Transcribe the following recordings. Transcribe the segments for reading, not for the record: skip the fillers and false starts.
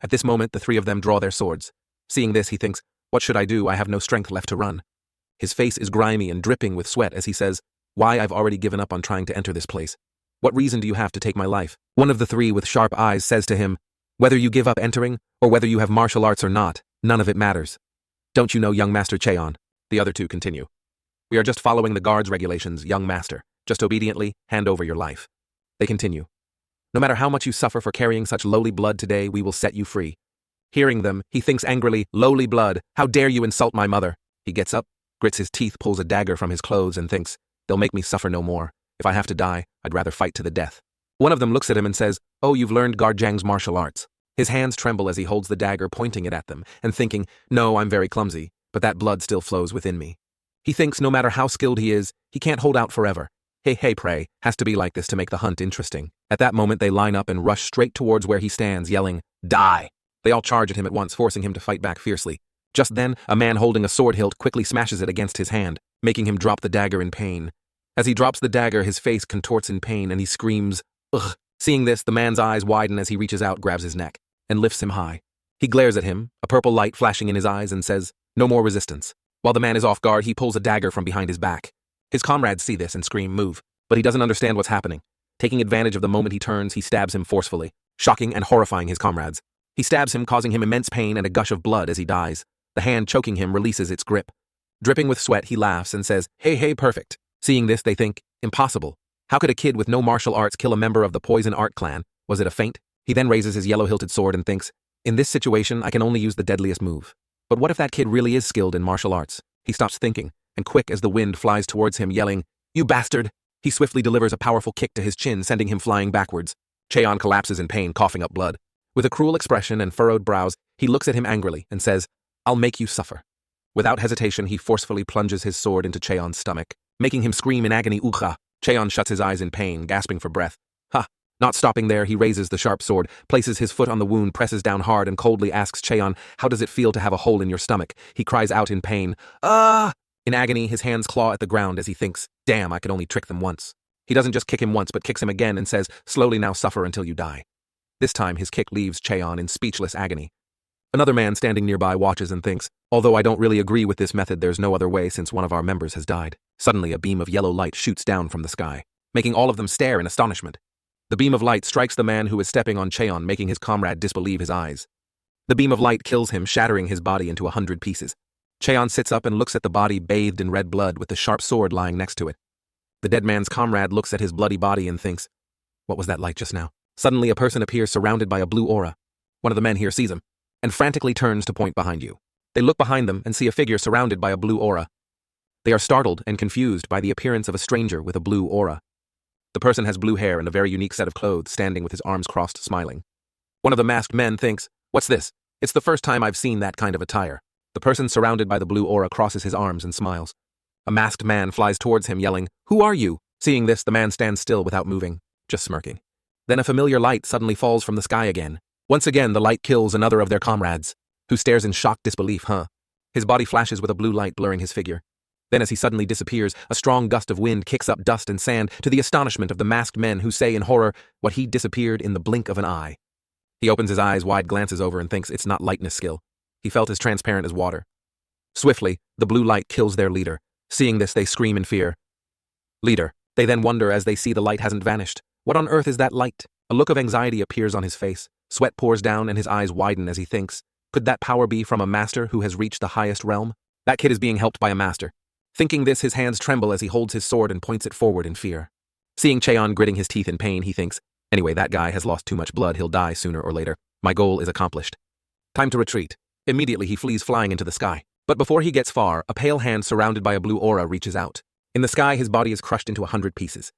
At this moment, the three of them draw their swords. Seeing this, he thinks, what should I do? I have no strength left to run. His face is grimy and dripping with sweat as he says, why, I've already given up on trying to enter this place. What reason do you have to take my life? One of the three with sharp eyes says to him, whether you give up entering, or whether you have martial arts or not, none of it matters. Don't you know, young Master Cheon? The other two continue. We are just following the guard's regulations, young master. Just obediently hand over your life. They continue. No matter how much you suffer for carrying such lowly blood today, we will set you free. Hearing them, he thinks angrily, lowly blood, how dare you insult my mother? He gets up, grits his teeth, pulls a dagger from his clothes and thinks, they'll make me suffer no more. If I have to die, I'd rather fight to the death. One of them looks at him and says, oh, you've learned Garjang's martial arts. His hands tremble as he holds the dagger, pointing it at them, and thinking, no, I'm very clumsy, but that blood still flows within me. He thinks no matter how skilled he is, he can't hold out forever. Hey, pray, has to be like this to make the hunt interesting. At that moment, they line up and rush straight towards where he stands, yelling, die! They all charge at him at once, forcing him to fight back fiercely. Just then, a man holding a sword hilt quickly smashes it against his hand, making him drop the dagger in pain. As he drops the dagger, his face contorts in pain and he screams, ugh. Seeing this, the man's eyes widen as he reaches out, grabs his neck, and lifts him high. He glares at him, a purple light flashing in his eyes, and says, no more resistance. While the man is off guard, he pulls a dagger from behind his back. His comrades see this and scream, move. But he doesn't understand what's happening. Taking advantage of the moment he turns, he stabs him forcefully, shocking and horrifying his comrades. He stabs him, causing him immense pain and a gush of blood as he dies. The hand choking him releases its grip. Dripping with sweat, he laughs and says, hey, perfect. Seeing this, they think, impossible. How could a kid with no martial arts kill a member of the Poison Art clan? Was it a feint? He then raises his yellow-hilted sword and thinks, in this situation, I can only use the deadliest move. But what if that kid really is skilled in martial arts? He stops thinking, and quick as the wind flies towards him, yelling, you bastard! He swiftly delivers a powerful kick to his chin, sending him flying backwards. Cheon collapses in pain, coughing up blood. With a cruel expression and furrowed brows, he looks at him angrily and says, I'll make you suffer. Without hesitation, he forcefully plunges his sword into Cheon's stomach, making him scream in agony, Ucha. Cheon shuts his eyes in pain, gasping for breath. Ha! Not stopping there, he raises the sharp sword, places his foot on the wound, presses down hard, and coldly asks Cheon, how does it feel to have a hole in your stomach? He cries out in pain, ah! In agony, his hands claw at the ground as he thinks, damn, I could only trick them once. He doesn't just kick him once, but kicks him again and says, slowly now suffer until you die. This time, his kick leaves Cheon in speechless agony. Another man standing nearby watches and thinks, although I don't really agree with this method, there's no other way since one of our members has died. Suddenly, a beam of yellow light shoots down from the sky, making all of them stare in astonishment. The beam of light strikes the man who is stepping on Cheon, making his comrade disbelieve his eyes. The beam of light kills him, shattering his body into 100 pieces. Cheon sits up and looks at the body bathed in red blood with the sharp sword lying next to it. The dead man's comrade looks at his bloody body and thinks, what was that light just now? Suddenly, a person appears surrounded by a blue aura. One of the men here sees him, and frantically turns to point behind you. They look behind them and see a figure surrounded by a blue aura. They are startled and confused by the appearance of a stranger with a blue aura. The person has blue hair and a very unique set of clothes, standing with his arms crossed, smiling. One of the masked men thinks, what's this? It's the first time I've seen that kind of attire. The person surrounded by the blue aura crosses his arms and smiles. A masked man flies towards him, yelling, who are you? Seeing this, the man stands still without moving, just smirking. Then a familiar light suddenly falls from the sky again. Once again, the light kills another of their comrades, who stares in shocked disbelief, His body flashes with a blue light, blurring his figure. Then as he suddenly disappears, a strong gust of wind kicks up dust and sand to the astonishment of the masked men who say in horror, what he disappeared in the blink of an eye. He opens his eyes wide, glances over, and thinks it's not lightness skill. He felt as transparent as water. Swiftly, the blue light kills their leader. Seeing this, they scream in fear. Leader. They then wonder as they see the light hasn't vanished. What on earth is that light? A look of anxiety appears on his face. Sweat pours down and his eyes widen as he thinks, could that power be from a master who has reached the highest realm? That kid is being helped by a master. Thinking this, his hands tremble as he holds his sword and points it forward in fear. Seeing Cheon gritting his teeth in pain, he thinks, anyway, that guy has lost too much blood, he'll die sooner or later. My goal is accomplished. Time to retreat. Immediately he flees flying into the sky. But before he gets far, a pale hand surrounded by a blue aura reaches out. In the sky, his body is crushed into 100 pieces.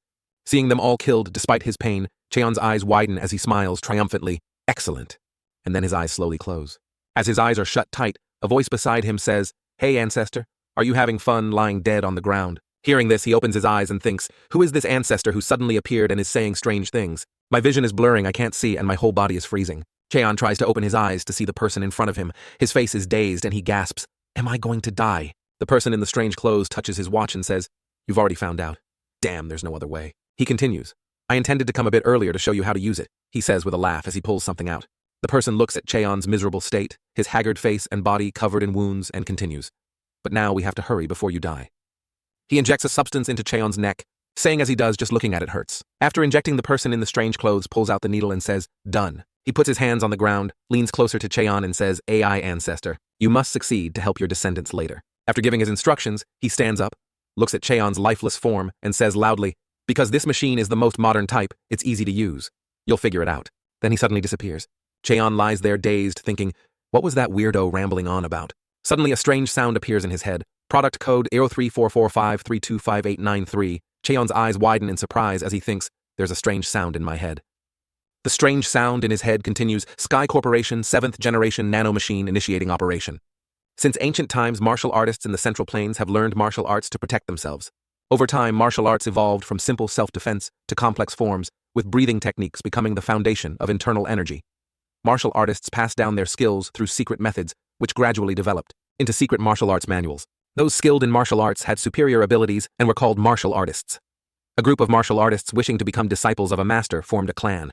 Seeing them all killed despite his pain, Cheon's eyes widen as he smiles triumphantly, excellent. And then his eyes slowly close. As his eyes are shut tight, a voice beside him says, hey ancestor, are you having fun lying dead on the ground? Hearing this, he opens his eyes and thinks, who is this ancestor who suddenly appeared and is saying strange things? My vision is blurring, I can't see, and my whole body is freezing. Cheon tries to open his eyes to see the person in front of him. His face is dazed and he gasps, am I going to die? The person in the strange clothes touches his watch and says, you've already found out. Damn, there's no other way. He continues, I intended to come a bit earlier to show you how to use it, he says with a laugh as he pulls something out. The person looks at Cheon's miserable state, his haggard face and body covered in wounds, and continues. But now we have to hurry before you die. He injects a substance into Cheon's neck, saying as he does, just looking at it hurts. After injecting, the person in the strange clothes pulls out the needle and says, done. He puts his hands on the ground, leans closer to Cheon and says, AI ancestor, you must succeed to help your descendants later. After giving his instructions, he stands up, looks at Cheon's lifeless form, and says loudly, because this machine is the most modern type, it's easy to use. You'll figure it out. Then he suddenly disappears. Cheon lies there dazed, thinking, what was that weirdo rambling on about? Suddenly a strange sound appears in his head. Product code 034453258893. Cheon's eyes widen in surprise as he thinks, there's a strange sound in my head. The strange sound in his head continues, Sky Corporation 7th generation Nano Machine initiating operation. Since ancient times, martial artists in the Central Plains have learned martial arts to protect themselves. Over time, martial arts evolved from simple self-defense to complex forms, with breathing techniques becoming the foundation of internal energy. Martial artists passed down their skills through secret methods, which gradually developed into secret martial arts manuals. Those skilled in martial arts had superior abilities and were called martial artists. A group of martial artists wishing to become disciples of a master formed a clan.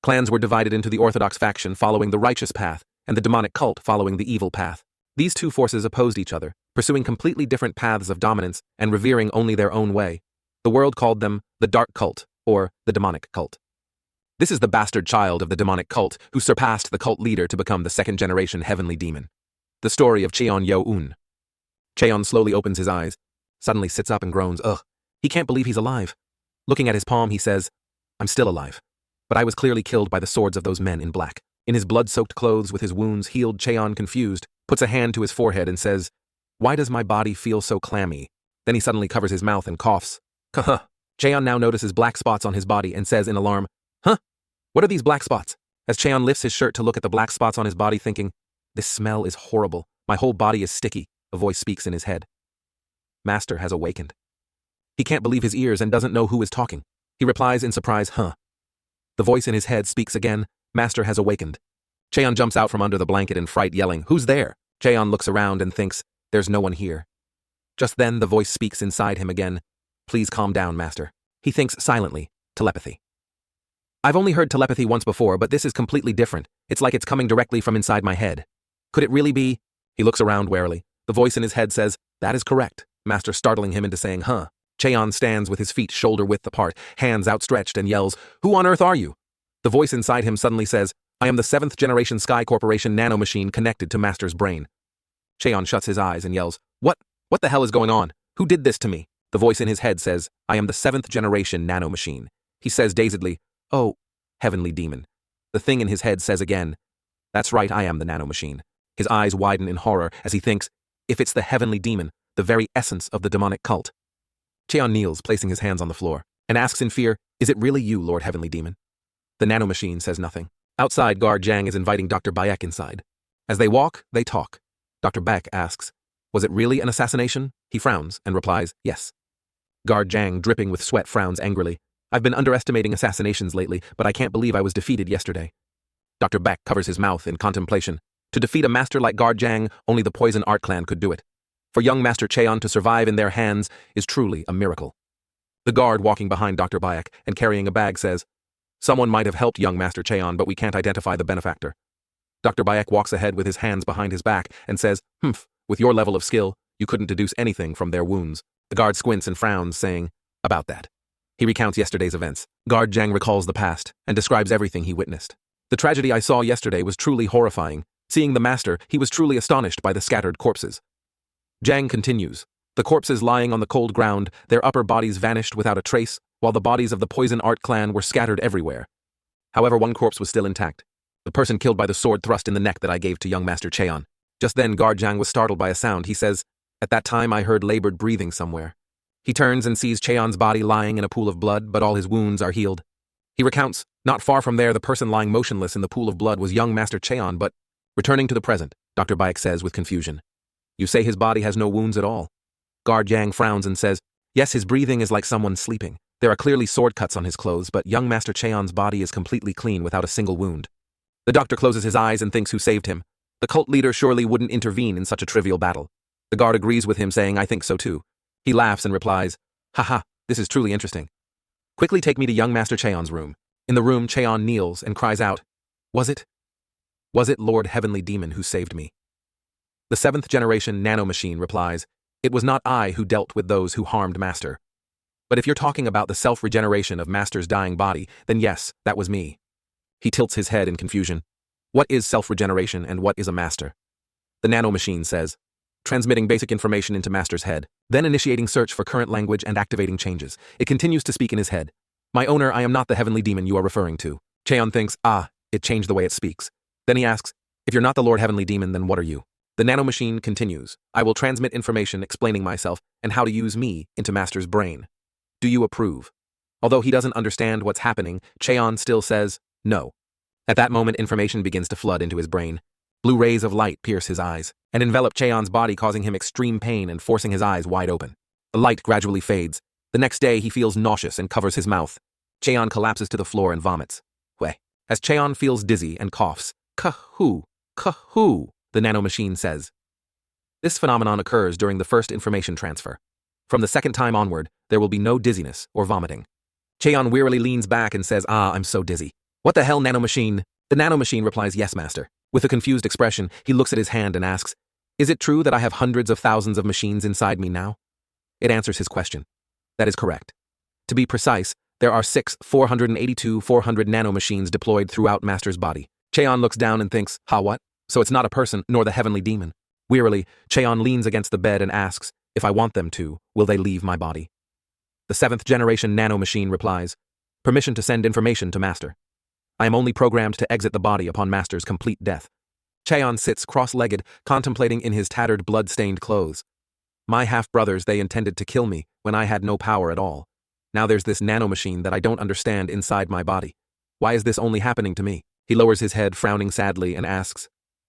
Clans were divided into the orthodox faction following the righteous path and the demonic cult following the evil path. These two forces opposed each other, pursuing completely different paths of dominance and revering only their own way. The world called them the Dark Cult, or the Demonic Cult. This is the bastard child of the demonic cult who surpassed the cult leader to become the second-generation heavenly demon. The story of Cheon Yo-un. Cheon slowly opens his eyes, suddenly sits up and groans, ugh. He can't believe he's alive. Looking at his palm, he says, I'm still alive. But I was clearly killed by the swords of those men in black. In his blood-soaked clothes with his wounds healed, Cheon, confused, puts a hand to his forehead and says, why does my body feel so clammy? Then he suddenly covers his mouth and coughs. Huh. Cheon now notices black spots on his body and says in alarm, huh? What are these black spots? As Cheon lifts his shirt to look at the black spots on his body, thinking, this smell is horrible. My whole body is sticky. A voice speaks in his head. Master has awakened. He can't believe his ears and doesn't know who is talking. He replies in surprise, huh? The voice in his head speaks again, Master has awakened. Cheon jumps out from under the blanket in fright, yelling, who's there? Cheon looks around and thinks, there's no one here. Just then the voice speaks inside him again, please calm down, Master. He thinks silently, telepathy. I've only heard telepathy once before, but this is completely different. It's like it's coming directly from inside my head. Could it really be? He looks around warily. The voice in his head says, that is correct, Master, startling him into saying, huh? Cheon stands with his feet shoulder-width apart, hands outstretched, and yells, who on earth are you? The voice inside him suddenly says, I am the 7th generation Sky Corporation Nano Machine connected to Master's brain. Cheon shuts his eyes and yells, what? What the hell is going on? Who did this to me? The voice in his head says, I am the 7th generation Nano Machine. He says dazedly, oh, heavenly demon. The thing in his head says again, that's right, I am the Nano Machine. His eyes widen in horror as he thinks, if it's the heavenly demon, the very essence of the demonic cult. Cheon kneels, placing his hands on the floor, and asks in fear, is it really you, Lord Heavenly Demon? The Nano Machine says nothing. Outside, Guard Jang is inviting Dr. Bayek inside. As they walk, they talk. Dr. Bayek asks, was it really an assassination? He frowns and replies, yes. Guard Jang, dripping with sweat, frowns angrily. I've been underestimating assassinations lately, but I can't believe I was defeated yesterday. Dr. Bayek covers his mouth in contemplation. To defeat a master like Guard Jang, only the Poison Art Clan could do it. For young Master Cheon to survive in their hands is truly a miracle. The guard walking behind Dr. Bayek and carrying a bag says, someone might have helped young Master Cheon, but we can't identify the benefactor. Dr. Bayek walks ahead with his hands behind his back and says, humph, with your level of skill, you couldn't deduce anything from their wounds. The guard squints and frowns, saying, about that. He recounts yesterday's events. Guard Jang recalls the past and describes everything he witnessed. The tragedy I saw yesterday was truly horrifying. Seeing the master, he was truly astonished by the scattered corpses. Jang continues, the corpses lying on the cold ground, their upper bodies vanished without a trace, while the bodies of the Poison Art Clan were scattered everywhere. However, one corpse was still intact. The person killed by the sword thrust in the neck that I gave to young Master Cheon. Just then, Guard Jang was startled by a sound. He says, at that time I heard labored breathing somewhere. He turns and sees Cheon's body lying in a pool of blood, but all his wounds are healed. He recounts, not far from there, the person lying motionless in the pool of blood was young Master Cheon, but returning to the present, Dr. Bayek says with confusion. You say his body has no wounds at all? Guard Jang frowns and says, yes, his breathing is like someone sleeping. There are clearly sword cuts on his clothes, but young Master Cheon's body is completely clean without a single wound. The doctor closes his eyes and thinks who saved him. The cult leader surely wouldn't intervene in such a trivial battle. The guard agrees with him, saying, I think so too. He laughs and replies, haha, this is truly interesting. Quickly take me to young Master Cheon's room. In the room, Cheon kneels and cries out, was it? Was it Lord Heavenly Demon who saved me? The 7th generation Nano Machine replies, it was not I who dealt with those who harmed Master. But if you're talking about the self-regeneration of Master's dying body, then yes, that was me. He tilts his head in confusion. What is self-regeneration and what is a Master? The Nano Machine says, transmitting basic information into Master's head, then initiating search for current language and activating changes. It continues to speak in his head. My owner, I am not the heavenly demon you are referring to. Cheon thinks, it changed the way it speaks. Then he asks, if you're not the Lord Heavenly Demon, then what are you? The Nano Machine continues, I will transmit information explaining myself and how to use me into Master's brain. Do you approve? Although he doesn't understand what's happening, Cheon still says, no. At that moment, information begins to flood into his brain. Blue rays of light pierce his eyes and envelop Cheon's body, causing him extreme pain and forcing his eyes wide open. The light gradually fades. The next day, he feels nauseous and covers his mouth. Cheon collapses to the floor and vomits. As Cheon feels dizzy and coughs, Kahoo, kahoo, the Nano Machine says. This phenomenon occurs during the first information transfer. From the second time onward, there will be no dizziness or vomiting. Cheon wearily leans back and says, I'm so dizzy. What the hell, Nano Machine? The Nano Machine replies, yes, Master. With a confused expression, he looks at his hand and asks, is it true that I have hundreds of thousands of machines inside me now? It answers his question. That is correct. To be precise, there are 482 nano machines deployed throughout Master's body. Cheon looks down and thinks, what? So it's not a person nor the heavenly demon. Wearily, Cheon leans against the bed and asks, if I want them to, will they leave my body? The 7th generation Nano Machine replies, permission to send information to Master. I am only programmed to exit the body upon Master's complete death. Cheon sits cross-legged, contemplating in his tattered, blood-stained clothes. My half-brothers, they intended to kill me when I had no power at all. Now there's this nano machine that I don't understand inside my body. Why is this only happening to me? He lowers his head, frowning sadly, and asks,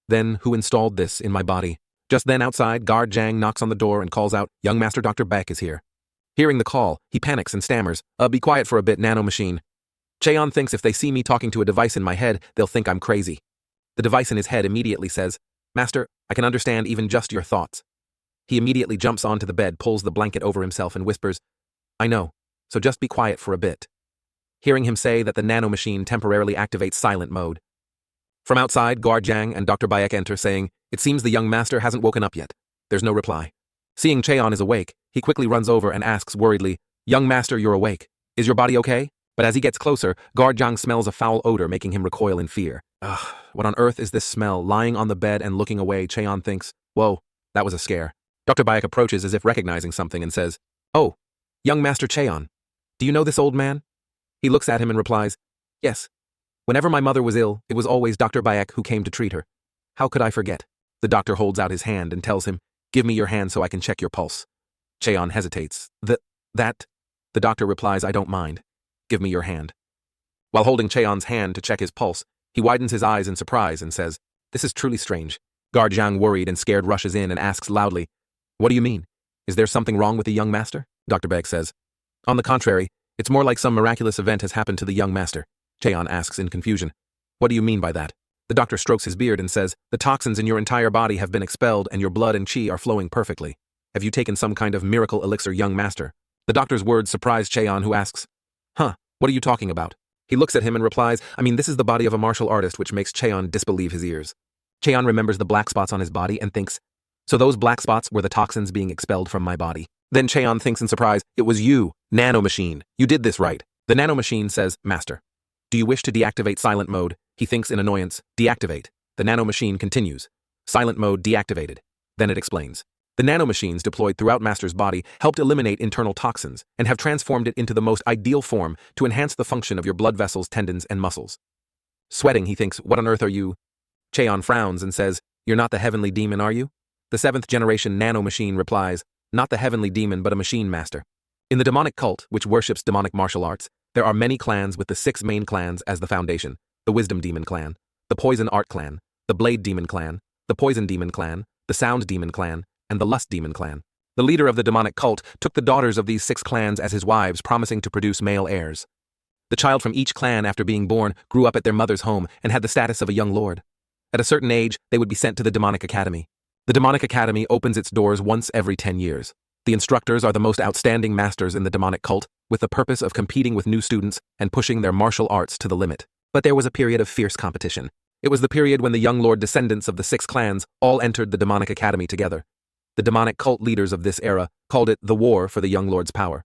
then who installed this in my body? Just then outside, Guard Jang knocks on the door and calls out, young Master Dr. Beck is here. Hearing the call, he panics and stammers, be quiet for a bit, Nano Machine. Cheon thinks if they see me talking to a device in my head, they'll think I'm crazy. The device in his head immediately says, Master, I can understand even just your thoughts. He immediately jumps onto the bed, pulls the blanket over himself and whispers, I know, so just be quiet for a bit. Hearing him say that the Nano Machine temporarily activates silent mode. From outside, Guard Jang and Dr. Bayek enter, saying, it seems the young Master hasn't woken up yet. There's no reply. Seeing Cheon is awake, he quickly runs over and asks worriedly, young Master, you're awake. Is your body okay? But as he gets closer, Guard Jang smells a foul odor, making him recoil in fear. What on earth is this smell? Lying on the bed and looking away, Cheon thinks, whoa, that was a scare. Dr. Bayek approaches as if recognizing something and says, oh, young Master Cheon, do you know this old man? He looks at him and replies, yes. Whenever my mother was ill, it was always Dr. Bayek who came to treat her. How could I forget? The doctor holds out his hand and tells him, give me your hand so I can check your pulse. Cheon hesitates. That? The doctor replies, I don't mind. Give me your hand. While holding Cheon's hand to check his pulse, he widens his eyes in surprise and says, this is truly strange. Guard Jang, worried and scared, rushes in and asks loudly, what do you mean? Is there something wrong with the young Master? Dr. Beck says, on the contrary, it's more like some miraculous event has happened to the young Master. Cheon asks in confusion, what do you mean by that? The doctor strokes his beard and says, the toxins in your entire body have been expelled and your blood and chi are flowing perfectly. Have you taken some kind of miracle elixir, young Master? The doctor's words surprise Cheon, who asks, what are you talking about? He looks at him and replies, I mean, this is the body of a martial artist, which makes Cheon disbelieve his ears. Cheon remembers the black spots on his body and thinks, so those black spots were the toxins being expelled from my body. Then Cheon thinks in surprise, it was you, Nano Machine. You did this right. The Nano Machine says, Master, do you wish to deactivate silent mode? He thinks in annoyance, deactivate. The Nano Machine continues, silent mode deactivated. Then it explains. The Nano Machines deployed throughout Master's body helped eliminate internal toxins and have transformed it into the most ideal form to enhance the function of your blood vessels, tendons, and muscles. Sweating, he thinks, what on earth are you? Cheon frowns and says, you're not the heavenly demon, are you? The 7th generation Nano Machine replies, not the heavenly demon but a machine master. In the demonic cult, which worships demonic martial arts, there are many clans with the 6 main clans as the foundation: the Wisdom Demon Clan, the Poison Art Clan, the Blade Demon Clan, the Poison Demon Clan, the Sound Demon Clan, and the Lust Demon Clan. The leader of the demonic cult took the daughters of these 6 clans as his wives, promising to produce male heirs. The child from each clan, after being born, grew up at their mother's home and had the status of a young lord. At a certain age, they would be sent to the demonic academy. The demonic academy opens its doors once every 10 years. The instructors are the most outstanding masters in the demonic cult, with the purpose of competing with new students and pushing their martial arts to the limit. But there was a period of fierce competition. It was the period when the young lord descendants of the 6 clans all entered the demonic academy together. The demonic cult leaders of this era called it the war for the young lord's power.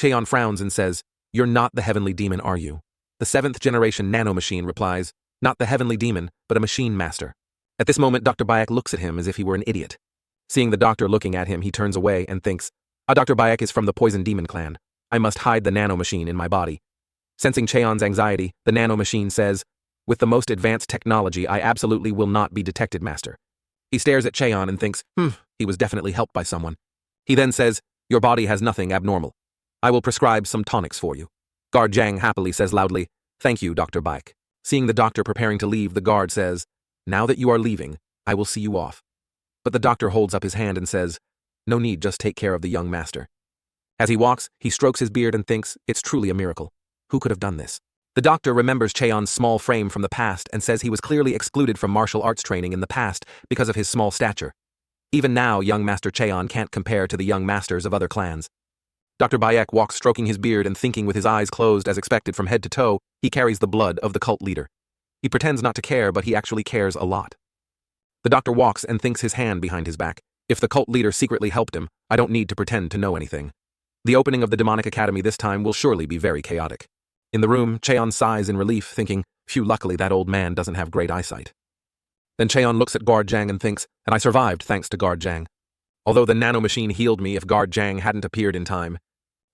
Cheon frowns and says, "You're not the heavenly demon, are you?" The 7th generation Nano Machine replies, "Not the heavenly demon, but a machine master." At this moment, Dr. Bayek looks at him as if he were an idiot. Seeing the doctor looking at him, he turns away and thinks, Dr. Bayek is from the Poison Demon clan. I must hide the Nano Machine in my body." Sensing Cheon's anxiety, the Nano Machine says, "With the most advanced technology, I absolutely will not be detected, Master." He stares at Cheon and thinks, he was definitely helped by someone. He then says, "Your body has nothing abnormal. I will prescribe some tonics for you." Guard Jang happily says loudly, "Thank you, Dr. Bayek." Seeing the doctor preparing to leave, the guard says, "Now that you are leaving, I will see you off." But the doctor holds up his hand and says, "No need, just take care of the young master." As he walks, he strokes his beard and thinks, it's truly a miracle. Who could have done this? The doctor remembers Cheon's small frame from the past and says he was clearly excluded from martial arts training in the past because of his small stature. Even now, young Master Cheon can't compare to the young masters of other clans. Dr. Bayek walks stroking his beard and thinking with his eyes closed as expected from head to toe, he carries the blood of the cult leader. He pretends not to care, but he actually cares a lot. The doctor walks and thinks his hand behind his back. If the cult leader secretly helped him, I don't need to pretend to know anything. The opening of the demonic academy this time will surely be very chaotic. In the room, Cheon sighs in relief, thinking, phew, luckily that old man doesn't have great eyesight. Then Cheon looks at Guard Jang and thinks, and I survived thanks to Guard Jang. Although the Nano Machine healed me if Guard Jang hadn't appeared in time.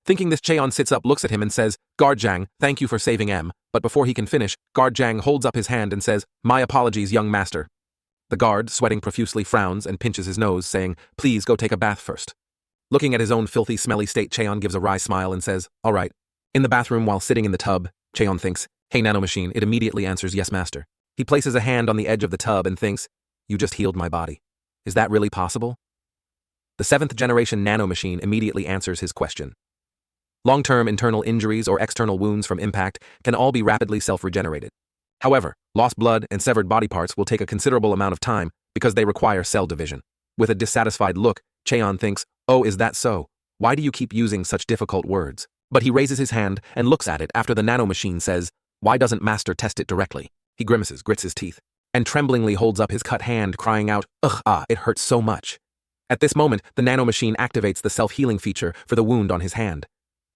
Thinking this, Cheon sits up, looks at him and says, "Guard Jang, thank you for saving M," but before he can finish, Guard Jang holds up his hand and says, "My apologies, young master." The guard, sweating profusely, frowns and pinches his nose, saying, "Please go take a bath first." Looking at his own filthy, smelly state, Cheon gives a wry smile and says, "All right." In the bathroom, while sitting in the tub, Cheon thinks, "Hey, Nano Machine," it immediately answers, "Yes, master." He places a hand on the edge of the tub and thinks, "You just healed my body. Is that really possible?" The 7th generation Nano Machine immediately answers his question. Long-term internal injuries or external wounds from impact can all be rapidly self-regenerated. However, lost blood and severed body parts will take a considerable amount of time because they require cell division. With a dissatisfied look, Cheon thinks, "Oh, is that so? Why do you keep using such difficult words?" But he raises his hand and looks at it after the Nano Machine says, "Why doesn't Master test it directly?" He grimaces, grits his teeth, and tremblingly holds up his cut hand, crying out, "Ugh, it hurts so much." At this moment, the Nano Machine activates the self-healing feature for the wound on his hand.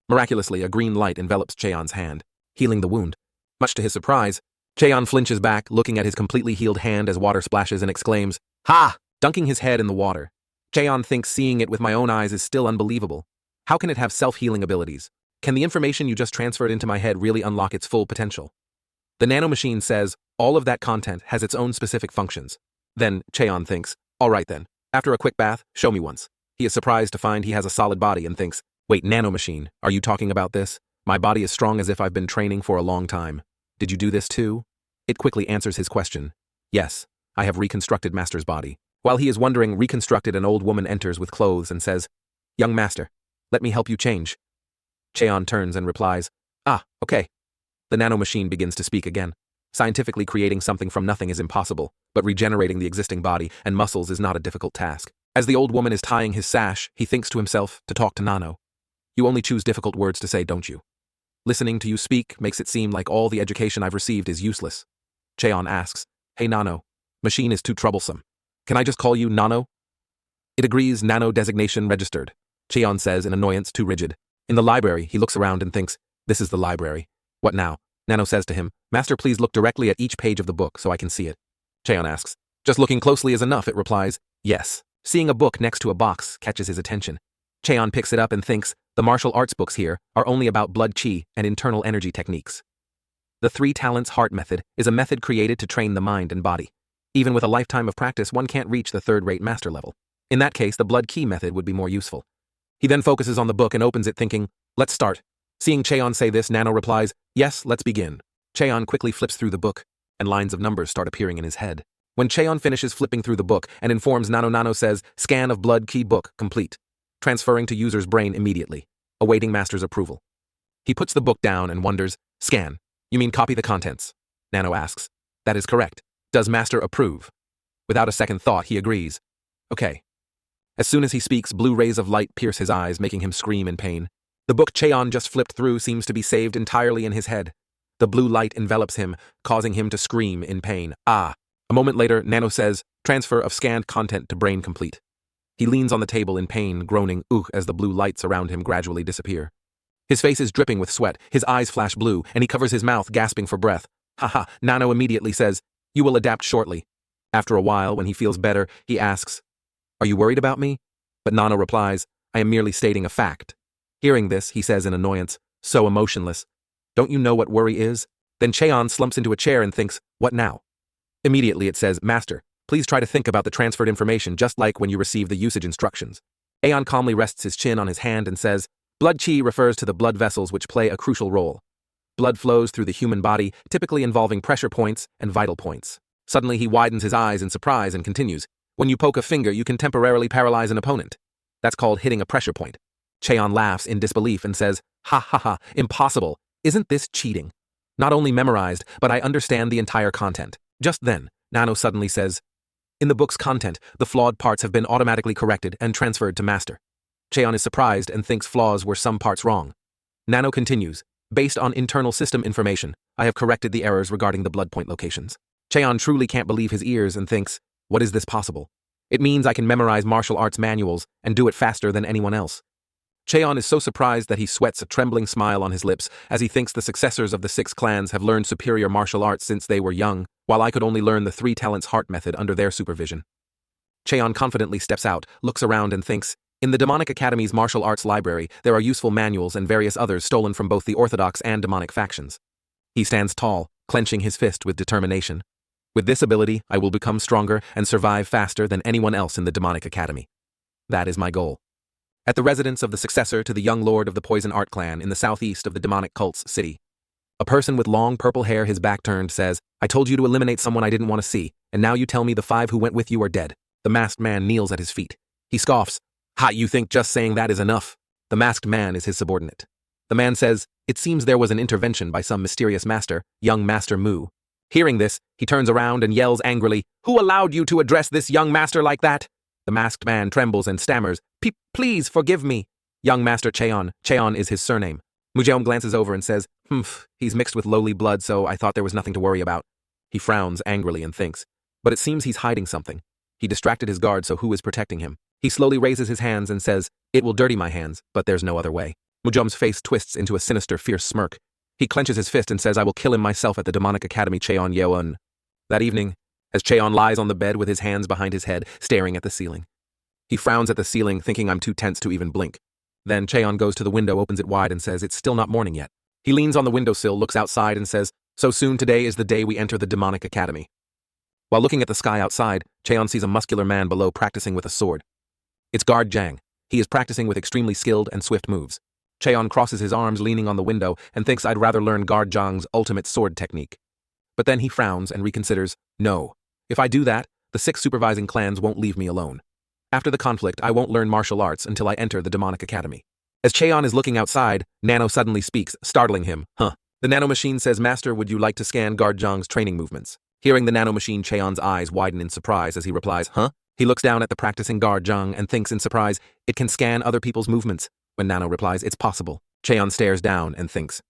Miraculously, a green light envelops Cheon's hand, healing the wound. Much to his surprise, Cheon flinches back, looking at his completely healed hand as water splashes and exclaims, "Ha!" dunking his head in the water. Cheon thinks seeing it with my own eyes is still unbelievable. How can it have self-healing abilities? Can the information you just transferred into my head really unlock its full potential? The Nano Machine says, all of that content has its own specific functions. Then, Cheon thinks, all right then, after a quick bath, show me once. He is surprised to find he has a solid body and thinks, wait, Nano Machine, are you talking about this? My body is strong as if I've been training for a long time. Did you do this too? It quickly answers his question. Yes, I have reconstructed Master's body. While he is wondering, reconstructed, an old woman enters with clothes and says, "Young Master, let me help you change." Cheon turns and replies, okay. The Nano Machine begins to speak again. Scientifically creating something from nothing is impossible, but regenerating the existing body and muscles is not a difficult task. As the old woman is tying his sash, he thinks to himself to talk to Nano. You only choose difficult words to say, don't you? Listening to you speak makes it seem like all the education I've received is useless. Cheon asks, "Hey Nano, Machine is too troublesome. Can I just call you Nano?" It agrees, Nano designation registered. Cheon says in annoyance, too rigid. In the library, he looks around and thinks, this is the library. What now? Nano says to him, "Master, please look directly at each page of the book so I can see it." Cheon asks, "Just looking closely is enough," it replies. Yes. Seeing a book next to a box catches his attention. Cheon picks it up and thinks, the martial arts books here are only about blood chi and internal energy techniques. The 3 talents heart method is a method created to train the mind and body. Even with a lifetime of practice, one can't reach the 3rd-rate master level. In that case, the blood ki method would be more useful. He then focuses on the book and opens it thinking, let's start. Seeing Cheon say this, Nano replies, yes, let's begin. Cheon quickly flips through the book, and lines of numbers start appearing in his head. When Cheon finishes flipping through the book and informs Nano, Nano says, scan of blood key book complete. Transferring to user's brain immediately, awaiting master's approval. He puts the book down and wonders, scan, you mean copy the contents? Nano asks, that is correct. Does master approve? Without a second thought, he agrees. Okay. As soon as he speaks, blue rays of light pierce his eyes, making him scream in pain. The book Cheon just flipped through seems to be saved entirely in his head. The blue light envelops him, causing him to scream in pain. Ah! A moment later, Nano says, transfer of scanned content to brain complete. He leans on the table in pain, groaning, "Ugh," as the blue lights around him gradually disappear. His face is dripping with sweat, his eyes flash blue, and he covers his mouth, gasping for breath. Haha, Nano immediately says, "You will adapt shortly." After a while, when he feels better, he asks, "Are you worried about me?" But Nano replies, "I am merely stating a fact." Hearing this, he says in annoyance, so emotionless, "Don't you know what worry is?" Then Cheon slumps into a chair and thinks, "What now?" Immediately it says, "Master, please try to think about the transferred information just like when you receive the usage instructions." Aeon calmly rests his chin on his hand and says, "Blood chi refers to the blood vessels which play a crucial role. Blood flows through the human body, typically involving pressure points and vital points." Suddenly he widens his eyes in surprise and continues, "When you poke a finger, you can temporarily paralyze an opponent. That's called hitting a pressure point." Cheon laughs in disbelief and says, "Ha ha ha, impossible. Isn't this cheating? Not only memorized, but I understand the entire content." Just then, Nano suddenly says, "In the book's content, the flawed parts have been automatically corrected and transferred to Master." Cheon is surprised and thinks flaws were some parts wrong. Nano continues, "Based on internal system information, I have corrected the errors regarding the blood point locations." Cheon truly can't believe his ears and thinks, "What is this possible? It means I can memorize martial arts manuals and do it faster than anyone else." Cheon is so surprised that he sweats a trembling smile on his lips as he thinks the successors of the 6 clans have learned superior martial arts since they were young, while I could only learn the 3 talents heart method under their supervision. Cheon confidently steps out, looks around and thinks, in the Demonic Academy's martial arts library, there are useful manuals and various others stolen from both the Orthodox and demonic factions. He stands tall, clenching his fist with determination. With this ability, I will become stronger and survive faster than anyone else in the Demonic Academy. That is my goal. At the residence of the successor to the young lord of the Poison Art Clan in the southeast of the demonic cult's city, a person with long purple hair, his back turned, says, "I told you to eliminate someone I didn't want to see, and now you tell me the 5 who went with you are dead." The masked man kneels at his feet. He scoffs, "Ha, you think just saying that is enough?" The masked man is his subordinate. The man says, "It seems there was an intervention by some mysterious master, young Master Mu." Hearing this, he turns around and yells angrily, "Who allowed you to address this young master like that?" The masked man trembles and stammers, Please forgive me." Young Master Cheon. Cheon is his surname. Mujeom glances over and says, He's mixed with lowly blood, so I thought there was nothing to worry about." He frowns angrily and thinks, but it seems he's hiding something. He distracted his guard, so who is protecting him? He slowly raises his hands and says, "It will dirty my hands, but there's no other way." Mujeom's face twists into a sinister, fierce smirk. He clenches his fist and says, "I will kill him myself at the Demonic Academy, Cheon Yeon." That evening, as Cheon lies on the bed with his hands behind his head, staring at the ceiling. He frowns at the ceiling, thinking I'm too tense to even blink. Then Cheon goes to the window, opens it wide, and says, "It's still not morning yet." He leans on the windowsill, looks outside, and says, "So soon today is the day we enter the Demonic Academy." While looking at the sky outside, Cheon sees a muscular man below practicing with a sword. It's Guard Jang. He is practicing with extremely skilled and swift moves. Cheon crosses his arms leaning on the window and thinks I'd rather learn Guard Jang's ultimate sword technique. But then he frowns and reconsiders, "No. If I do that, the 6 supervising clans won't leave me alone. After the conflict, I won't learn martial arts until I enter the Demonic Academy." As Cheon is looking outside, Nano suddenly speaks, startling him. The Nano Machine says, "Master, would you like to scan Guard Jang's training movements?" Hearing the Nano Machine, Cheon's eyes widen in surprise as he replies, "Huh?" He looks down at the practicing Guard Jang and thinks in surprise, it can scan other people's movements. When Nano replies, "It's possible," Cheon stares down and thinks,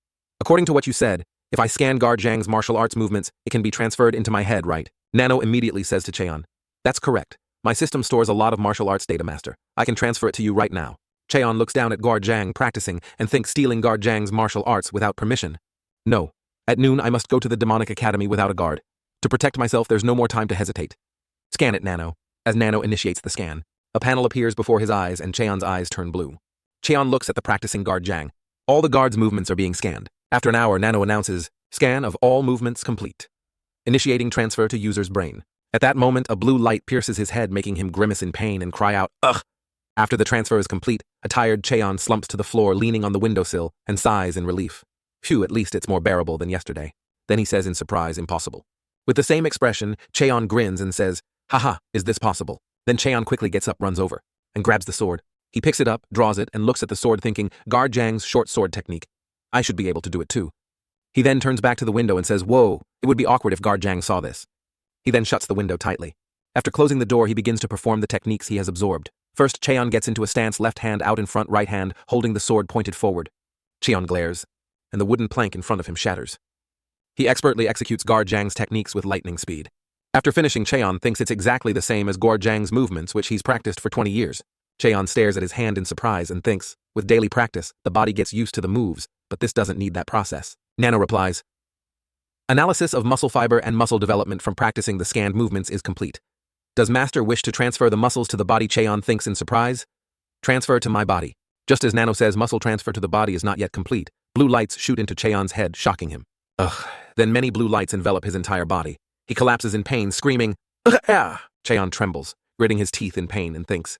"According to what you said, if I scan Guard Jang's martial arts movements, it can be transferred into my head, right?" Nano immediately says to Cheon, "That's correct. My system stores a lot of martial arts data, Master. I can transfer it to you right now." Cheon looks down at Guard Jang practicing and thinks stealing Guard Jang's martial arts without permission. No. At noon, I must go to the Demonic Academy without a guard. To protect myself, there's no more time to hesitate. "Scan it, Nano." As Nano initiates the scan, a panel appears before his eyes and Cheon's eyes turn blue. Cheon looks at the practicing Guard Jang. All the guard's movements are being scanned. After an hour, Nano announces, "Scan of all movements complete. Initiating transfer to user's brain." At that moment, a blue light pierces his head, making him grimace in pain and cry out, "Ugh!" After the transfer is complete, a tired Cheon slumps to the floor, leaning on the windowsill, and sighs in relief. Phew, at least it's more bearable than yesterday. Then he says in surprise, "Impossible." With the same expression, Cheon grins and says, "Haha, is this possible?" Then Cheon quickly gets up, runs over, and grabs the sword. He picks it up, draws it, and looks at the sword thinking, Guard Jang's short sword technique. I should be able to do it too. He then turns back to the window and says, "Whoa, it would be awkward if Guard Jang saw this." He then shuts the window tightly. After closing the door, he begins to perform the techniques he has absorbed. First, Cheon gets into a stance, left hand out in front, right hand holding the sword pointed forward. Cheon glares, and the wooden plank in front of him shatters. He expertly executes Guard Zhang's techniques with lightning speed. After finishing, Cheon thinks it's exactly the same as Guard Zhang's movements, which he's practiced for 20 years. Cheon stares at his hand in surprise and thinks, with daily practice, the body gets used to the moves, but this doesn't need that process. Nano replies, analysis of muscle fiber and muscle development from practicing the scanned movements is complete. Does Master wish to transfer the muscles to the body? Cheon thinks in surprise. Transfer to my body. Just as Nano says muscle transfer to the body is not yet complete, blue lights shoot into Cheon's head, shocking him. Ugh. Then many blue lights envelop his entire body. He collapses in pain, screaming, "Ah!" Cheon trembles, gritting his teeth in pain, and thinks,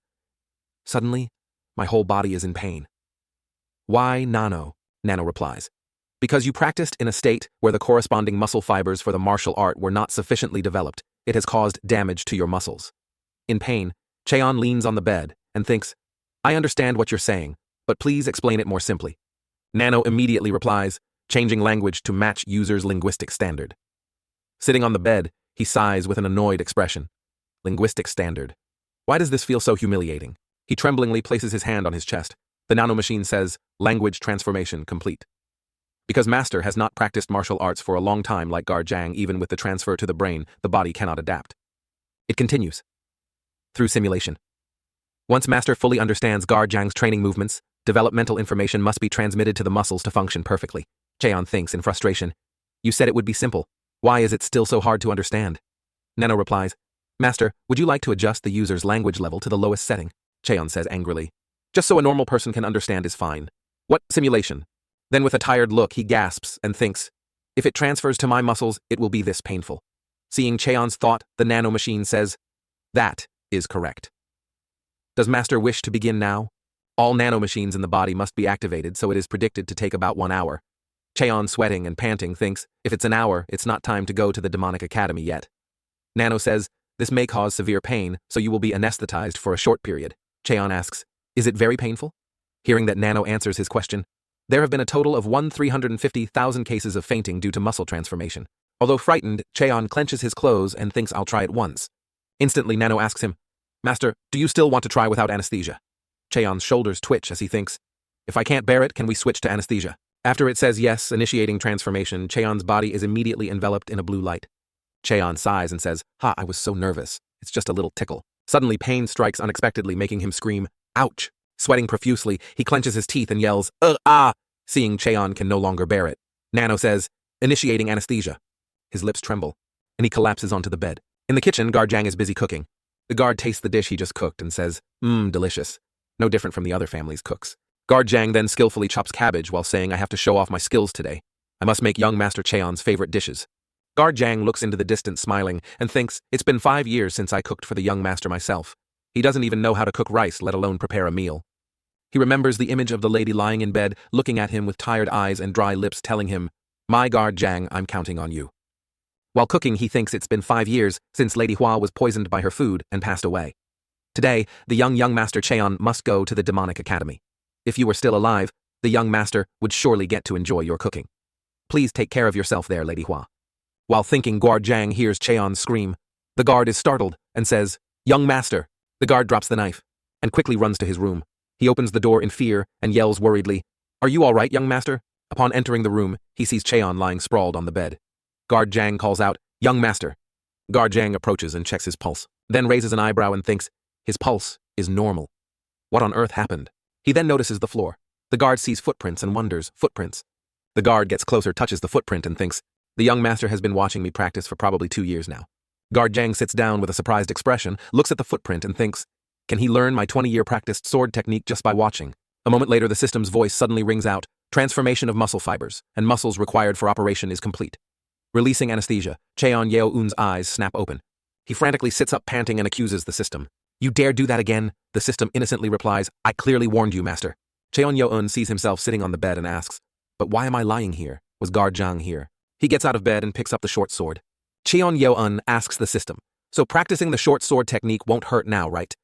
suddenly, my whole body is in pain. Why, Nano? Nano replies. Because you practiced in a state where the corresponding muscle fibers for the martial art were not sufficiently developed, it has caused damage to your muscles. In pain, Cheon leans on the bed and thinks, I understand what you're saying, but please explain it more simply. Nano immediately replies, changing language to match user's linguistic standard. Sitting on the bed, he sighs with an annoyed expression. Linguistic standard. Why does this feel so humiliating? He tremblingly places his hand on his chest. The nano machine says, language transformation complete. Because Master has not practiced martial arts for a long time like Guard Zhang, even with the transfer to the brain, the body cannot adapt. It continues. Through simulation. Once Master fully understands Guard Zhang's training movements, developmental information must be transmitted to the muscles to function perfectly. Cheon thinks in frustration. You said it would be simple. Why is it still so hard to understand? Nano replies, Master, would you like to adjust the user's language level to the lowest setting? Cheon says angrily. Just so a normal person can understand is fine. What simulation? Then with a tired look, he gasps and thinks, if it transfers to my muscles, it will be this painful. Seeing Cheon's thought, the nano machine says, that is correct. Does Master wish to begin now? All nano machines in the body must be activated, so it is predicted to take about 1 hour. Cheon, sweating and panting, thinks, if it's an hour, it's not time to go to the demonic academy yet. Nano says, this may cause severe pain, so you will be anesthetized for a short period. Cheon asks, is it very painful? Hearing that Nano answers his question, there have been a total of 1,350,000 cases of fainting due to muscle transformation. Although frightened, Cheon clenches his clothes and thinks I'll try it once. Instantly, Nano asks him, Master, do you still want to try without anesthesia? Cheon's shoulders twitch as he thinks, if I can't bear it, can we switch to anesthesia? After it says yes, initiating transformation, Cheon's body is immediately enveloped in a blue light. Cheon sighs and says, I was so nervous. It's just a little tickle. Suddenly, pain strikes unexpectedly, making him scream, ouch. Sweating profusely, he clenches his teeth and yells, ah! Seeing Cheon can no longer bear it. Nano says, initiating anesthesia. His lips tremble, and he collapses onto the bed. In the kitchen, Guard Zhang is busy cooking. The guard tastes the dish he just cooked and says, delicious. No different from the other family's cooks. Guard Zhang then skillfully chops cabbage while saying, I have to show off my skills today. I must make young Master Cheon's favorite dishes. Guard Zhang looks into the distance smiling and thinks, it's been 5 years since I cooked for the young master myself. He doesn't even know how to cook rice, let alone prepare a meal. He remembers the image of the lady lying in bed, looking at him with tired eyes and dry lips, telling him, my Guard Zhang, I'm counting on you. While cooking, he thinks it's been 5 years since Lady Hua was poisoned by her food and passed away. Today, the young Master Cheon must go to the demonic academy. If you were still alive, the young master would surely get to enjoy your cooking. Please take care of yourself there, Lady Hua. While thinking, Guard Zhang hears Cheon scream. The guard is startled and says, young master. The guard drops the knife and quickly runs to his room. He opens the door in fear and yells worriedly, are you all right, young master? Upon entering the room, he sees Cheon lying sprawled on the bed. Guard Zhang calls out, young master. Guard Zhang approaches and checks his pulse, then raises an eyebrow and thinks, his pulse is normal. What on earth happened? He then notices the floor. The guard sees footprints and wonders, footprints. The guard gets closer, touches the footprint and thinks, the young master has been watching me practice for probably 2 years now. Guard Zhang sits down with a surprised expression, looks at the footprint and thinks, can he learn my 20-year practiced sword technique just by watching? A moment later, the system's voice suddenly rings out, transformation of muscle fibers, and muscles required for operation is complete. Releasing anesthesia, Cheon Yeo-eun's eyes snap open. He frantically sits up panting and accuses the system. You dare do that again? The system innocently replies, I clearly warned you, master. Cheon Yeo-eun sees himself sitting on the bed and asks, but why am I lying here? Was Guard Zhang here? He gets out of bed and picks up the short sword. Cheon Yeo-eun asks the system, so practicing the short sword technique won't hurt now, right?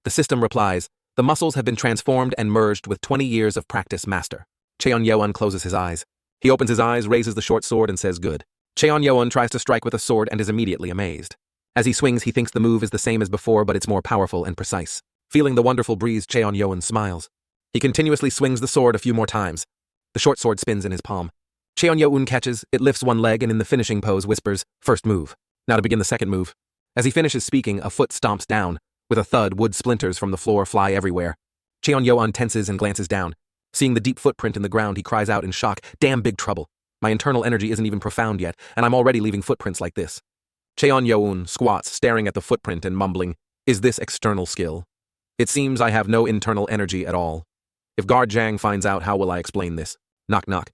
The system replies, the muscles have been transformed and merged with 20 years of practice, master. Cheon Yeo-eun closes his eyes. He opens his eyes, raises the short sword and says good. Cheon Yeo-eun tries to strike with a sword and is immediately amazed. As he swings, he thinks the move is the same as before, but it's more powerful and precise. Feeling the wonderful breeze, Cheon Yeo-eun smiles. He continuously swings the sword a few more times. The short sword spins in his palm. Cheon-Yo-un catches, it lifts one leg and in the finishing pose whispers, first move. Now to begin the second move. As he finishes speaking, a foot stomps down. With a thud, wood splinters from the floor fly everywhere. Cheon-Yo-un tenses and glances down. Seeing the deep footprint in the ground, he cries out in shock, damn big trouble. My internal energy isn't even profound yet, and I'm already leaving footprints like this. Cheon-Yo-un squats, staring at the footprint and mumbling, is this external skill? It seems I have no internal energy at all. If Guard Jang finds out, how will I explain this? Knock knock.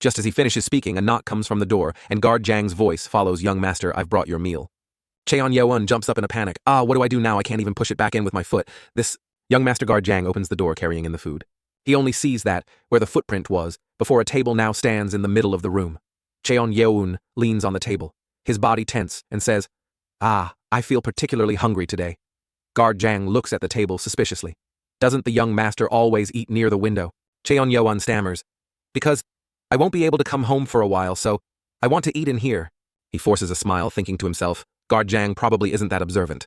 Just as he finishes speaking, a knock comes from the door, and Guard Jang's voice follows, young master, I've brought your meal. Cheon-Yo-un jumps up in a panic. What do I do now? I can't even push it back in with my foot. Young master Guard Jang opens the door carrying in the food. He only sees that, where the footprint was, before a table now stands in the middle of the room. Cheon-Yo-un leans on the table, his body tense, and says, I feel particularly hungry today. Guard Jang looks at the table suspiciously. Doesn't the young master always eat near the window? Cheon-Yo-un stammers. Because I won't be able to come home for a while, so I want to eat in here. He forces a smile, thinking to himself, Guard Jang probably isn't that observant.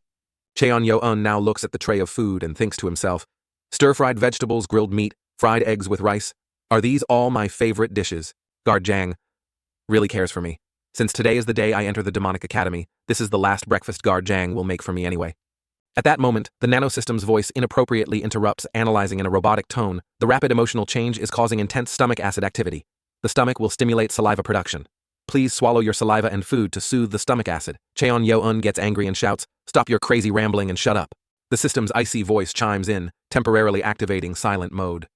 Cheon-Yo-un now looks at the tray of food and thinks to himself, stir-fried vegetables, grilled meat, fried eggs with rice. Are these all my favorite dishes? Guard Jang really cares for me. Since today is the day I enter the Demonic Academy, this is the last breakfast Guard Jang will make for me anyway. At that moment, the nanosystem's voice inappropriately interrupts, analyzing in a robotic tone. The rapid emotional change is causing intense stomach acid activity. The stomach will stimulate saliva production. Please swallow your saliva and food to soothe the stomach acid. Cheon-Yo-un gets angry and shouts, stop your crazy rambling and shut up. The system's icy voice chimes in, temporarily activating silent mode.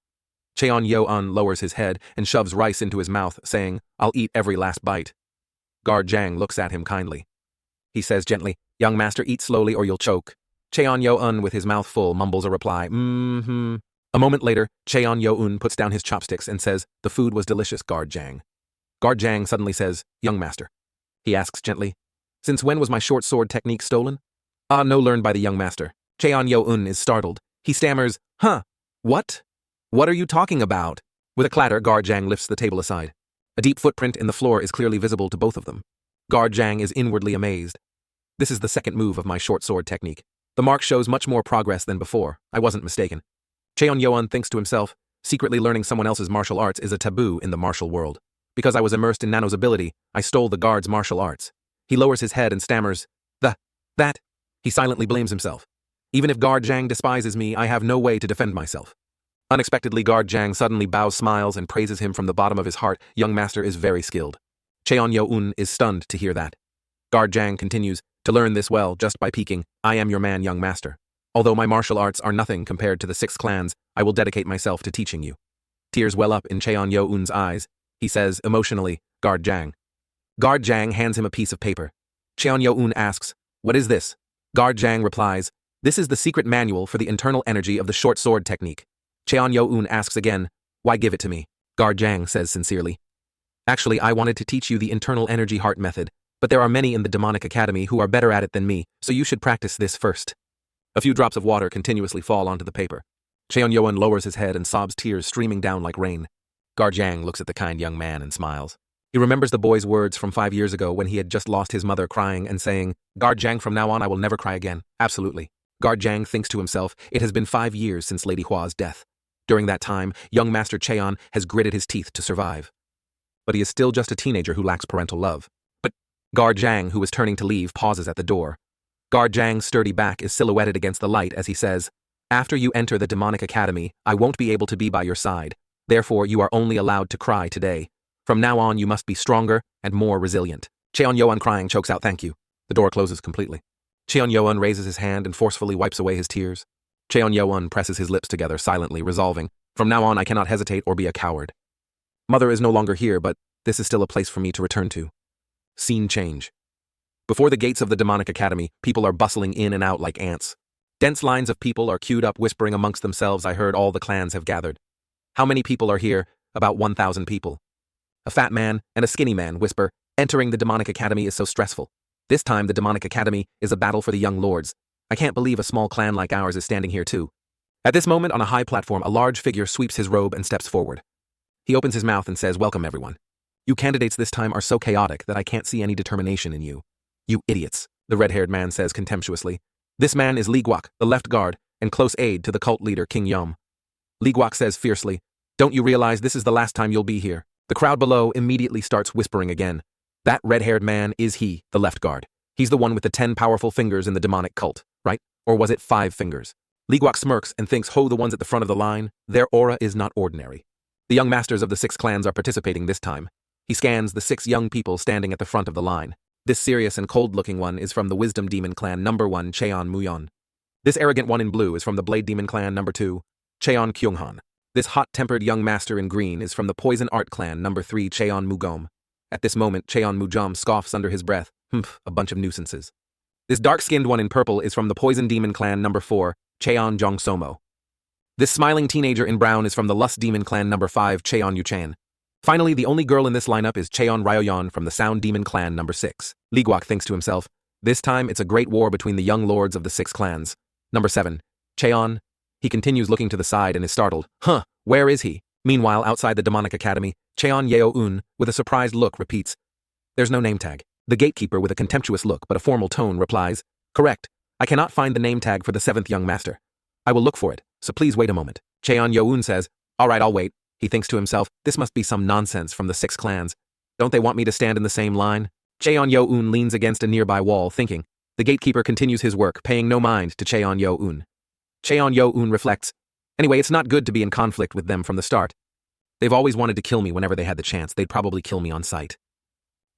Cheon-Yo-un lowers his head and shoves rice into his mouth, saying, I'll eat every last bite. Guard Jang looks at him kindly. He says gently, young master, eat slowly or you'll choke. Cheon-Yo-un, with his mouth full, mumbles a reply, A moment later, Cheon-Yo-un puts down his chopsticks and says, the food was delicious, Guard Jang. Guard Jang suddenly says, young master. He asks gently, since when was my short sword technique stolen? No, learned by the young master. Cheon-Yo-un is startled. He stammers, what? What are you talking about? With a clatter, Guard Jang lifts the table aside. A deep footprint in the floor is clearly visible to both of them. Guard Jang is inwardly amazed. This is the second move of my short sword technique. The mark shows much more progress than before. I wasn't mistaken. Cheon-Yo-un thinks to himself, secretly learning someone else's martial arts is a taboo in the martial world. Because I was immersed in Nano's ability, I stole the guard's martial arts. He lowers his head and stammers, that. He silently blames himself. Even if Guard Jang despises me, I have no way to defend myself. Unexpectedly, Guard Jang suddenly bows, smiles, and praises him from the bottom of his heart. Young master is very skilled. Cheon-Yo-un is stunned to hear that. Guard Jang continues, to learn this well just by peeking, I am your man, young master. Although my martial arts are nothing compared to the 6 clans, I will dedicate myself to teaching you. Tears well up in Cheon-Yo-un's eyes. He says, emotionally, Guard Jang. Guard Jang hands him a piece of paper. Cheon-Yo-un asks, what is this? Guard Jang replies, this is the secret manual for the internal energy of the short sword technique. Cheon-Yo-un asks again, why give it to me? Guard Jang says sincerely, actually, I wanted to teach you the internal energy heart method, but there are many in the Demonic Academy who are better at it than me, so you should practice this first. A few drops of water continuously fall onto the paper. Cheon-Yo-un lowers his head and sobs, tears streaming down like rain. Guard Jang looks at the kind young man and smiles. He remembers the boy's words from 5 years ago when he had just lost his mother, crying and saying, Guard Jang, from now on I will never cry again. Absolutely. Guard Jang thinks to himself, it has been 5 years since Lady Hua's death. During that time, young Master Cheon has gritted his teeth to survive. But he is still just a teenager who lacks parental love. But Guard Jang, who is turning to leave, pauses at the door. Guard Jang's sturdy back is silhouetted against the light as he says, after you enter the Demonic Academy, I won't be able to be by your side. Therefore, you are only allowed to cry today. From now on, you must be stronger and more resilient. Cheon-Yo-un, crying, chokes out, thank you. The door closes completely. Cheon-Yo-un raises his hand and forcefully wipes away his tears. Cheon-Yo-un presses his lips together, silently resolving, from now on I cannot hesitate or be a coward. Mother is no longer here, but this is still a place for me to return to. Scene change. Before the gates of the Demonic Academy, people are bustling in and out like ants. Dense lines of people are queued up, whispering amongst themselves, I heard all the clans have gathered. How many people are here? About 1,000 people. A fat man and a skinny man whisper, entering the Demonic Academy is so stressful. This time the Demonic Academy is a battle for the young lords. I can't believe a small clan like ours is standing here too. At this moment, on a high platform, a large figure sweeps his robe and steps forward. He opens his mouth and says, welcome everyone. You candidates this time are so chaotic that I can't see any determination in you. You idiots, the red-haired man says contemptuously. This man is Li Guok, the left guard, and close aide to the cult leader King Yum. Li Guok says fiercely, don't you realize this is the last time you'll be here? The crowd below immediately starts whispering again. That red-haired man is he, the left guard. He's the one with the 10 powerful fingers in the demonic cult, right? Or was it 5 fingers? Li Guok smirks and thinks, the ones at the front of the line, their aura is not ordinary. The young masters of the 6 clans are participating this time. He scans the 6 young people standing at the front of the line. This serious and cold-looking one is from the Wisdom Demon Clan number 1, Cheon Muyon. This arrogant one in blue is from the Blade Demon Clan number 2, Cheon Kyunghan. This hot-tempered young master in green is from the Poison Art Clan number 3, Cheon Mugom. At this moment, Cheon Mujom scoffs under his breath. A bunch of nuisances. This dark-skinned one in purple is from the Poison Demon Clan number 4, Cheon Jongsomo. This smiling teenager in brown is from the Lust Demon Clan number 5, Cheon Yuchan. Finally, the only girl in this lineup is Cheon Ryoyon from the Sound Demon Clan number 6. Li Guok thinks to himself, this time it's a great war between the young lords of the 6 clans. Number 7. Cheon. He continues looking to the side and is startled. Where is he? Meanwhile, outside the demonic academy, Cheon Yeo-un, with a surprised look, repeats, there's no name tag. The gatekeeper, with a contemptuous look but a formal tone, replies, correct. I cannot find the name tag for the 7th young master. I will look for it, so please wait a moment. Cheon Yeo-un says, all right, I'll wait. He thinks to himself, this must be some nonsense from the 6 clans. Don't they want me to stand in the same line? Cheon Yeo-un leans against a nearby wall, thinking. The gatekeeper continues his work, paying no mind to Cheon Yeo-un. Cheon Yeo-un reflects, anyway, it's not good to be in conflict with them from the start. They've always wanted to kill me whenever they had the chance. They'd probably kill me on sight.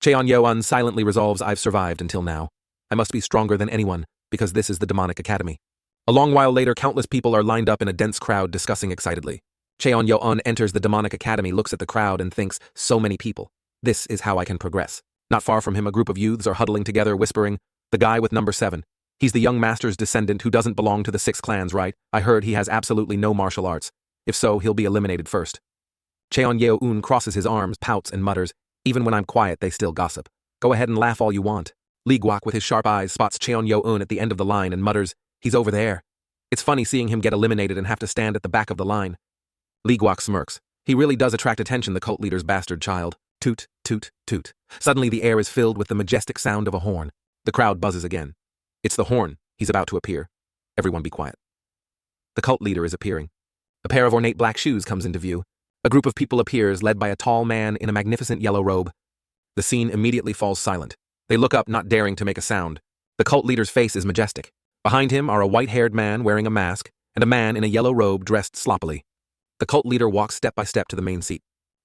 Cheon Yeo-un silently resolves, I've survived until now. I must be stronger than anyone, because this is the demonic academy. A long while later, countless people are lined up in a dense crowd discussing excitedly. Cheon Yeo-un enters the demonic academy, looks at the crowd and thinks, so many people. This is how I can progress. Not far from him, a group of youths are huddling together, whispering, the guy with number 7. He's the young master's descendant who doesn't belong to the 6 clans, right? I heard he has absolutely no martial arts. If so, he'll be eliminated first. Cheon Yeo-un crosses his arms, pouts, and mutters, even when I'm quiet, they still gossip. Go ahead and laugh all you want. Li Guok, with his sharp eyes, spots Cheon Yeo-un at the end of the line and mutters, he's over there. It's funny seeing him get eliminated and have to stand at the back of the line. Li Guok smirks. He really does attract attention, the cult leader's bastard child. Toot, toot, toot. Suddenly the air is filled with the majestic sound of a horn. The crowd buzzes again. It's the horn. He's about to appear. Everyone be quiet. The cult leader is appearing. A pair of ornate black shoes comes into view. A group of people appears, led by a tall man in a magnificent yellow robe. The scene immediately falls silent. They look up, not daring to make a sound. The cult leader's face is majestic. Behind him are a white-haired man wearing a mask and a man in a yellow robe dressed sloppily. The cult leader walks step by step to the main seat.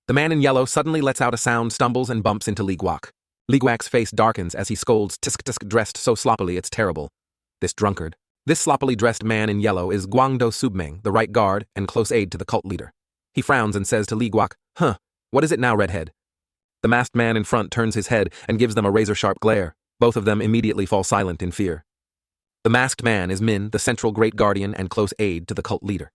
The man in yellow suddenly lets out a sound, stumbles, and bumps into Li Guok. Li Guok's face darkens as he scolds, tisk-tisk, dressed so sloppily it's terrible. This drunkard. This sloppily dressed man in yellow is Guangdo Submeng, the right guard and close aide to the cult leader. He frowns and says to Li Guok, what is it now, redhead? The masked man in front turns his head and gives them a razor-sharp glare. Both of them immediately fall silent in fear. The masked man is Min, the central great guardian and close aide to the cult leader.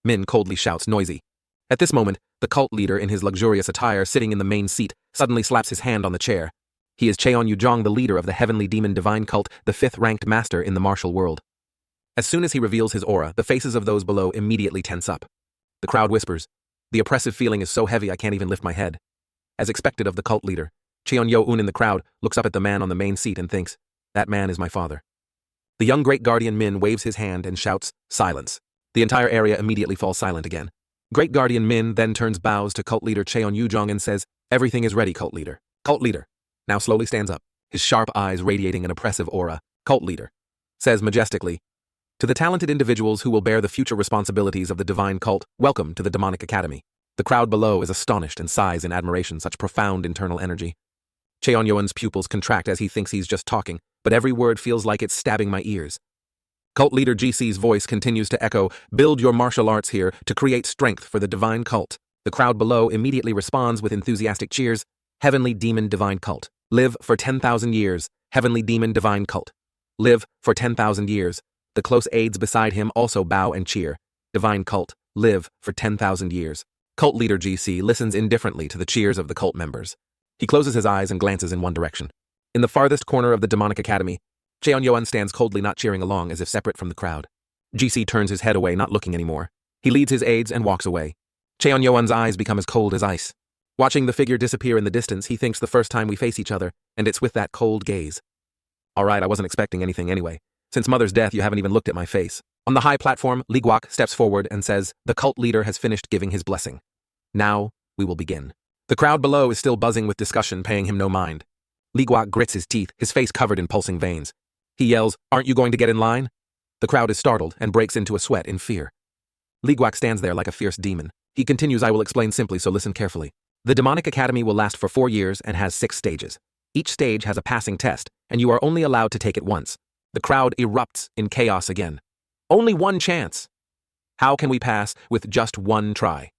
Min coldly shouts, noisy. At this moment, the cult leader in his luxurious attire sitting in the main seat suddenly slaps his hand on the chair. He is Cheon Yujong, the leader of the heavenly demon divine cult, the 5th-ranked master in the martial world. As soon as he reveals his aura, the faces of those below immediately tense up. The crowd whispers, the oppressive feeling is so heavy I can't even lift my head. As expected of the cult leader, Cheon Yeo-un in the crowd looks up at the man on the main seat and thinks, that man is my father. The young great guardian Min waves his hand and shouts, silence. The entire area immediately falls silent again. Great guardian Min then turns bows to cult leader Cheon Yujong and says, everything is ready, cult leader. Cult leader now slowly stands up, his sharp eyes radiating an oppressive aura. Cult leader says majestically, to the talented individuals who will bear the future responsibilities of the divine cult, welcome to the demonic academy. The crowd below is astonished and sighs in admiration, such profound internal energy. Cheon Yeo-un's pupils contract as he thinks he's just talking, but every word feels like it's stabbing my ears. Cult leader GC's voice continues to echo, build your martial arts here to create strength for the divine cult. The crowd below immediately responds with enthusiastic cheers, heavenly demon divine cult. Live for 10,000 years, heavenly demon divine cult. Live for 10,000 years. The close aides beside him also bow and cheer. Divine cult, live for 10,000 years. Cult leader GC listens indifferently to the cheers of the cult members. He closes his eyes and glances in one direction. In the farthest corner of the demonic academy, Cheon Yeo-un stands coldly, not cheering along, as if separate from the crowd. GC turns his head away, not looking anymore. He leads his aides and walks away. Cheon Yeo-un's eyes become as cold as ice. Watching the figure disappear in the distance, he thinks the first time we face each other, and it's with that cold gaze. All right, I wasn't expecting anything anyway. Since Mother's death, you haven't even looked at my face. On the high platform, Li Guok steps forward and says, the cult leader has finished giving his blessing. Now, we will begin. The crowd below is still buzzing with discussion, paying him no mind. Li Guak grits his teeth, his face covered in pulsing veins. He yells, "Aren't you going to get in line?" The crowd is startled and breaks into a sweat in fear. Li Guak stands there like a fierce demon. He continues, "I will explain simply, so listen carefully. The Demonic Academy will last for 4 years and has 6 stages. Each stage has a passing test, and you are only allowed to take it once." The crowd erupts in chaos again. Only one chance. How can we pass with just one try?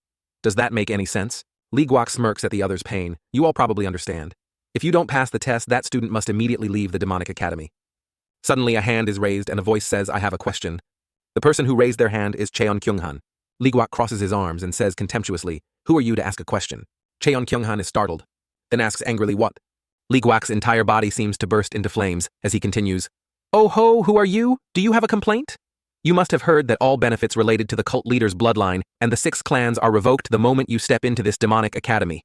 Does that make any sense? Li Guak smirks at the other's pain. You all probably understand. If you don't pass the test, that student must immediately leave the Demonic Academy. Suddenly a hand is raised and a voice says, "I have a question." The person who raised their hand is Cheon Kyunghan. Li Guak crosses his arms and says contemptuously, "Who are you to ask a question?" Cheon Kyunghan is startled, then asks angrily, "What?" Li Guak's entire body seems to burst into flames as he continues, "Oh ho, who are you? Do you have a complaint? You must have heard that all benefits related to the cult leader's bloodline and the 6 clans are revoked the moment you step into this Demonic Academy."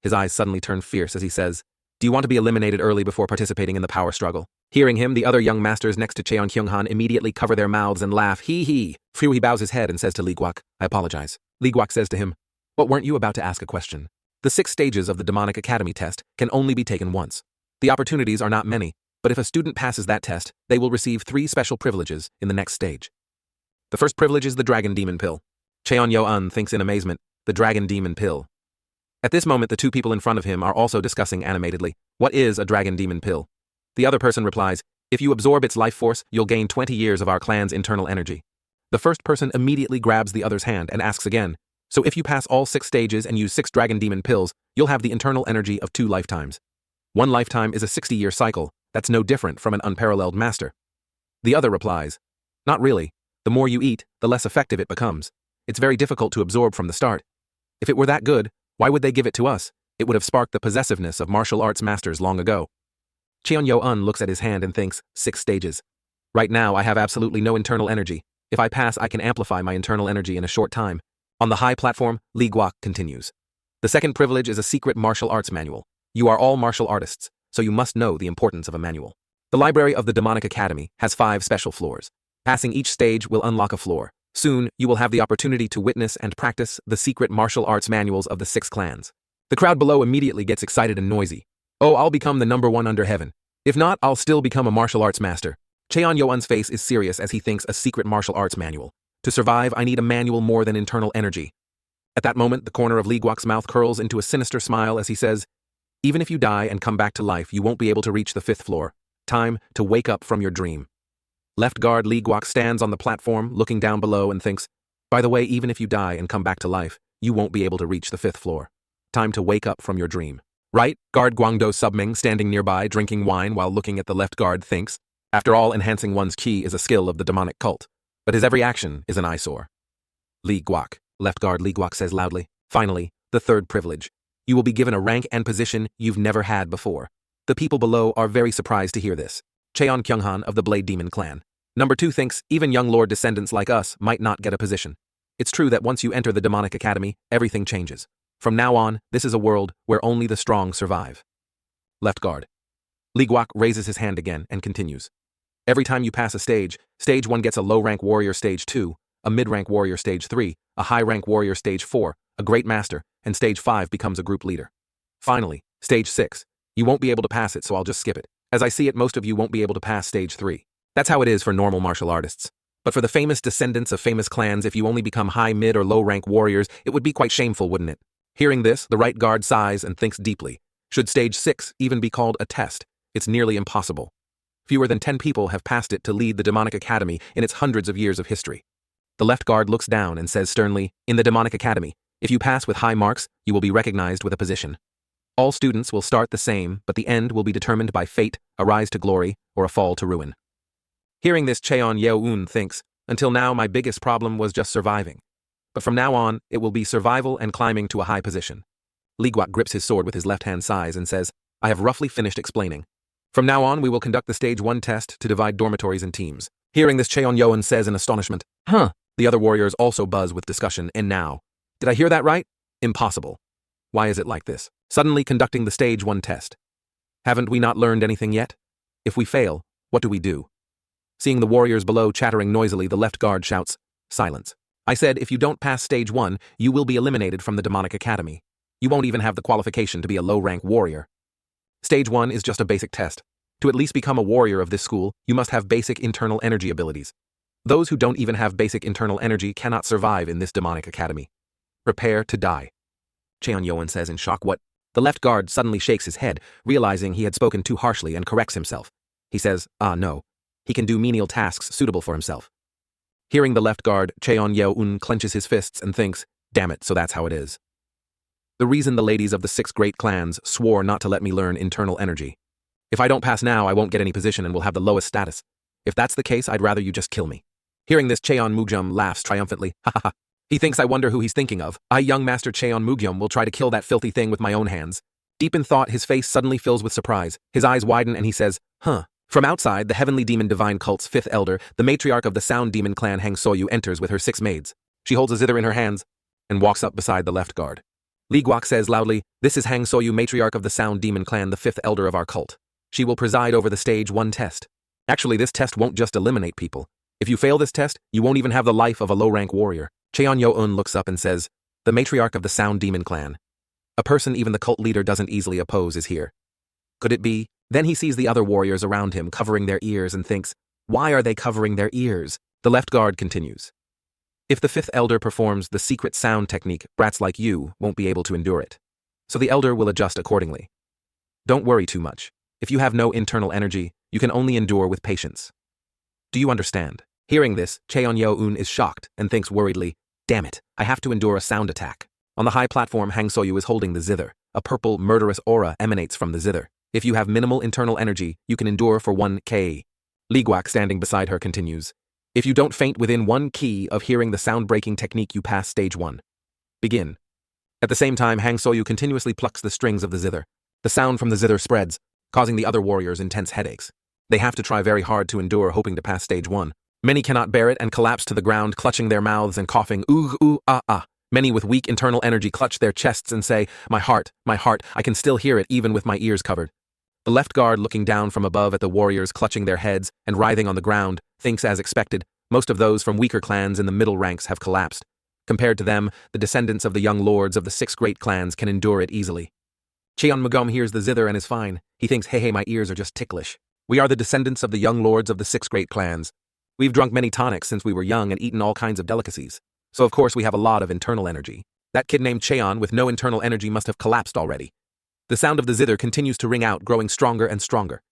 His eyes suddenly turn fierce as he says, "Do you want to be eliminated early before participating in the power struggle?" Hearing him, the other young masters next to Cheon Kyunghan immediately cover their mouths and laugh. He bows his head and says to Li Guak, "I apologize." Li Guak says to him, "What, weren't you about to ask a question?" The 6 stages of the Demonic Academy test can only be taken once. The opportunities are not many, but if a student passes that test, they will receive 3 special privileges in the next stage. The first privilege is the Dragon Demon Pill. Cheon Yo-un thinks in amazement, the Dragon Demon Pill. At this moment, the 2 people in front of him are also discussing animatedly, "What is a Dragon Demon Pill?" The other person replies, "If you absorb its life force, you'll gain 20 years of our clan's internal energy." The first person immediately grabs the other's hand and asks again, "So if you pass all 6 stages and use 6 Dragon Demon Pills, you'll have the internal energy of 2 lifetimes. 1 lifetime is a 60-year cycle. That's no different from an unparalleled master." The other replies, "Not really. The more you eat, the less effective it becomes. It's very difficult to absorb from the start. If it were that good, why would they give it to us? It would have sparked the possessiveness of martial arts masters long ago." Cheon Yo-un looks at his hand and thinks, 6 stages. Right now, I have absolutely no internal energy. If I pass, I can amplify my internal energy in a short time. On the high platform, Li Guak continues. The second privilege is a secret martial arts manual. You are all martial artists, so you must know the importance of a manual. The library of the Demonic Academy has 5 special floors. Passing each stage will unlock a floor. Soon, you will have the opportunity to witness and practice the secret martial arts manuals of the 6 clans. The crowd below immediately gets excited and noisy. "Oh, I'll become the #1 under heaven. If not, I'll still become a martial arts master." Cheon Yo-un's face is serious as he thinks a secret martial arts manual. To survive, I need a manual more than internal energy. At that moment, the corner of Li Guak's mouth curls into a sinister smile as he says, "Even if you die and come back to life, you won't be able to reach the 5th floor. Time to wake up from your dream." Left guard Li Guak stands on the platform, looking down below and thinks, "By the way, even if you die and come back to life, you won't be able to reach the 5th floor. Time to wake up from your dream." Right, guard Guangdo Subming, standing nearby, drinking wine while looking at the left guard, thinks, after all, enhancing one's ki is a skill of the demonic cult, but his every action is an eyesore. Li Guak, left guard Li Guak says loudly. Finally, the third privilege. You will be given a rank and position you've never had before. The people below are very surprised to hear this. Cheon Kyunghan of the Blade Demon clan. Number 2 thinks even young lord descendants like us might not get a position. It's true that once you enter the Demonic Academy, everything changes. From now on, this is a world where only the strong survive. Left guard. Li Guak raises his hand again and continues. Every time you pass a stage, stage 1 gets a low-rank warrior stage 2, a mid-rank warrior stage 3, a high-rank warrior stage 4, a great master, and stage 5 becomes a group leader. Finally, stage 6. You won't be able to pass it, so I'll just skip it. As I see it, most of you won't be able to pass stage 3. That's how it is for normal martial artists. But for the famous descendants of famous clans, if you only become high, mid, or low-rank warriors, it would be quite shameful, wouldn't it? Hearing this, the right guard sighs and thinks deeply. Should stage 6 even be called a test? It's nearly impossible. Fewer than 10 people have passed it to lead the Demonic Academy in its hundreds of years of history. The left guard looks down and says sternly, "In the Demonic Academy, if you pass with high marks, you will be recognized with a position. All students will start the same, but the end will be determined by fate, a rise to glory, or a fall to ruin." Hearing this, Cheon Yo-un thinks, "Until now, my biggest problem was just surviving. But from now on, it will be survival and climbing to a high position." Li Guak grips his sword with his left-hand size and says, "I have roughly finished explaining. From now on, we will conduct the stage 1 test to divide dormitories in teams." Hearing this, Cheon Yo-un says in astonishment, "Huh." The other warriors also buzz with discussion, and now. Did I hear that right? Impossible. Why is it like this? Suddenly conducting the stage 1 test. Haven't we not learned anything yet? If we fail, what do we do? Seeing the warriors below chattering noisily, the left guard shouts, "Silence. I said if you don't pass stage 1, you will be eliminated from the Demonic Academy." You won't even have the qualification to be a low-rank warrior. Stage 1 is just a basic test. To at least become a warrior of this school, you must have basic internal energy abilities. Those who don't even have basic internal energy cannot survive in this demonic academy. Prepare to die. Cheon-yeon says in shock. What? The left guard suddenly shakes his head, realizing he had spoken too harshly, and corrects himself. He says, no. He can do menial tasks suitable for himself. Hearing the left guard, Cheon-yeon clenches his fists and thinks, damn it, so that's how it is. The reason the ladies of the 6 great clans swore not to let me learn internal energy. If I don't pass now, I won't get any position and will have the lowest status. If that's the case, I'd rather you just kill me. Hearing this, Cheon-mugyum laughs triumphantly. Ha ha ha. He thinks I wonder who he's thinking of. I, young master Cheon-mugyum, will try to kill that filthy thing with my own hands. Deep in thought, his face suddenly fills with surprise. His eyes widen and he says, huh. From outside, the heavenly demon divine cult's 5th elder, the matriarch of the sound demon clan Hang Soyu, enters with her 6 maids. She holds a zither in her hands and walks up beside the left guard. Li Guok says loudly, this is Hang Soyu, matriarch of the sound demon clan, the 5th elder of our cult. She will preside over the stage 1 test. Actually, this test won't just eliminate people. If you fail this test, you won't even have the life of a low-rank warrior. Cheon-yeon looks up and says, the matriarch of the sound demon clan. A person even the cult leader doesn't easily oppose is here. Could it be? Then he sees the other warriors around him covering their ears and thinks, why are they covering their ears? The left guard continues. If the 5th elder performs the secret sound technique, brats like you won't be able to endure it. So the elder will adjust accordingly. Don't worry too much. If you have no internal energy, you can only endure with patience. Do you understand? Hearing this, Cheon-yeon is shocked and thinks worriedly, damn it, I have to endure a sound attack. On the high platform, Hang Soyu is holding the zither. A purple, murderous aura emanates from the zither. If you have minimal internal energy, you can endure for 1 ki. Li Guok, standing beside her, continues. If you don't faint within 1 ki of hearing the sound-breaking technique, you pass stage 1. Begin. At the same time, Hang Soyu continuously plucks the strings of the zither. The sound from the zither spreads, causing the other warriors intense headaches. They have to try very hard to endure, hoping to pass stage 1. Many cannot bear it and collapse to the ground, clutching their mouths and coughing, ooh, ooh, ah, ah. Many with weak internal energy clutch their chests and say, my heart, I can still hear it even with my ears covered. The left guard, looking down from above at the warriors clutching their heads and writhing on the ground, thinks as expected, most of those from weaker clans in the middle ranks have collapsed. Compared to them, the descendants of the young lords of the 6 great clans can endure it easily. Cheon-mugyum hears the zither and is fine. He thinks, hey, my ears are just ticklish. We are the descendants of the young lords of the 6 great clans. We've drunk many tonics since we were young and eaten all kinds of delicacies. So of course we have a lot of internal energy. That kid named Cheon with no internal energy must have collapsed already. The sound of the zither continues to ring out, growing stronger and stronger.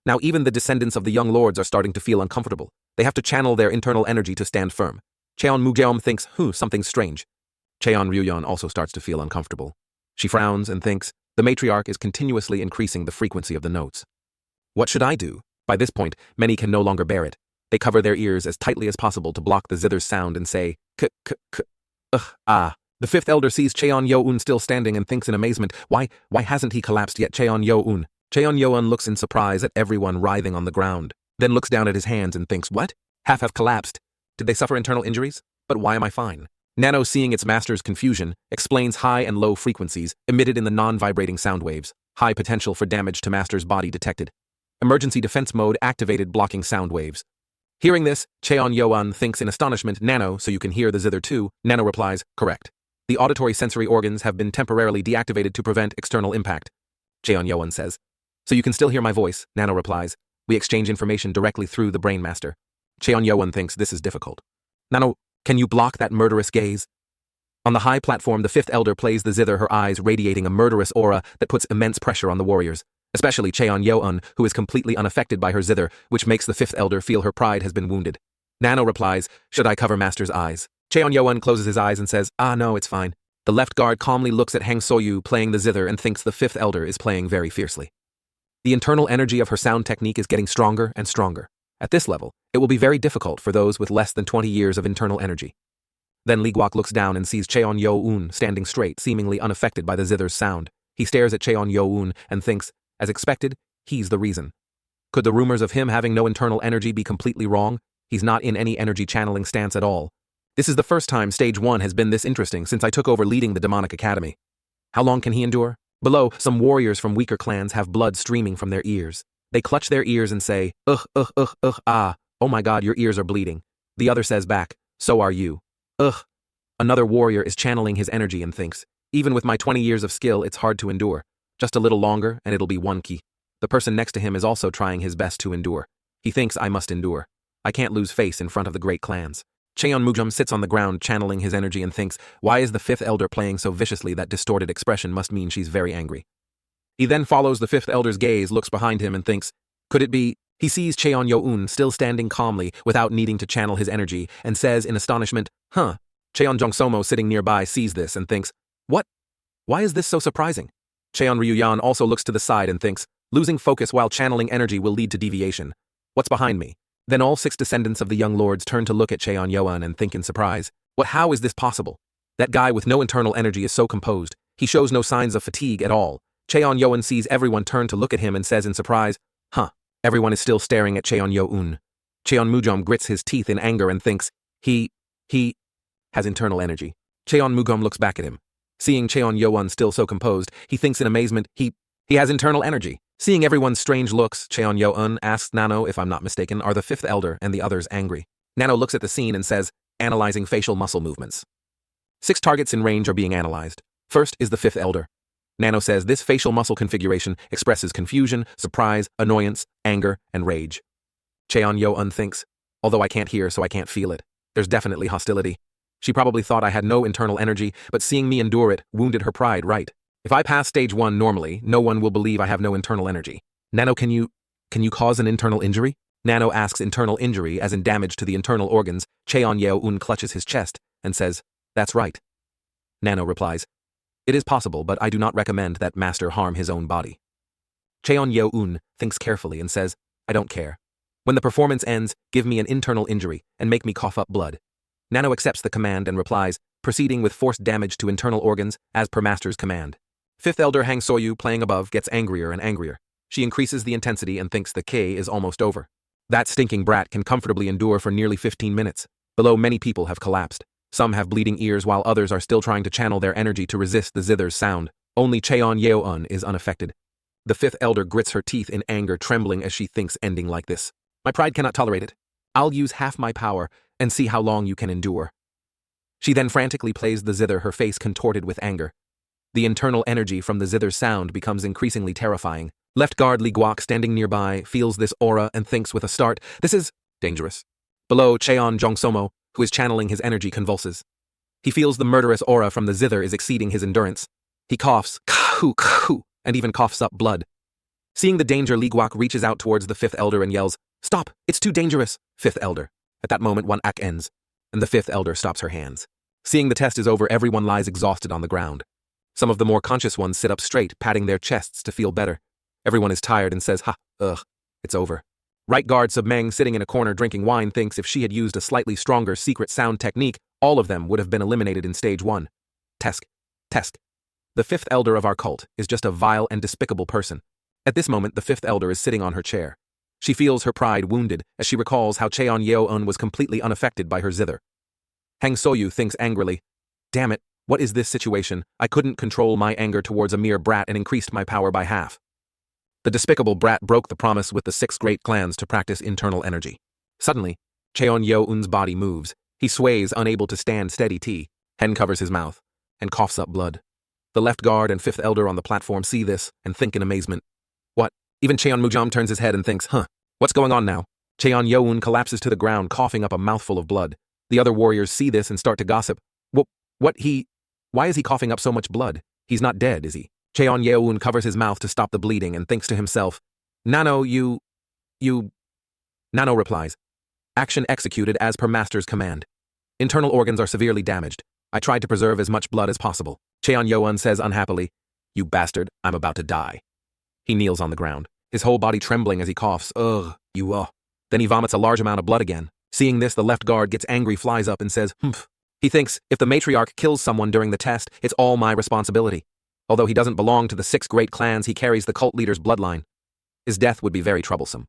Now even the descendants of the young lords are starting to feel uncomfortable. They have to channel their internal energy to stand firm. Cheon-mugyum thinks, something's strange. Cheon-ryuyeon also starts to feel uncomfortable. She frowns and thinks, the matriarch is continuously increasing the frequency of the notes. What should I do? By this point, many can no longer bear it. They cover their ears as tightly as possible to block the zither's sound and say, ah. The 5th elder sees Cheon-yeon still standing and thinks in amazement, why hasn't he collapsed yet? Cheon-yeon. Cheon-yeon looks in surprise at everyone writhing on the ground, then looks down at his hands and thinks, what? Half have collapsed. Did they suffer internal injuries? But why am I fine? Nano, seeing its master's confusion, explains high and low frequencies emitted in the non-vibrating sound waves. High potential for damage to master's body detected. Emergency defense mode activated, blocking sound waves. Hearing this, Cheon-yeon thinks in astonishment, Nano, so you can hear the zither too? Nano replies, correct. The auditory sensory organs have been temporarily deactivated to prevent external impact. Cheon-yeon says. So you can still hear my voice? Nano replies. We exchange information directly through the brain master. Cheon-yeon thinks this is difficult. Nano, can you block that murderous gaze? On the high platform, the 5th elder plays the zither, her eyes radiating a murderous aura that puts immense pressure on the warriors. Especially Cheon-yeon, who is completely unaffected by her zither, which makes the 5th elder feel her pride has been wounded. Nano replies, should I cover master's eyes? Cheon-yeon closes his eyes and says, no, it's fine. The left guard calmly looks at Hang Soyu playing the zither and thinks the 5th elder is playing very fiercely. The internal energy of her sound technique is getting stronger and stronger. At this level, it will be very difficult for those with less than 20 years of internal energy. Then Li Guok looks down and sees Cheon-yeon standing straight, seemingly unaffected by the zither's sound. He stares at Cheon-yeon and thinks, as expected, he's the reason. Could the rumors of him having no internal energy be completely wrong? He's not in any energy channeling stance at all. This is the first time stage 1 has been this interesting since I took over leading the demonic academy. How long can he endure? Below, some warriors from weaker clans have blood streaming from their ears. They clutch their ears and say, ah, oh my god, your ears are bleeding. The other says back, so are you. Another warrior is channeling his energy and thinks, Even with my 20 years of skill, it's hard to endure. Just a little longer, and it'll be 1 key. The person next to him is also trying his best to endure. He thinks I must endure. I can't lose face in front of the great clans. Cheonmujum sits on the ground channeling his energy and thinks, why is the fifth elder playing so viciously? That distorted expression must mean she's very angry. He then follows the fifth elder's gaze, looks behind him and thinks, could it be? He sees Cheon Yo-un still standing calmly without needing to channel his energy and says in astonishment, huh. Cheon Jongsomo sitting nearby sees this and thinks, what? Why is this so surprising? Cheon Ryuyan also looks to the side and thinks, losing focus while channeling energy will lead to deviation. What's behind me? Then all 6 descendants of the young lords turn to look at Cheon Yo-un and think in surprise, how is this possible? That guy with no internal energy is so composed, he shows no signs of fatigue at all. Cheon Yo-un sees everyone turn to look at him and says in surprise, huh. Everyone is still staring at Cheon Yo-un. Cheonmujum grits his teeth in anger and thinks, he has internal energy. Cheonmujum looks back at him. Seeing Cheon Yo-un still so composed, he thinks in amazement, he has internal energy. Seeing everyone's strange looks, Cheon Yo-un asks Nano, if I'm not mistaken, are the fifth elder and the others angry? Nano looks at the scene and says, analyzing facial muscle movements. 6 targets in range are being analyzed. First is the fifth elder. Nano says this facial muscle configuration expresses confusion, surprise, annoyance, anger, and rage. Cheon Yo-un thinks, although I can't hear so I can't feel it, there's definitely hostility. She probably thought I had no internal energy, but seeing me endure it wounded her pride, right? If I pass stage 1 normally, no one will believe I have no internal energy. Nano, can you cause an internal injury? Nano asks internal injury as in damage to the internal organs. Cheon Yo-un clutches his chest and says, that's right. Nano replies, it is possible, but I do not recommend that master harm his own body. Cheon Yo-un thinks carefully and says, I don't care. When the performance ends, give me an internal injury and make me cough up blood. Nano accepts the command and replies, proceeding with forced damage to internal organs as per master's command. Fifth elder Hang Soyu playing above gets angrier and angrier. She increases the intensity and thinks the K is almost over. That stinking brat can comfortably endure for nearly 15 minutes. Below, many people have collapsed. Some have bleeding ears while others are still trying to channel their energy to resist the zither's sound. Only Cheon Yo-un is unaffected. The fifth elder grits her teeth in anger, trembling as she thinks ending like this. My pride cannot tolerate it. I'll use half my power and see how long you can endure. She then frantically plays the zither, her face contorted with anger. The internal energy from the zither's sound becomes increasingly terrifying. Left guard Li Guok standing nearby feels this aura and thinks with a start, this is dangerous. Below, Cheon Jongsomo, who is channeling his energy, convulses. He feels the murderous aura from the zither is exceeding his endurance. He coughs, kahoo, and even coughs up blood. Seeing the danger, Li Guok reaches out towards the fifth elder and yells, stop, it's too dangerous, fifth elder. At that moment, one act ends, and the fifth elder stops her hands. Seeing the test is over, everyone lies exhausted on the ground. Some of the more conscious ones sit up straight, patting their chests to feel better. Everyone is tired and says, it's over. Right guard Submeng, sitting in a corner drinking wine, thinks if she had used a slightly stronger secret sound technique, all of them would have been eliminated in stage 1. Tesk. The fifth elder of our cult is just a vile and despicable person. At this moment, the fifth elder is sitting on her chair. She feels her pride wounded as she recalls how Cheon Yo-un was completely unaffected by her zither. Hang Soyu thinks angrily, damn it, what is this situation? I couldn't control my anger towards a mere brat and increased my power by half. The despicable brat broke the promise with the 6 great clans to practice internal energy. Suddenly, Cheon Yo-un's body moves. He sways, unable to stand steady. Hen covers his mouth and coughs up blood. The left guard and fifth elder on the platform see this and think in amazement. What? Even Cheonmujum turns his head and thinks, what's going on now? Cheon Yo-un collapses to the ground, coughing up a mouthful of blood. The other warriors see this and start to gossip. Why is he coughing up so much blood? He's not dead, is he? Cheon Yo-un covers his mouth to stop the bleeding and thinks to himself, Nano, Nano replies, action executed as per master's command. Internal organs are severely damaged. I tried to preserve as much blood as possible. Cheon Yo-un says unhappily, you bastard, I'm about to die. He kneels on the ground, his whole body trembling as he coughs, Then he vomits a large amount of blood again. Seeing this, the left guard gets angry, flies up and says, humph. He thinks, if the matriarch kills someone during the test, it's all my responsibility. Although he doesn't belong to the 6 great clans, he carries the cult leader's bloodline. His death would be very troublesome.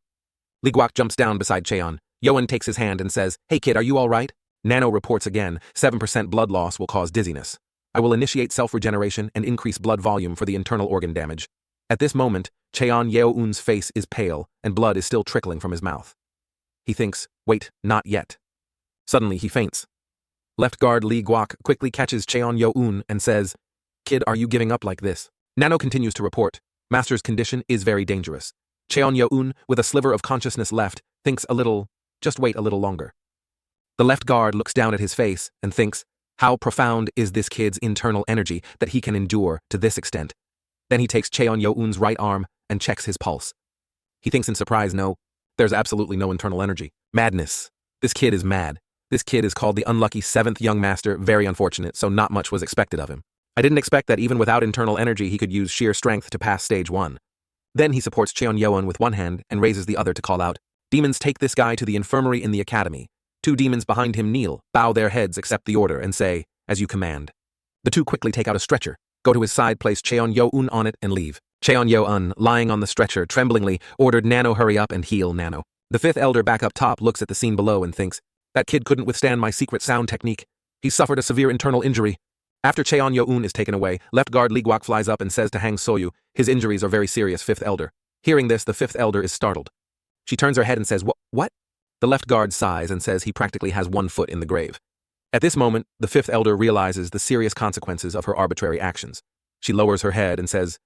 Li Guok jumps down beside Cheon. Yo-un takes his hand and says, hey kid, are you all right? Nano reports again, 7% blood loss will cause dizziness. I will initiate self-regeneration and increase blood volume for the internal organ damage. At this moment, Cheon Yo-un's face is pale and blood is still trickling from his mouth. He thinks, wait, not yet. Suddenly he faints. Left guard Li Guok quickly catches Cheon Yo-un and says, Kid, are you giving up like this? Nano continues to report. Master's condition is very dangerous. Cheon-Yo-un, with a sliver of consciousness left, thinks a little, just wait a little longer. The left guard looks down at his face and thinks, how profound is this kid's internal energy that he can endure to this extent? Then he takes Cheon-Yo-un's right arm and checks his pulse. He thinks in surprise, no, there's absolutely no internal energy. Madness. This kid is mad. This kid is called the unlucky 7th young master, very unfortunate, so not much was expected of him. I didn't expect that even without internal energy he could use sheer strength to pass stage 1. Then he supports Cheon-Yo-un with one hand and raises the other to call out, demons, take this guy to the infirmary in the academy. 2 demons behind him kneel, bow their heads, accept the order, and say, as you command. The 2 quickly take out a stretcher, go to his side, place Cheon-Yo-un on it, and leave. Cheon-Yo-un, lying on the stretcher, tremblingly, ordered Nano hurry up and heal Nano. The 5th elder back up top looks at the scene below and thinks, that kid couldn't withstand my secret sound technique. He suffered a severe internal injury. After Cheon-Yo-un is taken away, left guard Lee Guak flies up and says to Hang Soyu, his injuries are very serious, 5th elder. Hearing this, the 5th elder is startled. She turns her head and says, what? The left guard sighs and says he practically has 1 foot in the grave. At this moment, the 5th elder realizes the serious consequences of her arbitrary actions. She lowers her head and says,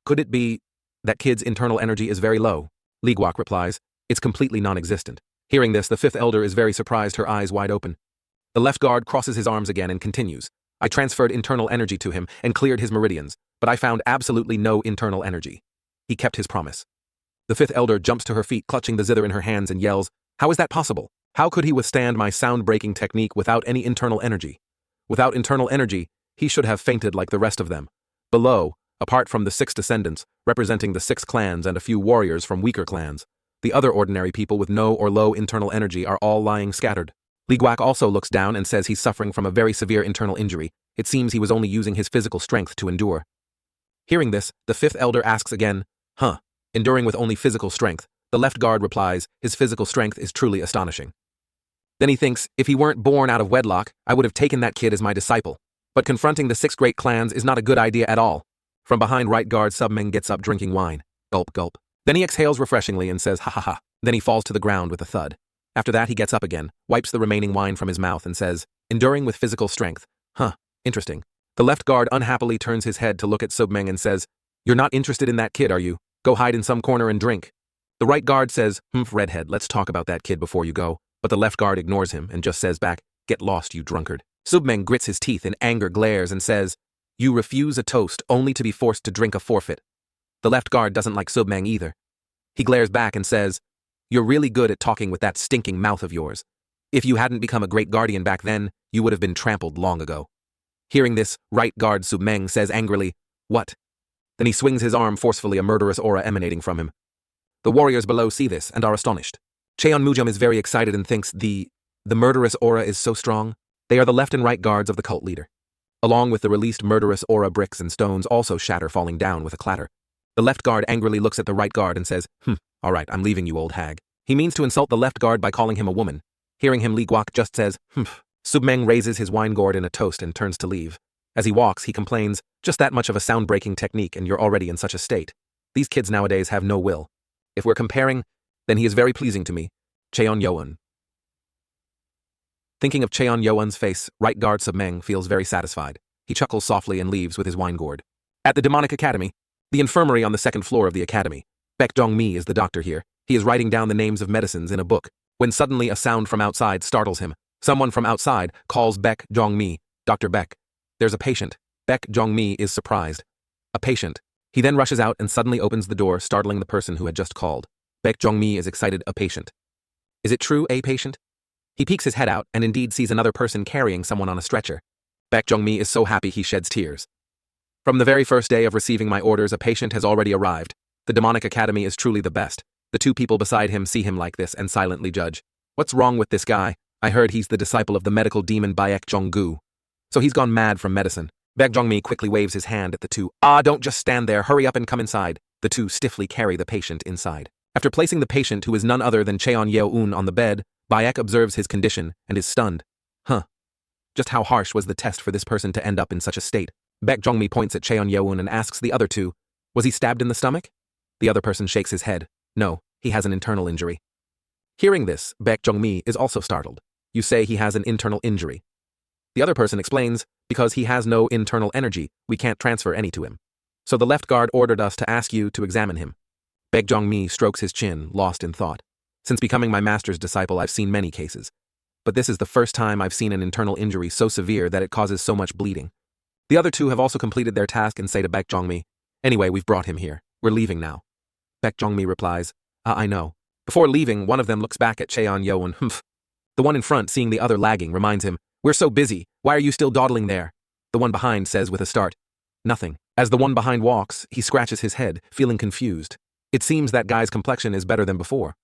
could it be that kid's internal energy is very low? Lee Guak replies, it's completely non-existent. Hearing this, the 5th elder is very surprised, her eyes wide open. The left guard crosses his arms again and continues, I transferred internal energy to him and cleared his meridians, but I found absolutely no internal energy. He kept his promise. The 5th elder jumps to her feet, clutching the zither in her hands, and yells, how is that possible? How could he withstand my sound-breaking technique without any internal energy? Without internal energy, he should have fainted like the rest of them. Below, apart from the 6 descendants, representing the 6 clans and a few warriors from weaker clans, the other ordinary people with no or low internal energy are all lying scattered. Lee Guak also looks down and says he's suffering from a very severe internal injury. It seems he was only using his physical strength to endure. Hearing this, the 5th elder asks again, enduring with only physical strength? The left guard replies, his physical strength is truly astonishing. Then he thinks, if he weren't born out of wedlock, I would have taken that kid as my disciple. But confronting the 6 great clans is not a good idea at all. From behind right guard, Submeng gets up drinking wine. Gulp, gulp. Then he exhales refreshingly and says, ha ha ha. Then he falls to the ground with a thud. After that, he gets up again, wipes the remaining wine from his mouth and says, enduring with physical strength. Interesting. The left guard unhappily turns his head to look at Submeng and says, you're not interested in that kid, are you? Go hide in some corner and drink. The right guard says, redhead, let's talk about that kid before you go. But the left guard ignores him and just says back, get lost, you drunkard. Submeng grits his teeth in anger, glares, and says, you refuse a toast only to be forced to drink a forfeit. The left guard doesn't like Submeng either. He glares back and says, you're really good at talking with that stinking mouth of yours. If you hadn't become a great guardian back then, you would have been trampled long ago. Hearing this, right guard Submeng says angrily, what? Then he swings his arm forcefully, a murderous aura emanating from him. The warriors below see this and are astonished. Cheon-Mujum is very excited and thinks the murderous aura is so strong. They are the left and right guards of the cult leader. Along with the released murderous aura, bricks and stones also shatter, falling down with a clatter. The left guard angrily looks at the right guard and says, all right, I'm leaving you, old hag. He means to insult the left guard by calling him a woman. Hearing him, Lee Guak just says, Submeng raises his wine gourd in a toast and turns to leave. As he walks, he complains, just that much of a sound-breaking technique and you're already in such a state. These kids nowadays have no will. If we're comparing, then he is very pleasing to me. Cheon-Yo-un. Thinking of Cheon-Yo-un's face, right guard Submeng feels very satisfied. He chuckles softly and leaves with his wine gourd. At the Demonic Academy, the infirmary on the 2nd floor of the academy, Baek Jong-mi is the doctor here. He is writing down the names of medicines in a book, when suddenly a sound from outside startles him. Someone from outside calls Baek Jong-mi, Dr. Baek. There's a patient. Baek Jong-mi is surprised. A patient. He then rushes out and suddenly opens the door, startling the person who had just called. Baek Jong-mi is excited, a patient. Is it true, a patient? He peeks his head out and indeed sees another person carrying someone on a stretcher. Baek Jong-mi is so happy he sheds tears. From the very first day of receiving my orders, a patient has already arrived. The Demonic Academy is truly the best. The 2 people beside him see him like this and silently judge. What's wrong with this guy? I heard he's the disciple of the medical demon Baek Jong-gu. So he's gone mad from medicine. Baek Jong-mi quickly waves his hand at the 2. Don't just stand there, hurry up and come inside. The 2 stiffly carry the patient inside. After placing the patient, who is none other than Cheon-Yo-un, on the bed, Baek observes his condition and is stunned. Just how harsh was the test for this person to end up in such a state? Baek Jong-mi points at Cheon-Yo-un and asks the other 2, was he stabbed in the stomach? The other person shakes his head. No, he has an internal injury. Hearing this, Baek Jong-mi is also startled. You say he has an internal injury. The other person explains, because he has no internal energy, we can't transfer any to him. So the left guard ordered us to ask you to examine him. Baek Jong-mi strokes his chin, lost in thought. Since becoming my master's disciple, I've seen many cases. But this is the first time I've seen an internal injury so severe that it causes so much bleeding. The other two have also completed their task and say to Baek Jong-mi, anyway, we've brought him here. We're leaving now. Baek Jong-mi replies, I know. Before leaving, one of them looks back at Cheon Yeon. Humph. The one in front, seeing the other lagging, reminds him, we're so busy. Why are you still dawdling there? The one behind says with a start, nothing. As the one behind walks, he scratches his head, feeling confused. It seems that guy's complexion is better than before.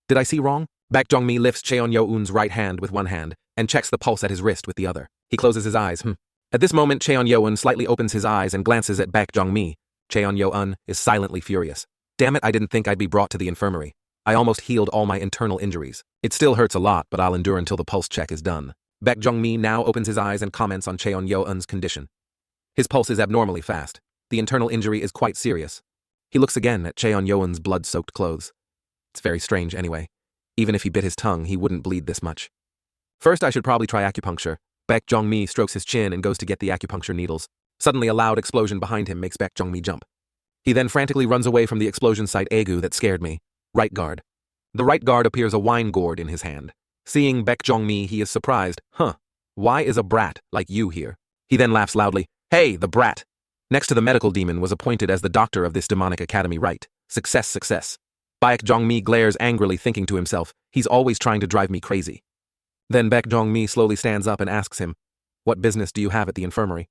Did I see wrong? Baek Jong-mi lifts Cheon Yeon's right hand with one hand and checks the pulse at his wrist with the other. He closes his eyes. At this moment, Cheon Yeon slightly opens his eyes and glances at Baek Jong-mi. Cheon Yeon is silently furious. Damn it, I didn't think I'd be brought to the infirmary. I almost healed all my internal injuries. It still hurts a lot, but I'll endure until the pulse check is done. Baek Jong-mi now opens his eyes and comments on Cheon Yeon's condition. His pulse is abnormally fast. The internal injury is quite serious. He looks again at Cheon Yeon's blood-soaked clothes. It's very strange anyway. Even if he bit his tongue, he wouldn't bleed this much. First, I should probably try acupuncture. Baek Jong-mi strokes his chin and goes to get the acupuncture needles. Suddenly, a loud explosion behind him makes Baek Jong-mi jump. He then frantically runs away from the explosion site. Agu, that scared me. Right guard. The right guard appears a wine gourd in his hand. Seeing Baek Jong-mi, he is surprised. Why is a brat like you here? He then laughs loudly. Hey, the brat! Next to the medical demon was appointed as the doctor of this demonic academy, right? Success, success. Baek Jong-mi glares angrily, thinking to himself, he's always trying to drive me crazy. Then Baek Jong-mi slowly stands up and asks him, what business do you have at the infirmary?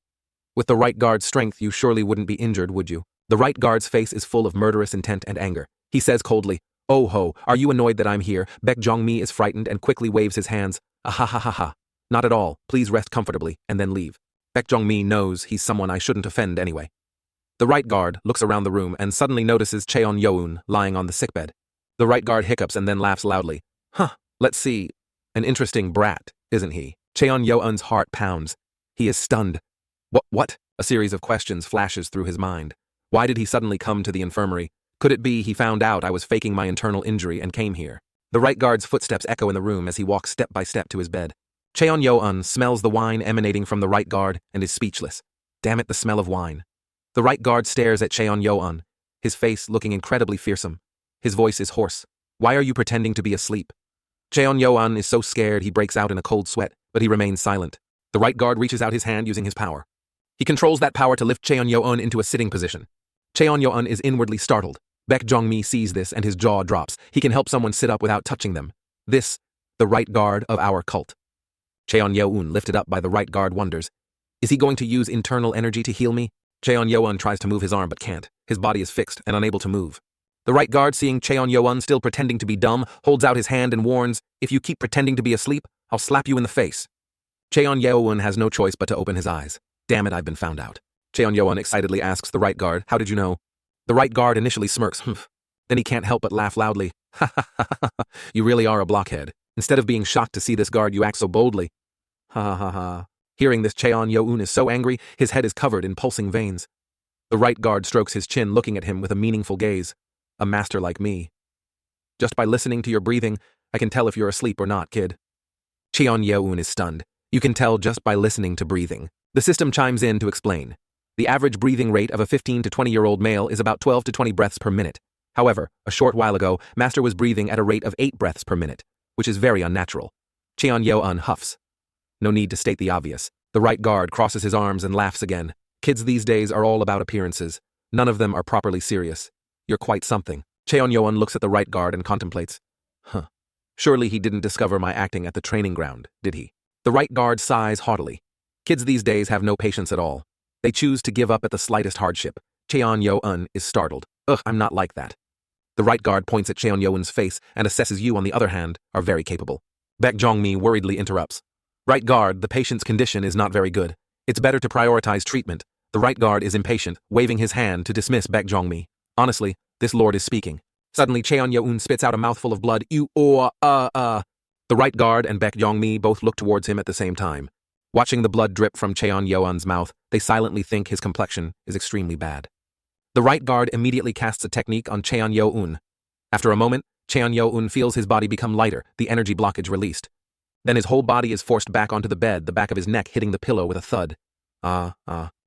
With the right guard's strength, you surely wouldn't be injured, would you? The right guard's face is full of murderous intent and anger. He says coldly, oh ho, are you annoyed that I'm here? Baek Jong-mi is frightened and quickly waves his hands. Ha. Not at all, please rest comfortably, and then leave. Baek Jong-mi knows he's someone I shouldn't offend anyway. The right guard looks around the room and suddenly notices Cheon Yeon lying on the sickbed. The right guard hiccups and then laughs loudly. Let's see. An interesting brat, isn't he? Cheon Yeon's heart pounds. He is stunned. What? A series of questions flashes through his mind. Why did he suddenly come to the infirmary? Could it be he found out I was faking my internal injury and came here? The right guard's footsteps echo in the room as he walks step by step to his bed. Cheon Yeon smells the wine emanating from the right guard and is speechless. Damn it, the smell of wine. The right guard stares at Cheon Yeon, his face looking incredibly fearsome. His voice is hoarse. Why are you pretending to be asleep? Cheon Yeon is so scared he breaks out in a cold sweat, but he remains silent. The right guard reaches out his hand using his power. He controls that power to lift Cheon Yeon into a sitting position. Cheon Yeon is inwardly startled. Baek Jong-mi sees this and his jaw drops. He can help someone sit up without touching them. This, the right guard of our cult. Cheon Yeon, lifted up by the right guard, wonders, is he going to use internal energy to heal me? Cheon Yeon tries to move his arm but can't. His body is fixed and unable to move. The right guard, seeing Cheon Yeon still pretending to be dumb, holds out his hand and warns, if you keep pretending to be asleep, I'll slap you in the face. Cheon Yeon has no choice but to open his eyes. Damn it, I've been found out. Cheon Yeon excitedly asks the right guard, how did you know? The right guard initially smirks, Then he can't help but laugh loudly. You really are a blockhead. Instead of being shocked to see this guard, you act so boldly. Ha. Hearing this, Cheon Yeon is so angry, his head is covered in pulsing veins. The right guard strokes his chin, looking at him with a meaningful gaze. A master like me. Just by listening to your breathing, I can tell if you're asleep or not, kid. Cheon Yeon is stunned. You can tell just by listening to breathing. The system chimes in to explain. The average breathing rate of a 15 to 20-year-old male is about 12 to 20 breaths per minute. However, a short while ago, Master was breathing at a rate of 8 breaths per minute, which is very unnatural. Cheon Yeon huffs. No need to state the obvious. The right guard crosses his arms and laughs again. Kids these days are all about appearances. None of them are properly serious. You're quite something. Cheon Yeon looks at the right guard and contemplates. Surely he didn't discover my acting at the training ground, did he? The right guard sighs haughtily. Kids these days have no patience at all. They choose to give up at the slightest hardship. Cheon Yeon is startled. I'm not like that. The right guard points at Cheon Yeon's face and assesses you, on the other hand, are very capable. Baek Jong-mi worriedly interrupts. Right guard, the patient's condition is not very good. It's better to prioritize treatment. The right guard is impatient, waving his hand to dismiss Baek Jong-mi. Honestly, this lord is speaking. Suddenly, Cheon Yeon spits out a mouthful of blood. The right guard and Baek Jong-mi both look towards him at the same time. Watching the blood drip from Cheon Yeon's mouth, they silently think his complexion is extremely bad. The right guard immediately casts a technique on Cheon Yeon. After a moment, Cheon Yeon feels his body become lighter, the energy blockage released. Then his whole body is forced back onto the bed, the back of his neck hitting the pillow with a thud.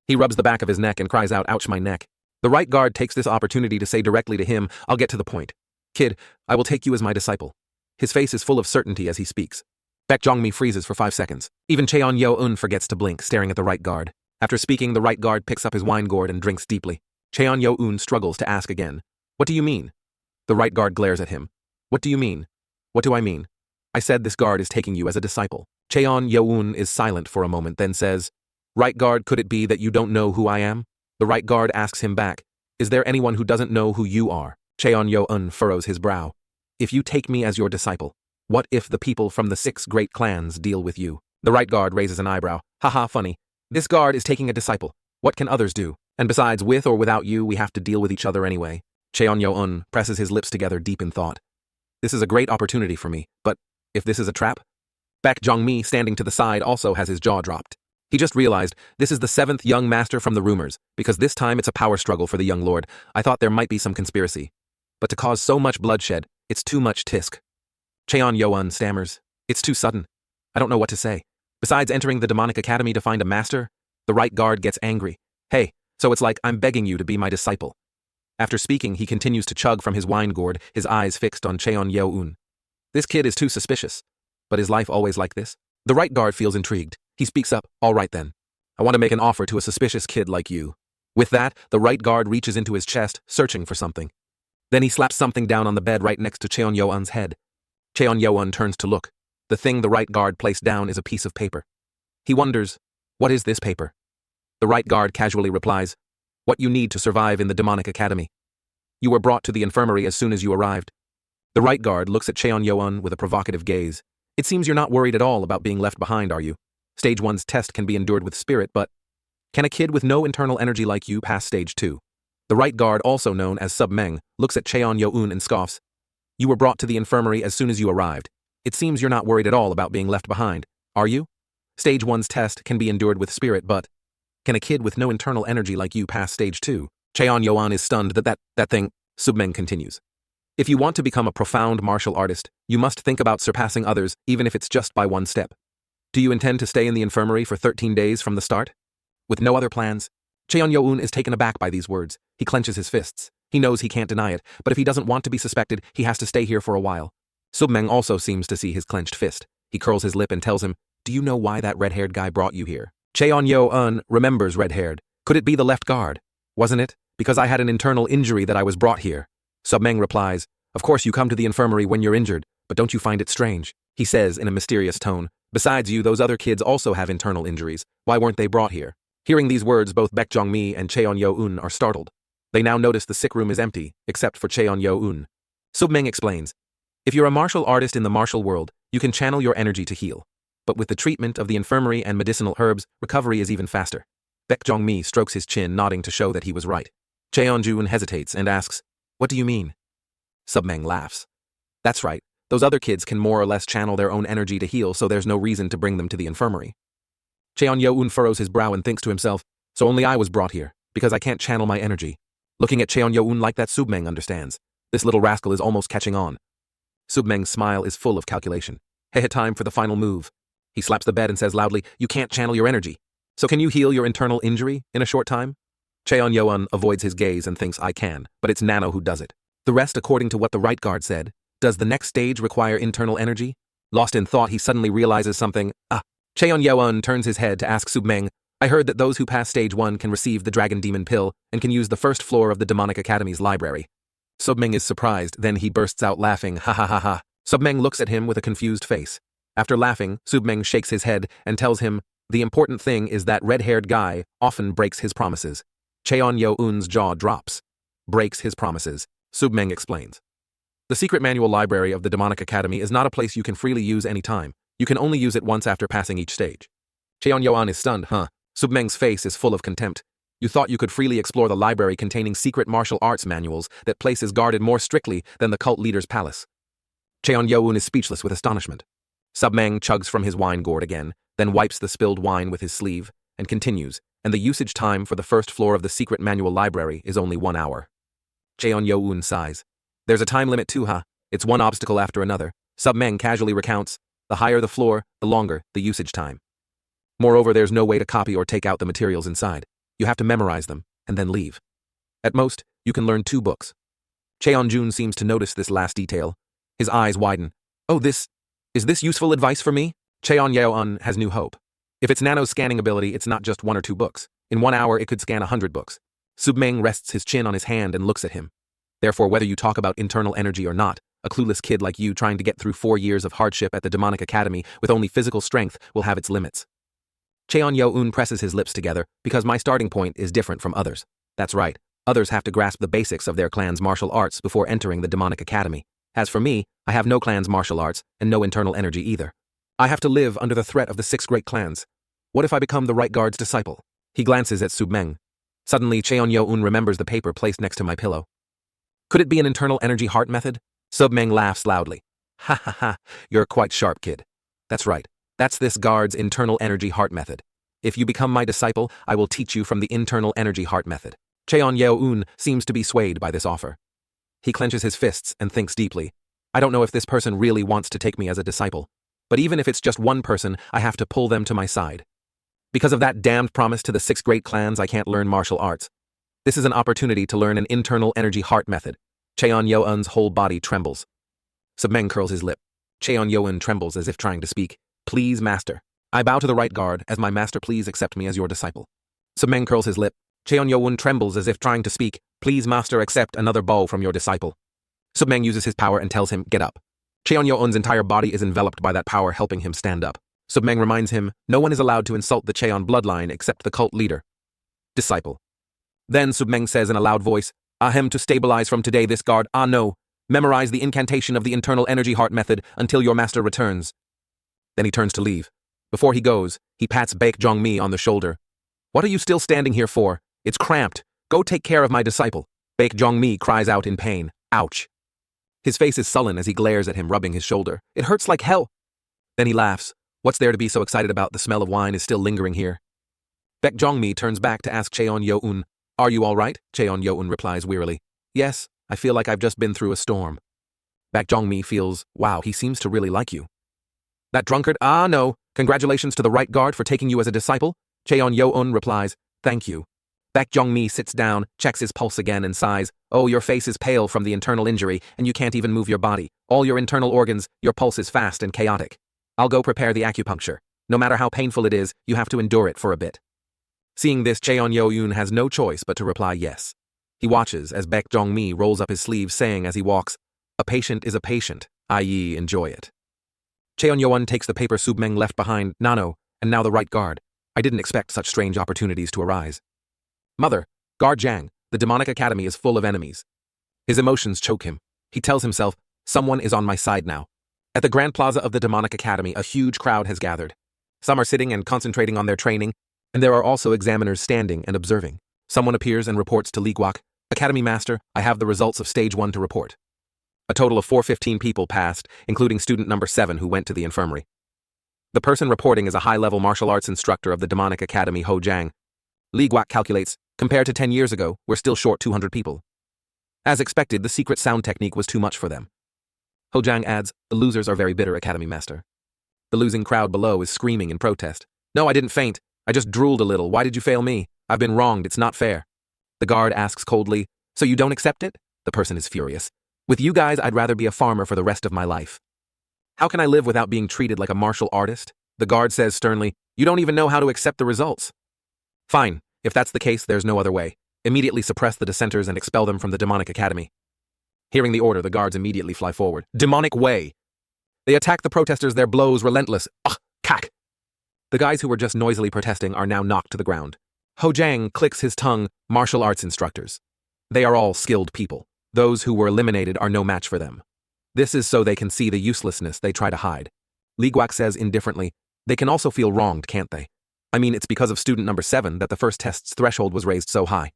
He rubs the back of his neck and cries out, "Ouch, my neck." The right guard takes this opportunity to say directly to him, "I'll get to the point. Kid, I will take you as my disciple." His face is full of certainty as he speaks. Baek Jong-mi freezes for 5 seconds. Even Cheon Yo-eun forgets to blink, staring at the right guard. After speaking, the right guard picks up his wine gourd and drinks deeply. Cheon Yo-eun struggles to ask again. "What do you mean?" The right guard glares at him. "What do you mean?" "What do I mean?" "I said this guard is taking you as a disciple." Cheon Yo-eun is silent for a moment, then says, "Right guard, could it be that you don't know who I am?" The right guard asks him back, "Is there anyone who doesn't know who you are?" Cheon Yo-eun furrows his brow. "If you take me as your disciple, what if the people from the 6 great clans deal with you?" The right guard raises an eyebrow. "Haha, funny. This guard is taking a disciple. What can others do? And besides, with or without you, we have to deal with each other anyway." Cheon Yo-eun presses his lips together deep in thought. "This is a great opportunity for me, but if this is a trap?" Baek Jong-mi, standing to the side, also has his jaw dropped. He just realized this is the 7th young master from the rumors, because this time it's a power struggle for the young lord. I thought there might be some conspiracy. But to cause so much bloodshed, it's too much tisk. Cheon Yo-eun stammers, "It's too sudden. I don't know what to say. Besides entering the demonic academy to find a master?" The right guard gets angry. "Hey, so it's like I'm begging you to be my disciple." After speaking, he continues to chug from his wine gourd, his eyes fixed on Cheon Yo-eun. This kid is too suspicious. But is life always like this? The right guard feels intrigued. He speaks up, "All right then. I want to make an offer to a suspicious kid like you." With that, the right guard reaches into his chest, searching for something. Then he slaps something down on the bed right next to Cheon Yo-eun's head. Cheon Yo-eun turns to look. The thing the right guard placed down is a piece of paper. He wonders, "What is this paper?" The right guard casually replies, "What you need to survive in the demonic academy. You were brought to the infirmary as soon as you arrived." The right guard looks at Cheon Yo-eun with a provocative gaze. "It seems you're not worried at all about being left behind, are you? Stage 1's test can be endured with spirit, but can a kid with no internal energy like you pass Stage 2? The right guard, also known as Sub-meng, looks at Cheon Yo-eun and scoffs. "You were brought to the infirmary as soon as you arrived. It seems you're not worried at all about being left behind, are you? Stage 1's test can be endured with spirit, but can a kid with no internal energy like you pass Stage 2? Cheon Yo-eun is stunned that thing. Sub-meng continues. "If you want to become a profound martial artist, you must think about surpassing others, even if it's just by 1 step. Do you intend to stay in the infirmary for 13 days from the start? With no other plans?" Cheon Yo-eun is taken aback by these words. He clenches his fists. He knows he can't deny it, but if he doesn't want to be suspected, he has to stay here for a while. Sub-meng also seems to see his clenched fist. He curls his lip and tells him, "Do you know why that red-haired guy brought you here?" Cheon Yo-eun remembers red-haired. "Could it be the left guard? Wasn't it? Because I had an internal injury that I was brought here." Sub-meng replies, "Of course you come to the infirmary when you're injured, but don't you find it strange?" He says in a mysterious tone, "Besides you, those other kids also have internal injuries. Why weren't they brought here?" Hearing these words, both Baek Jong-mi and Cheon Yo-eun are startled. They now notice the sick room is empty, except for Cheon Yo-eun. Sub-meng explains, "If you're a martial artist in the martial world, you can channel your energy to heal. But with the treatment of the infirmary and medicinal herbs, recovery is even faster." Baek Jong-mi strokes his chin, nodding to show that he was right. Cheon Yo-eun hesitates and asks, "What do you mean?" Sub-meng laughs. "That's right. Those other kids can more or less channel their own energy to heal, so there's no reason to bring them to the infirmary." Cheon Yo-eun furrows his brow and thinks to himself, "So only I was brought here, because I can't channel my energy." Looking at Cheon Yo-eun like that, Sub-meng understands. This little rascal is almost catching on. Sub-meng's smile is full of calculation. "Hey, time for the final move." He slaps the bed and says loudly, "You can't channel your energy. So can you heal your internal injury in a short time?" Cheon Yo-eun avoids his gaze and thinks, "I can, but it's Nano who does it." The rest according to what the right guard said. Does the next stage require internal energy? Lost in thought, he suddenly realizes something. Cheon Yo-eun turns his head to ask Sub-meng, "I heard that those who pass Stage 1 can receive the Dragon Demon Pill and can use the first floor of the Demonic Academy's library." Sub-meng is surprised, then he bursts out laughing, "Ha ha ha ha." Sub-meng looks at him with a confused face. After laughing, Sub-meng shakes his head and tells him, "The important thing is that red-haired guy often breaks his promises." Cheon Yo-eun's jaw drops. "Breaks his promises," Sub-meng explains. "The secret manual library of the Demonic Academy is not a place you can freely use any time. You can only use it once after passing each stage." Cheon Yo-eun is stunned, Sub-meng's face is full of contempt. "You thought you could freely explore the library containing secret martial arts manuals that place is guarded more strictly than the cult leader's palace." Cheon Yo-eun is speechless with astonishment. Sub-meng chugs from his wine gourd again, then wipes the spilled wine with his sleeve, and continues, "And the usage time for the first floor of the secret manual library is only 1 hour. Cheon Yo-eun sighs. "There's a time limit too, It's one obstacle after another." Sub-meng casually recounts, The higher the floor, the longer the usage time. Moreover, there's no way to copy or take out the materials inside. You have to memorize them, and then leave. At most, you can learn 2 books. Cheon-jun seems to notice this last detail. His eyes widen. Oh, is this useful advice for me? Cheon-yeon has new hope. If it's Nano's scanning ability, it's not just 1 or 2 books. In 1 hour, it could scan 100 books. Submeng rests his chin on his hand and looks at him. Therefore, whether you talk about internal energy or not, a clueless kid like you trying to get through 4 years of hardship at the demonic academy with only physical strength will have its limits. Cheon-yeon presses his lips together because my starting point is different from others. That's right. Others have to grasp the basics of their clan's martial arts before entering the demonic academy. As for me, I have no clan's martial arts and no internal energy either. I have to live under the threat of the 6 great clans. What if I become the right guard's disciple? He glances at Submeng. Suddenly, Cheon-yeon remembers the paper placed next to my pillow. Could it be an internal energy heart method? Submeng laughs loudly. Ha ha ha, you're quite sharp, kid. That's right. That's this guard's internal energy heart method. If you become my disciple, I will teach you from the internal energy heart method. Cheon-yeon seems to be swayed by this offer. He clenches his fists and thinks deeply. I don't know if this person really wants to take me as a disciple. But even if it's just one person, I have to pull them to my side. Because of that damned promise to the 6 great clans, I can't learn martial arts. This is an opportunity to learn an internal energy heart method. Cheon-yeon's whole body trembles. Submeng curls his lip. Cheon-yeon trembles as if trying to speak. Please, master. I bow to the right guard. As my master, please accept me as your disciple. Submeng curls his lip. Cheon-yeon trembles as if trying to speak. Please, master, accept another bow from your disciple. Submeng uses his power and tells him, get up. Cheon-yeon's entire body is enveloped by that power, helping him stand up. Submeng reminds him, no one is allowed to insult the Cheon bloodline except the cult leader. Disciple. Then Submeng says in a loud voice, Ahem, to stabilize from today this guard, no. Memorize the incantation of the internal energy heart method until your master returns. Then he turns to leave. Before he goes, he pats Baek Jong-mi on the shoulder. What are you still standing here for? It's cramped. Go take care of my disciple. Baek Jong-mi cries out in pain. Ouch. His face is sullen as he glares at him, rubbing his shoulder. It hurts like hell. Then he laughs. What's there to be so excited about? The smell of wine is still lingering here. Baek Jong-mi turns back to ask Cheon-yeon, are you all right? Cheon-yeon replies wearily. Yes, I feel like I've just been through a storm. Baek Jong-mi feels, wow, he seems to really like you. That drunkard? No. Congratulations to the right guard for taking you as a disciple. Cheon-yeon replies, thank you. Baek Jong-mi sits down, checks his pulse again and sighs. Oh, your face is pale from the internal injury, and you can't even move your body. All your internal organs, your pulse is fast and chaotic. I'll go prepare the acupuncture. No matter how painful it is, you have to endure it for a bit. Seeing this, Cheon-yeon has no choice but to reply yes. He watches as Baek Jong-mi rolls up his sleeves, saying as he walks, a patient is a patient, i.e. enjoy it. Cheon-yeon takes the paper Submeng left behind, Nano, and now the right guard. I didn't expect such strange opportunities to arise. Mother, Guard Jang, the demonic academy is full of enemies. His emotions choke him. He tells himself, someone is on my side now. At the Grand Plaza of the demonic academy, a huge crowd has gathered. Some are sitting and concentrating on their training, and there are also examiners standing and observing. Someone appears and reports to Lee Guak, Academy Master, I have the results of Stage 1 to report. A total of 415 people passed, including student number 7 who went to the infirmary. The person reporting is a high-level martial arts instructor of the demonic academy, Ho Jang. Lee Guak calculates, compared to 10 years ago, we're still short 200 people. As expected, the secret sound technique was too much for them. Ho Jang adds, the losers are very bitter, Academy Master. The losing crowd below is screaming in protest. No, I didn't faint. I just drooled a little. Why did you fail me? I've been wronged. It's not fair. The guard asks coldly, so you don't accept it? The person is furious. With you guys, I'd rather be a farmer for the rest of my life. How can I live without being treated like a martial artist? The guard says sternly, you don't even know how to accept the results. Fine. If that's the case, there's no other way. Immediately suppress the dissenters and expel them from the demonic academy. Hearing the order, the guards immediately fly forward. Demonic way! They attack the protesters, their blows relentless. Ugh, cack! The guys who were just noisily protesting are now knocked to the ground. Ho Jang clicks his tongue, martial arts instructors. They are all skilled people. Those who were eliminated are no match for them. This is so they can see the uselessness they try to hide. Lee Guak says indifferently, they can also feel wronged, can't they? I mean, it's because of student number 7 that the first test's threshold was raised so high.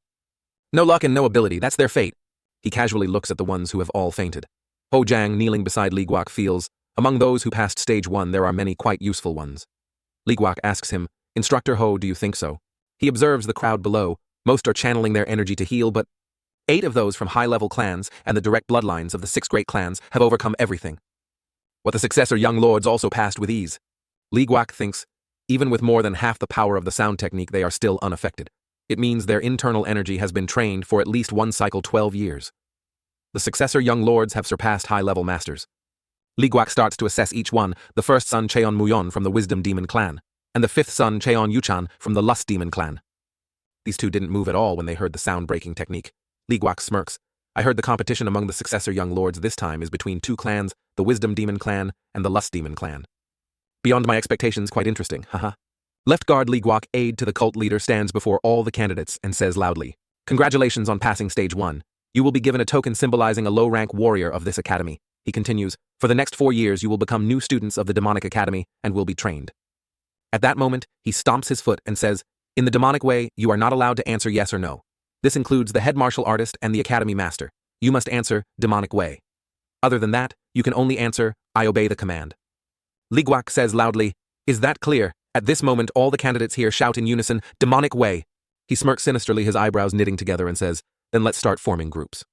No luck and no ability, that's their fate. He casually looks at the ones who have all fainted. Ho Jang, kneeling beside Lee Guak, feels, among those who passed stage 1, there are many quite useful ones. Lee Guak asks him, Instructor Ho, do you think so? He observes the crowd below. Most are channeling their energy to heal, but 8 of those from high-level clans and the direct bloodlines of the 6 great clans have overcome everything. What the successor young lords also passed with ease. Li Guak thinks, even with more than half the power of the sound technique, they are still unaffected. It means their internal energy has been trained for at least one cycle 12 years. The successor young lords have surpassed high-level masters. Li Guak starts to assess each one, the first son Cheon Muyon from the Wisdom Demon clan, and the fifth son Cheon Yuchan from the Lust Demon clan. These two didn't move at all when they heard the sound-breaking technique. Li Guak smirks. I heard the competition among the successor young lords this time is between two clans, the Wisdom Demon clan and the Lust Demon clan. Beyond my expectations, quite interesting, haha. Left guard Li Guak, aide to the cult leader, stands before all the candidates and says loudly, Congratulations on passing stage 1. You will be given a token symbolizing a low-rank warrior of this academy. He continues, for the next 4 years you will become new students of the Demonic Academy and will be trained. At that moment, he stomps his foot and says, In the demonic way, you are not allowed to answer yes or no. This includes the head martial artist and the academy master. You must answer demonic way. Other than that, you can only answer, I obey the command. Li Guak says loudly, Is that clear? At this moment, all the candidates here shout in unison, demonic way. He smirks sinisterly, his eyebrows knitting together, and says, Then let's start forming groups.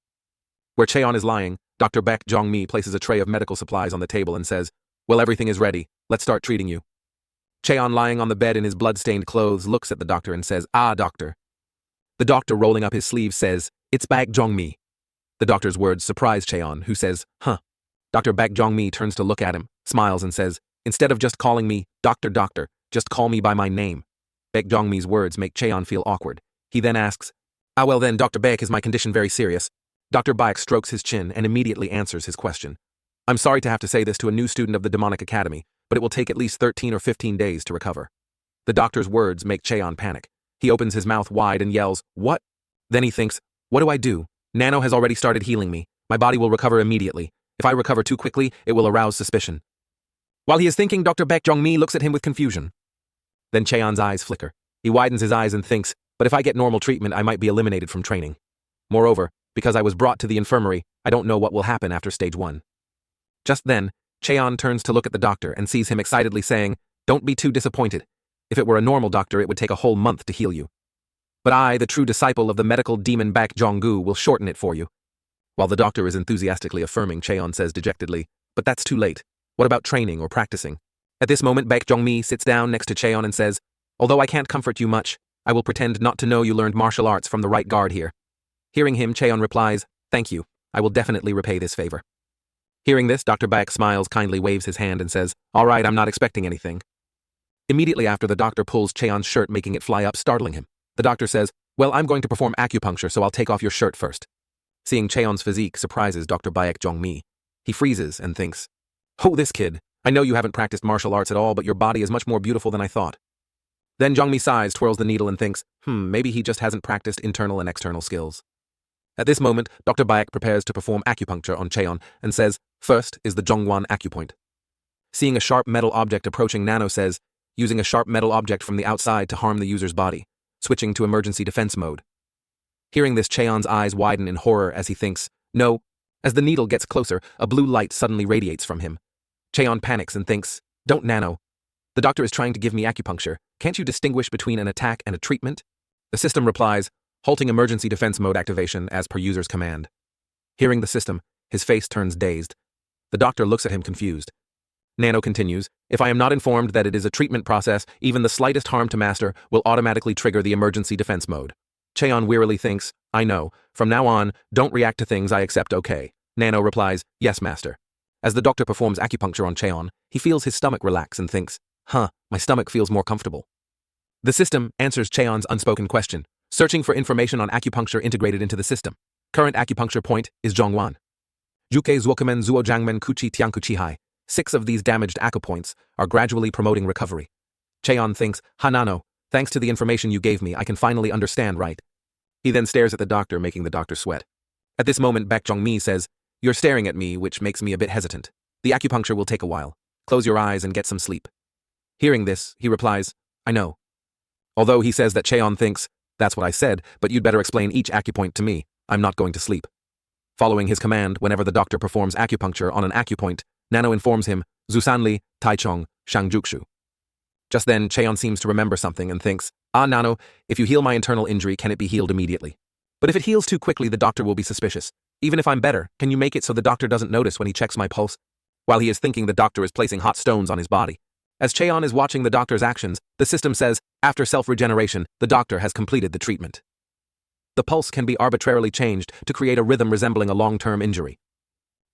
Where Cheon is lying, Dr. Baek Jong-mi places a tray of medical supplies on the table and says, Well, everything is ready. Let's start treating you. Cheon, lying on the bed in his blood-stained clothes, looks at the doctor and says, Ah, doctor. The doctor, rolling up his sleeve, says, It's Baek Jong-mi. The doctor's words surprise Cheon, who says, Huh. Dr. Baek Jong-mi turns to look at him, smiles and says, Instead of just calling me, Doctor, just call me by my name. Baek Jong-mi's words make Cheon feel awkward. He then asks, Ah, well then, Dr. Baek, is my condition very serious? Dr. Baek strokes his chin and immediately answers his question. I'm sorry to have to say this to a new student of the Demonic Academy, but it will take at least 13 or 15 days to recover. The doctor's words make Cheon panic. He opens his mouth wide and yells, What? Then he thinks, What do I do? Nano has already started healing me. My body will recover immediately. If I recover too quickly, it will arouse suspicion. While he is thinking, Dr. Baek Jong-mi looks at him with confusion. Then Cheon's eyes flicker. He widens his eyes and thinks, But if I get normal treatment, I might be eliminated from training. Moreover, because I was brought to the infirmary, I don't know what will happen after stage 1. Just then, Cheon turns to look at the doctor and sees him excitedly saying, Don't be too disappointed. If it were a normal doctor, it would take a whole month to heal you. But I, the true disciple of the medical demon Baek Jong-gu, will shorten it for you. While the doctor is enthusiastically affirming, Cheon says dejectedly, But that's too late. What about training or practicing? At this moment, Baek Jong-mi sits down next to Cheon and says, Although I can't comfort you much, I will pretend not to know you learned martial arts from the right guard here. Hearing him, Cheon replies, Thank you. I will definitely repay this favor. Hearing this, Dr. Baek smiles kindly, waves his hand and says, All right, I'm not expecting anything. Immediately after, the doctor pulls Cheon's shirt, making it fly up, startling him. The doctor says, Well, I'm going to perform acupuncture, so I'll take off your shirt first. Seeing Cheon's physique surprises Dr. Baek Jong-mi. He freezes and thinks, Oh, this kid. I know you haven't practiced martial arts at all, but your body is much more beautiful than I thought. Then Jong-mi sighs, twirls the needle and thinks, maybe he just hasn't practiced internal and external skills. At this moment, Dr. Baek prepares to perform acupuncture on Cheon and says, First is the Zhongguan acupoint. Seeing a sharp metal object approaching, Nano says, Using a sharp metal object from the outside to harm the user's body, switching to emergency defense mode. Hearing this, Cheon's eyes widen in horror as he thinks, No. As the needle gets closer, a blue light suddenly radiates from him. Cheon panics and thinks, Don't, Nano. The doctor is trying to give me acupuncture. Can't you distinguish between an attack and a treatment? The system replies, halting emergency defense mode activation as per user's command. Hearing the system, his face turns dazed. The doctor looks at him confused. Nano continues, If I am not informed that it is a treatment process, even the slightest harm to master will automatically trigger the emergency defense mode. Cheon wearily thinks, I know. From now on, don't react to things I accept, okay. Nano replies, Yes, master. As the doctor performs acupuncture on Cheon, he feels his stomach relax and thinks, My stomach feels more comfortable. The system answers Cheon's unspoken question, searching for information on acupuncture integrated into the system. Current acupuncture point is Zhongguan. Juke Zuokamen Zuojangmen Kuchi Tiankuchihai. 6 of these damaged acupoints are gradually promoting recovery. Cheon thinks, Nano, thanks to the information you gave me, I can finally understand, right? He then stares at the doctor, making the doctor sweat. At this moment, Baek Jong-mi says, You're staring at me, which makes me a bit hesitant. The acupuncture will take a while. Close your eyes and get some sleep. Hearing this, he replies, I know. Although he says that, Cheon thinks, That's what I said, but you'd better explain each acupoint to me. I'm not going to sleep. Following his command, whenever the doctor performs acupuncture on an acupoint, Nano informs him, Zusanli, Taichong, Shangjukshu. Just then, Cheon seems to remember something and thinks, Nano, if you heal my internal injury, can it be healed immediately? But if it heals too quickly, the doctor will be suspicious. Even if I'm better, can you make it so the doctor doesn't notice when he checks my pulse? while he is thinking the doctor is placing hot stones on his body. As Cheon is watching the doctor's actions, the system says, after self-regeneration, the doctor has completed the treatment. The pulse can be arbitrarily changed to create a rhythm resembling a long-term injury.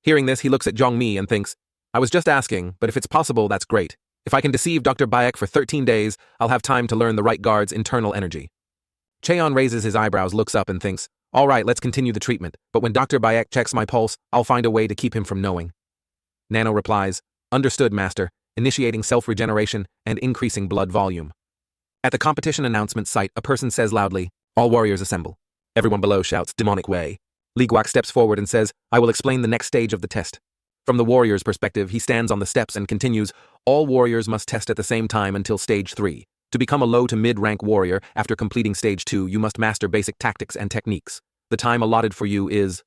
Hearing this, he looks at Jongmi and thinks, I was just asking, but if it's possible, that's great. If I can deceive Dr. Bayek for 13 days, I'll have time to learn the right guard's internal energy. Cheon raises his eyebrows, looks up and thinks, all right, let's continue the treatment, but when Dr. Bayek checks my pulse, I'll find a way to keep him from knowing. Nano replies, understood, master, initiating self-regeneration and increasing blood volume. At the competition announcement site, a person says loudly, all warriors assemble. Everyone below shouts, demonic way. Li Guak steps forward and says, I will explain the next stage of the test. From the warrior's perspective, he stands on the steps and continues, all warriors must test at the same time until stage 3. To become a low to mid-rank warrior, after completing stage 2, you must master basic tactics and techniques. The time allotted for you is...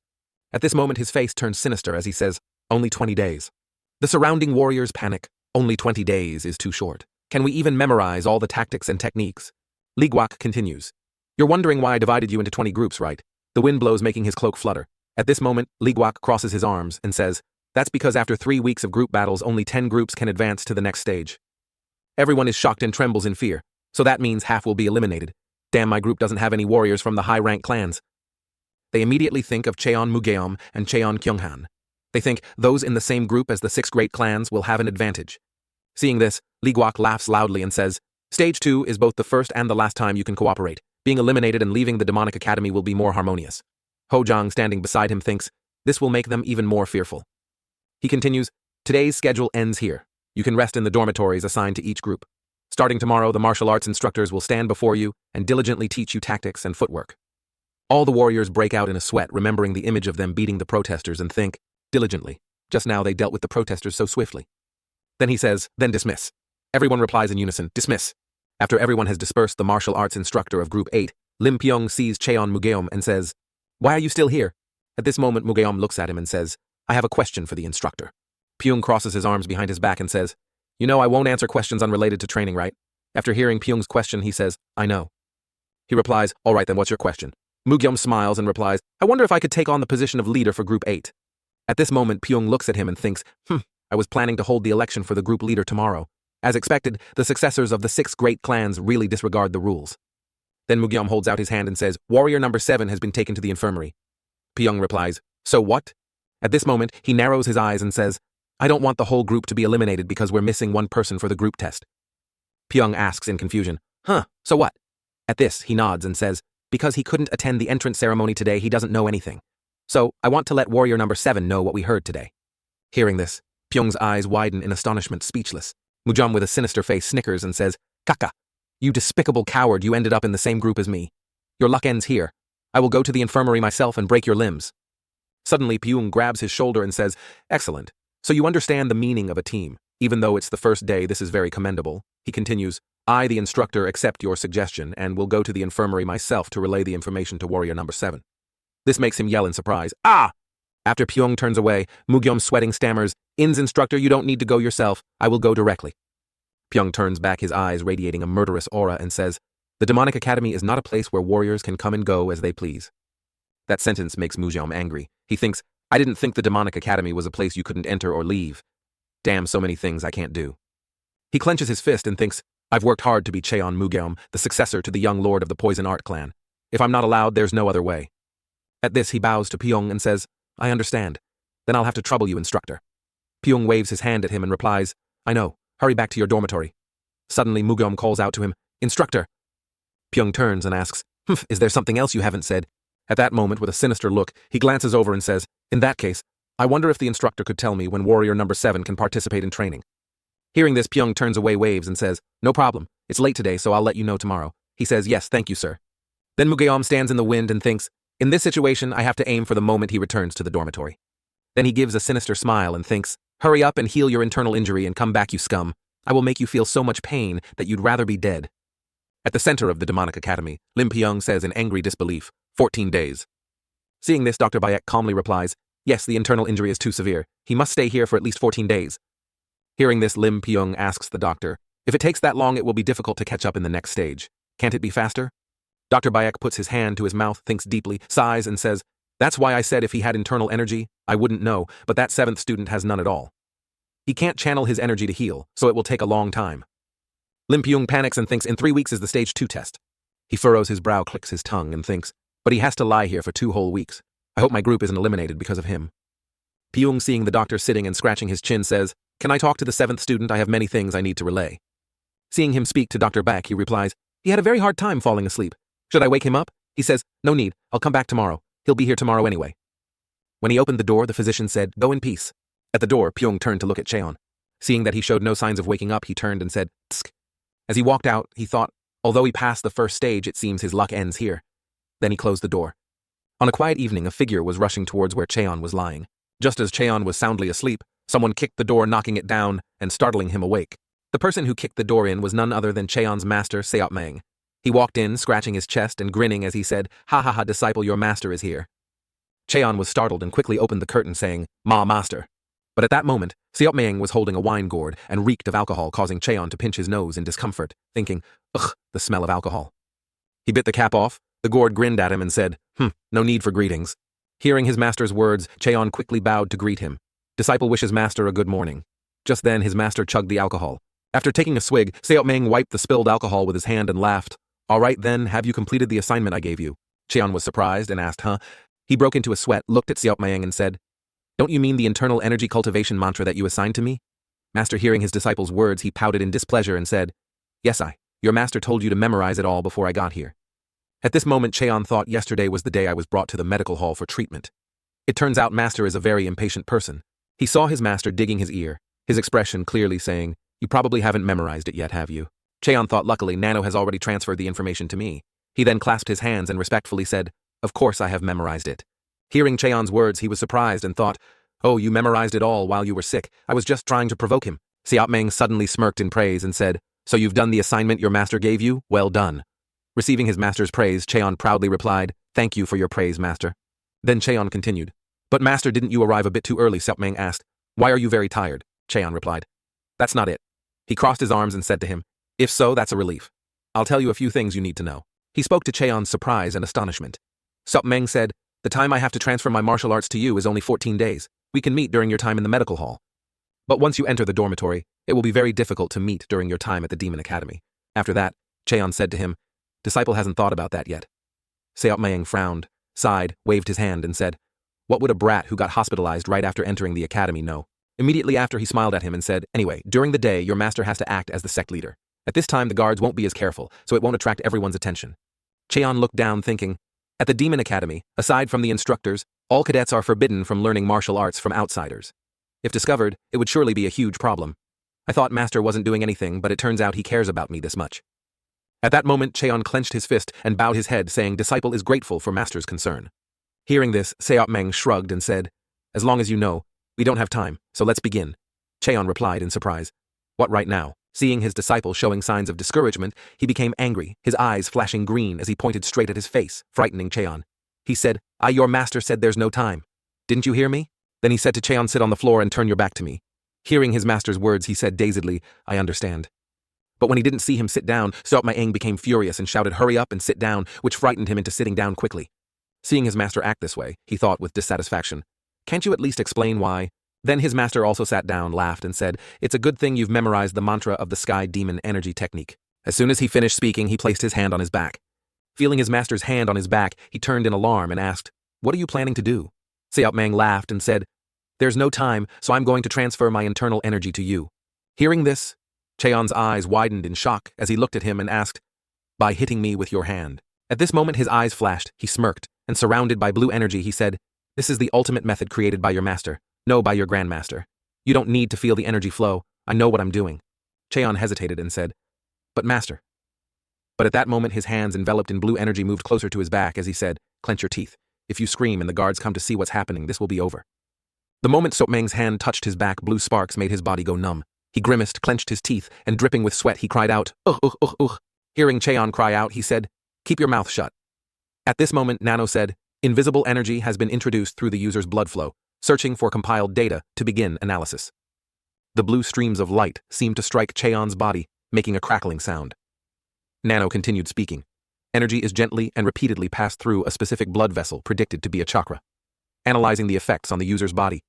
At this moment, his face turns sinister as he says, only 20 days. The surrounding warriors panic. Only 20 days is too short. Can we even memorize all the tactics and techniques? Li Guak continues. You're wondering why I divided you into 20 groups, right? The wind blows, making his cloak flutter. At this moment, Li Guak crosses his arms and says, that's because after 3 weeks of group battles, only 10 groups can advance to the next stage. Everyone is shocked and trembles in fear, so that means half will be eliminated. Damn, my group doesn't have any warriors from the high-rank clans. They immediately think of Cheon Mugeom and Cheon Kyunghan. They think those in the same group as the 6 great clans will have an advantage. Seeing this, Li Guak laughs loudly and says, Stage 2 is both the first and the last time you can cooperate. Being eliminated and leaving the demonic academy will be more harmonious. Ho Jang, standing beside him, thinks, this will make them even more fearful. He continues, today's schedule ends here. You can rest in the dormitories assigned to each group. Starting tomorrow, the martial arts instructors will stand before you and diligently teach you tactics and footwork. All the warriors break out in a sweat, remembering the image of them beating the protesters, and think, diligently. Just now they dealt with the protesters so swiftly. Then he says, then dismiss. Everyone replies in unison, dismiss. After everyone has dispersed, the martial arts instructor of Group 8, Lim Pyong, sees Cheon Mugeom and says, why are you still here? At this moment, Mugeom looks at him and says, I have a question for the instructor. Pyong crosses his arms behind his back and says, you know I won't answer questions unrelated to training, right? After hearing Pyong's question, he says, I know. He replies, all right then, what's your question? Mugeom smiles and replies, I wonder if I could take on the position of leader for Group 8. At this moment, Pyong looks at him and thinks, I was planning to hold the election for the group leader tomorrow. As expected, the successors of the 6 great clans really disregard the rules. Then Mugeom holds out his hand and says, warrior number 7 has been taken to the infirmary. Pyong replies, so what? At this moment, he narrows his eyes and says, I don't want the whole group to be eliminated because we're missing one person for the group test. Pyong asks in confusion, so what? At this, he nods and says, because he couldn't attend the entrance ceremony today, he doesn't know anything. So, I want to let warrior number 7 know what we heard today. Hearing this, Pyong's eyes widen in astonishment, speechless. Mugeom, with a sinister face, snickers and says, Kaka, you despicable coward, you ended up in the same group as me. Your luck ends here. I will go to the infirmary myself and break your limbs. Suddenly, Pyong grabs his shoulder and says, excellent. So you understand the meaning of a team. Even though it's the first day, this is very commendable. He continues, I, the instructor, accept your suggestion and will go to the infirmary myself to relay the information to warrior number 7. This makes him yell in surprise, ah! After Pyong turns away, Mugeom, sweating, stammers, In's instructor, you don't need to go yourself. I will go directly. Pyong turns back, his eyes radiating a murderous aura, and says, the demonic academy is not a place where warriors can come and go as they please. That sentence makes Mugeom angry. He thinks, I didn't think the demonic academy was a place you couldn't enter or leave. Damn, so many things I can't do. He clenches his fist and thinks, I've worked hard to be Cheon Mugeom, the successor to the young lord of the Poison Art clan. If I'm not allowed, there's no other way. At this, he bows to Pyong and says, I understand. Then I'll have to trouble you, instructor. Pyong waves his hand at him and replies, I know. Hurry back to your dormitory. Suddenly, Mugeom calls out to him, Instructor. Pyong turns and asks, is there something else you haven't said? At that moment, with a sinister look, he glances over and says, in that case, I wonder if the instructor could tell me when warrior number 7 can participate in training. Hearing this, Pyong turns away, waves, and says, no problem. It's late today, so I'll let you know tomorrow. He says, yes, thank you, sir. Then Mugeom stands in the wind and thinks, in this situation, I have to aim for the moment he returns to the dormitory. Then he gives a sinister smile and thinks, hurry up and heal your internal injury and come back, you scum. I will make you feel so much pain that you'd rather be dead. At the center of the demonic academy, Lim Pyong says in angry disbelief, 14 days. Seeing this, Dr. Bayek calmly replies, yes, the internal injury is too severe. He must stay here for at least 14 days. Hearing this, Lim Pyong asks the doctor, if it takes that long, it will be difficult to catch up in the next stage. Can't it be faster? Dr. Bayek puts his hand to his mouth, thinks deeply, sighs, and says, that's why I said if he had internal energy, I wouldn't know, but that 7th student has none at all. He can't channel his energy to heal, so it will take a long time. Lim Pyung panics and thinks in 3 weeks is the stage 2 test. He furrows his brow, clicks his tongue, and thinks, but he has to lie here for 2 whole weeks. I hope my group isn't eliminated because of him. Pyung, seeing the doctor sitting and scratching his chin, says, can I talk to the 7th student? I have many things I need to relay. Seeing him speak to Dr. Baek, he replies, he had a very hard time falling asleep. Should I wake him up? He says, no need, I'll come back tomorrow. He'll be here tomorrow anyway. When he opened the door, the physician said, go in peace. At the door, Pyung turned to look at Cheon. Seeing that he showed no signs of waking up, he turned and said, tsk. As he walked out, he thought, although he passed the first stage, it seems his luck ends here. Then he closed the door. On a quiet evening, a figure was rushing towards where Cheon was lying. Just as Cheon was soundly asleep, someone kicked the door, knocking it down and startling him awake. The person who kicked the door in was none other than Cheon's master, Seopmang. He walked in, scratching his chest and grinning as he said, ha ha ha, disciple, your master is here. Cheon was startled and quickly opened the curtain, saying, ma, master. But at that moment, Seopmang was holding a wine gourd and reeked of alcohol, causing Cheon to pinch his nose in discomfort, thinking, ugh, the smell of alcohol. He bit the cap off, the gourd grinned at him and said, no need for greetings. Hearing his master's words, Cheon quickly bowed to greet him. Disciple wishes master a good morning. Just then, his master chugged the alcohol. After taking a swig, Seopmang wiped the spilled alcohol with his hand and laughed. All right then, have you completed the assignment I gave you? Cheon was surprised and asked, huh? He broke into a sweat, looked at Seopmang and said, don't you mean the internal energy cultivation mantra that you assigned to me? Master, hearing his disciple's words, he pouted in displeasure and said, yes, your master told you to memorize it all before I got here. At this moment, Cheon thought yesterday was the day I was brought to the medical hall for treatment. It turns out master is a very impatient person. He saw his master digging his ear, his expression clearly saying, you probably haven't memorized it yet, have you? Cheon thought luckily Nano has already transferred the information to me. He then clasped his hands and respectfully said, of course I have memorized it. Hearing Cheon's words, he was surprised and thought, oh, you memorized it all while you were sick. I was just trying to provoke him. Seopmang suddenly smirked in praise and said, so you've done the assignment your master gave you? Well done. Receiving his master's praise, Cheon proudly replied, thank you for your praise, master. Then Cheon continued, but master, didn't you arrive a bit too early? Seopmang asked. Why are you very tired? Cheon replied. That's not it. He crossed his arms and said to him, if so, that's a relief. I'll tell you a few things you need to know. He spoke to Cheon's surprise and astonishment. Seopmang said, the time I have to transfer my martial arts to you is only 14 days. We can meet during your time in the medical hall. But once you enter the dormitory, it will be very difficult to meet during your time at the Demon Academy. After that, Cheon said to him, disciple hasn't thought about that yet. Seopmang frowned, sighed, waved his hand and said, what would a brat who got hospitalized right after entering the academy know? Immediately after, he smiled at him and said, anyway, during the day, your master has to act as the sect leader. At this time, the guards won't be as careful, so it won't attract everyone's attention. Cheon looked down, thinking, at the Demon Academy, aside from the instructors, all cadets are forbidden from learning martial arts from outsiders. If discovered, it would surely be a huge problem. I thought master wasn't doing anything, but it turns out he cares about me this much. At that moment, Cheon clenched his fist and bowed his head, saying disciple is grateful for master's concern. Hearing this, Seopmang shrugged and said, as long as you know, we don't have time, so let's begin. Cheon replied in surprise, what right now? Seeing his disciple showing signs of discouragement, he became angry, his eyes flashing green as he pointed straight at his face, frightening Cheon. He said, your master said there's no time. Didn't you hear me? Then he said to Cheon, sit on the floor and turn your back to me. Hearing his master's words, he said dazedly, I understand. But when he didn't see him sit down, Seopmang became furious and shouted, hurry up and sit down, which frightened him into sitting down quickly. Seeing his master act this way, he thought with dissatisfaction, can't you at least explain why? Then his master also sat down, laughed, and said, it's a good thing you've memorized the mantra of the Sky Demon Energy Technique. As soon as he finished speaking, he placed his hand on his back. Feeling his master's hand on his back, he turned in alarm and asked, what are you planning to do? Seopmang laughed and said, there's no time, so I'm going to transfer my internal energy to you. Hearing this, Cheon's eyes widened in shock as he looked at him and asked, by hitting me with your hand. At this moment, his eyes flashed, he smirked, and surrounded by blue energy, he said, this is the ultimate method created by your master. No, by your grandmaster. You don't need to feel the energy flow. I know what I'm doing. Cheon hesitated and said, but master. But at that moment, his hands enveloped in blue energy moved closer to his back as he said, clench your teeth. If you scream and the guards come to see what's happening, this will be over. The moment Seopmang's hand touched his back, blue sparks made his body go numb. He grimaced, clenched his teeth, and dripping with sweat, he cried out, ugh, ugh, ugh, ugh. Hearing Cheon cry out, he said, keep your mouth shut. At this moment, Nano said, invisible energy has been introduced through the user's blood flow, searching for compiled data to begin analysis. The blue streams of light seemed to strike Cheon's body, making a crackling sound. Nano continued speaking. Energy is gently and repeatedly passed through a specific blood vessel predicted to be a chakra. Analyzing the effects on the user's body.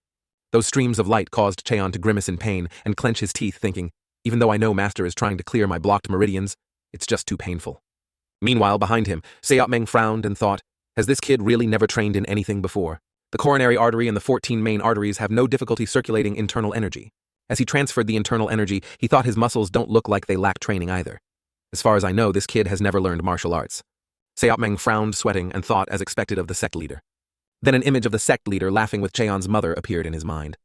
Those streams of light caused Cheon to grimace in pain and clench his teeth, thinking, even though I know Master is trying to clear my blocked meridians, it's just too painful. Meanwhile, behind him, Seopmeng frowned and thought, has this kid really never trained in anything before? The coronary artery and the 14 main arteries have no difficulty circulating internal energy. As he transferred the internal energy, he thought his muscles don't look like they lack training either. As far as I know, this kid has never learned martial arts. Seopmeng frowned, sweating, and thought as expected of the sect leader. Then an image of the sect leader laughing with Cheon's mother appeared in his mind.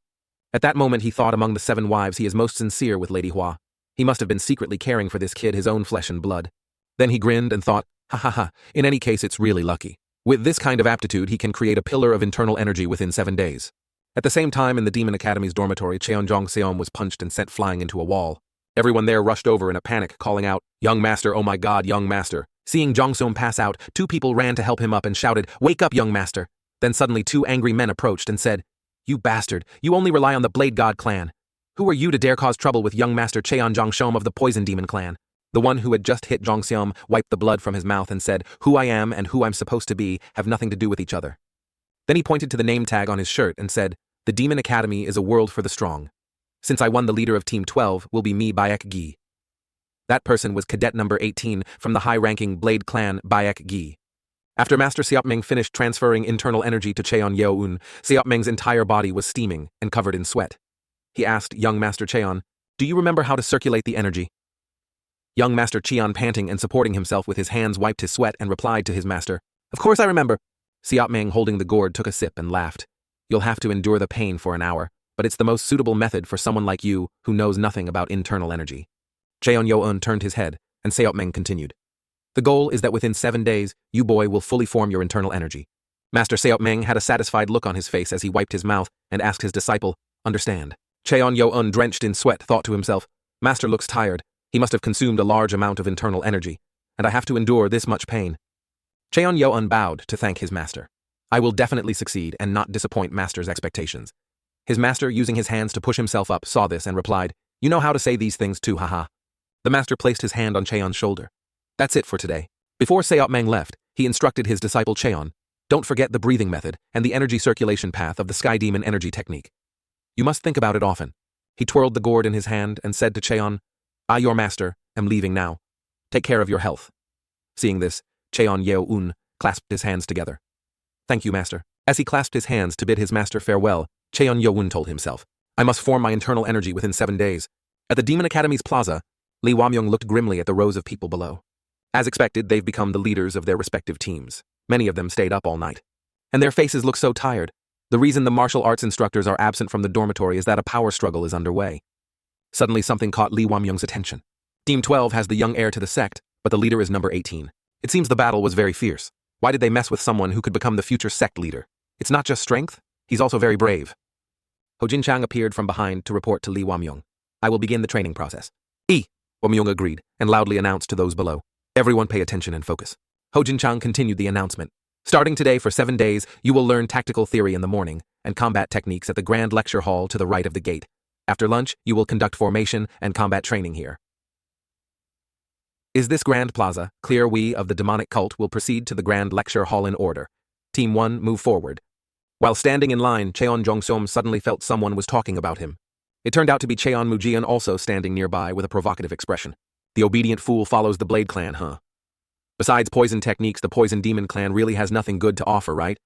At that moment he thought among the 7 wives he is most sincere with Lady Hua. He must have been secretly caring for this kid, his own flesh and blood. Then he grinned and thought, ha ha ha, in any case it's really lucky. With this kind of aptitude he can create a pillar of internal energy within 7 days. At the same time in the Demon Academy's dormitory, Cheon Jongseom was punched and sent flying into a wall. Everyone there rushed over in a panic, calling out, young master, oh my god, young master. Seeing Jongseom pass out, 2 people ran to help him up and shouted, wake up, young master. Then suddenly 2 angry men approached and said, you bastard, you only rely on the Blade God clan. Who are you to dare cause trouble with young master Cheon Jongseom of the Poison Demon clan? The one who had just hit Jongseom wiped the blood from his mouth and said, who I am and who I'm supposed to be have nothing to do with each other. Then he pointed to the name tag on his shirt and said, the Demon Academy is a world for the strong. Since I won, the leader of Team 12 will be me, Baek Gi. That person was cadet number 18 from the high-ranking Blade clan, Baek Gi. After Master Seopmeng finished transferring internal energy to Cheon Yeoun, Seopmeng's entire body was steaming and covered in sweat. He asked young Master Cheon, do you remember how to circulate the energy? Young Master Cheon, panting and supporting himself with his hands, wiped his sweat and replied to his master, of course I remember. Seopmeng, holding the gourd, took a sip and laughed. You'll have to endure the pain for an hour, but it's the most suitable method for someone like you who knows nothing about internal energy. Cheon Yeoun turned his head, and Seopmeng continued. The goal is that within 7 days, you boy will fully form your internal energy. Master Seopmeng had a satisfied look on his face as he wiped his mouth and asked his disciple, understand. Cheon Yeoun, drenched in sweat, thought to himself, Master looks tired. He must have consumed a large amount of internal energy, and I have to endure this much pain. Cheon Yeoun bowed to thank his master. I will definitely succeed and not disappoint Master's expectations. His master, using his hands to push himself up, saw this and replied, you know how to say these things too, haha. The master placed his hand on Cheon's shoulder. That's it for today. Before Seopmeng left, he instructed his disciple Cheon, don't forget the breathing method and the energy circulation path of the Sky Demon energy technique. You must think about it often. He twirled the gourd in his hand and said to Cheon, I, your master, am leaving now. Take care of your health. Seeing this, Cheon Yeoun clasped his hands together. Thank you, master. As he clasped his hands to bid his master farewell, Cheon Yeoun told himself, I must form my internal energy within 7 days. At the Demon Academy's plaza, Lee Wamyong looked grimly at the rows of people below. As expected, they've become the leaders of their respective teams. Many of them stayed up all night. And their faces look so tired. The reason the martial arts instructors are absent from the dormitory is that a power struggle is underway. Suddenly something caught Lee Wamyong's attention. Team 12 has the young heir to the sect, but the leader is number 18. It seems the battle was very fierce. Why did they mess with someone who could become the future sect leader? It's not just strength, he's also very brave. Ho Jin Chang appeared from behind to report to Lee Wamyong. I will begin the training process. Wamyong agreed and loudly announced to those below. Everyone pay attention and focus. Ho Jin Chang continued the announcement. Starting today for 7 days, you will learn tactical theory in the morning and combat techniques at the Grand Lecture Hall to the right of the gate. After lunch, you will conduct formation and combat training here. Is this Grand Plaza clear? We of the demonic cult will proceed to the Grand Lecture Hall in order. Team 1, move forward. While standing in line, Cheon Jongseom suddenly felt someone was talking about him. It turned out to be Cheon Mujian, also standing nearby with a provocative expression. The obedient fool follows the Blade clan, huh? Besides poison techniques, the Poison Demon clan really has nothing good to offer, right?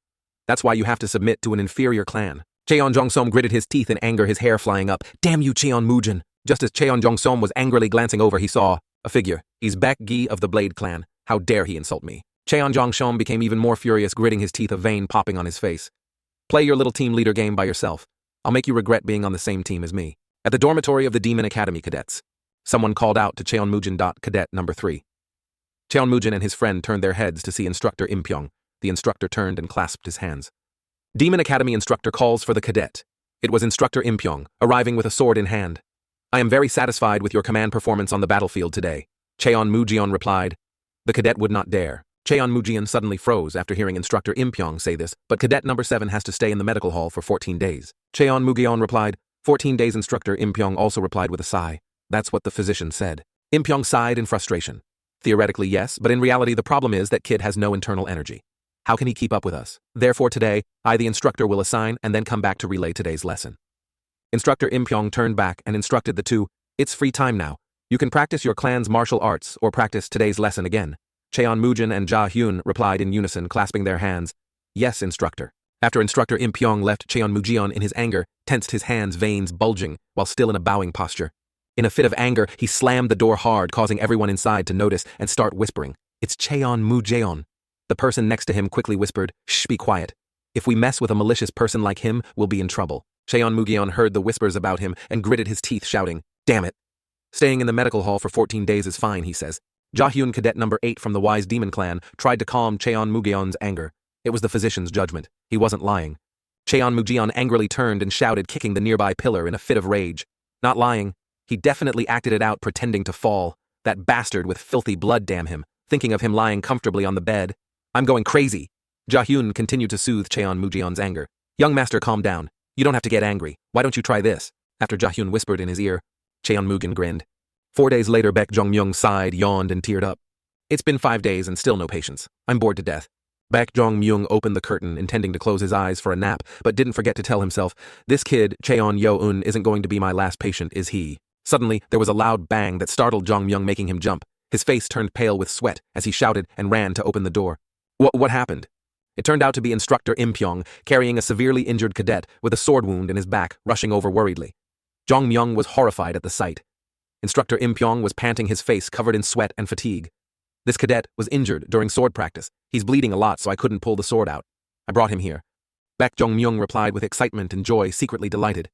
That's why you have to submit to an inferior clan. Cheon Jongseom gritted his teeth in anger, his hair flying up. Damn you, Cheon Mujian! Just as Cheon Jongseom was angrily glancing over, he saw a figure. He's Baek Gi of the Blade clan. How dare he insult me? Cheon Jongseom became even more furious, gritting his teeth, a vein popping on his face. Play your little team leader game by yourself. I'll make you regret being on the same team as me. At the dormitory of the Demon Academy cadets, someone called out to Cheon Mujian. Cadet number 3. Cheon Mujian and his friend turned their heads to see Instructor Impyong. The instructor turned and clasped his hands. Demon Academy instructor calls for the cadet. It was Instructor Impyong, arriving with a sword in hand. I am very satisfied with your command performance on the battlefield today. Cheon Mujian replied. The cadet would not dare. Cheon Mujian suddenly froze after hearing Instructor Impyong say this, but cadet number 7 has to stay in the medical hall for 14 days. Cheon Mujian replied, 14 days. Instructor Impyong also replied with a sigh. That's what the physician said. Impyong sighed in frustration. Theoretically, yes, but in reality the problem is that kid has no internal energy. How can he keep up with us? Therefore today, I the instructor will assign and then come back to relay today's lesson. Instructor Im Pyong turned back and instructed the two, "It's free time now. You can practice your clan's martial arts or practice today's lesson again." Cheon Mujin and Ja Hyun replied in unison, clasping their hands. "Yes, instructor." After Instructor Im Pyong left, Cheon Mujion in his anger tensed his hands, veins bulging, while still in a bowing posture. In a fit of anger, he slammed the door hard, causing everyone inside to notice and start whispering, "It's Cheon Mujeon." The person next to him quickly whispered, "Shh, be quiet. If we mess with a malicious person like him, we'll be in trouble." Cheon Mugeon heard the whispers about him and gritted his teeth, shouting, "Damn it. Staying in the medical hall for 14 days is fine," he says. Jahyun, cadet number 8 from the Wise Demon Clan, tried to calm Cheon Mugeon's anger. It was the physician's judgment. He wasn't lying. Cheon Mugeon angrily turned and shouted, kicking the nearby pillar in a fit of rage. Not lying. He definitely acted it out, pretending to fall. That bastard with filthy blood, damn him. Thinking of him lying comfortably on the bed. "I'm going crazy." Jahyun continued to soothe Cheon Mugeon's anger. "Young master, calm down. You don't have to get angry. Why don't you try this?" After Jahyun whispered in his ear, Cheon Mugen grinned. 4 days later, Baek Jong-myung sighed, yawned, and teared up. "It's been 5 days and still no patience. I'm bored to death." Baek Jong-myung opened the curtain, intending to close his eyes for a nap, but didn't forget to tell himself, "This kid, Cheon Yo-un, isn't going to be my last patient, is he?" Suddenly, there was a loud bang that startled Jong-myung, making him jump. His face turned pale with sweat as he shouted and ran to open the door. What happened? It turned out to be Instructor Im Pyong, carrying a severely injured cadet with a sword wound in his back, rushing over worriedly. Jong-myung was horrified at the sight. Instructor Im Pyong was panting, his face covered in sweat and fatigue. "This cadet was injured during sword practice. He's bleeding a lot, so I couldn't pull the sword out. I brought him here." Baek Jong-myung replied with excitement and joy, secretly delighted.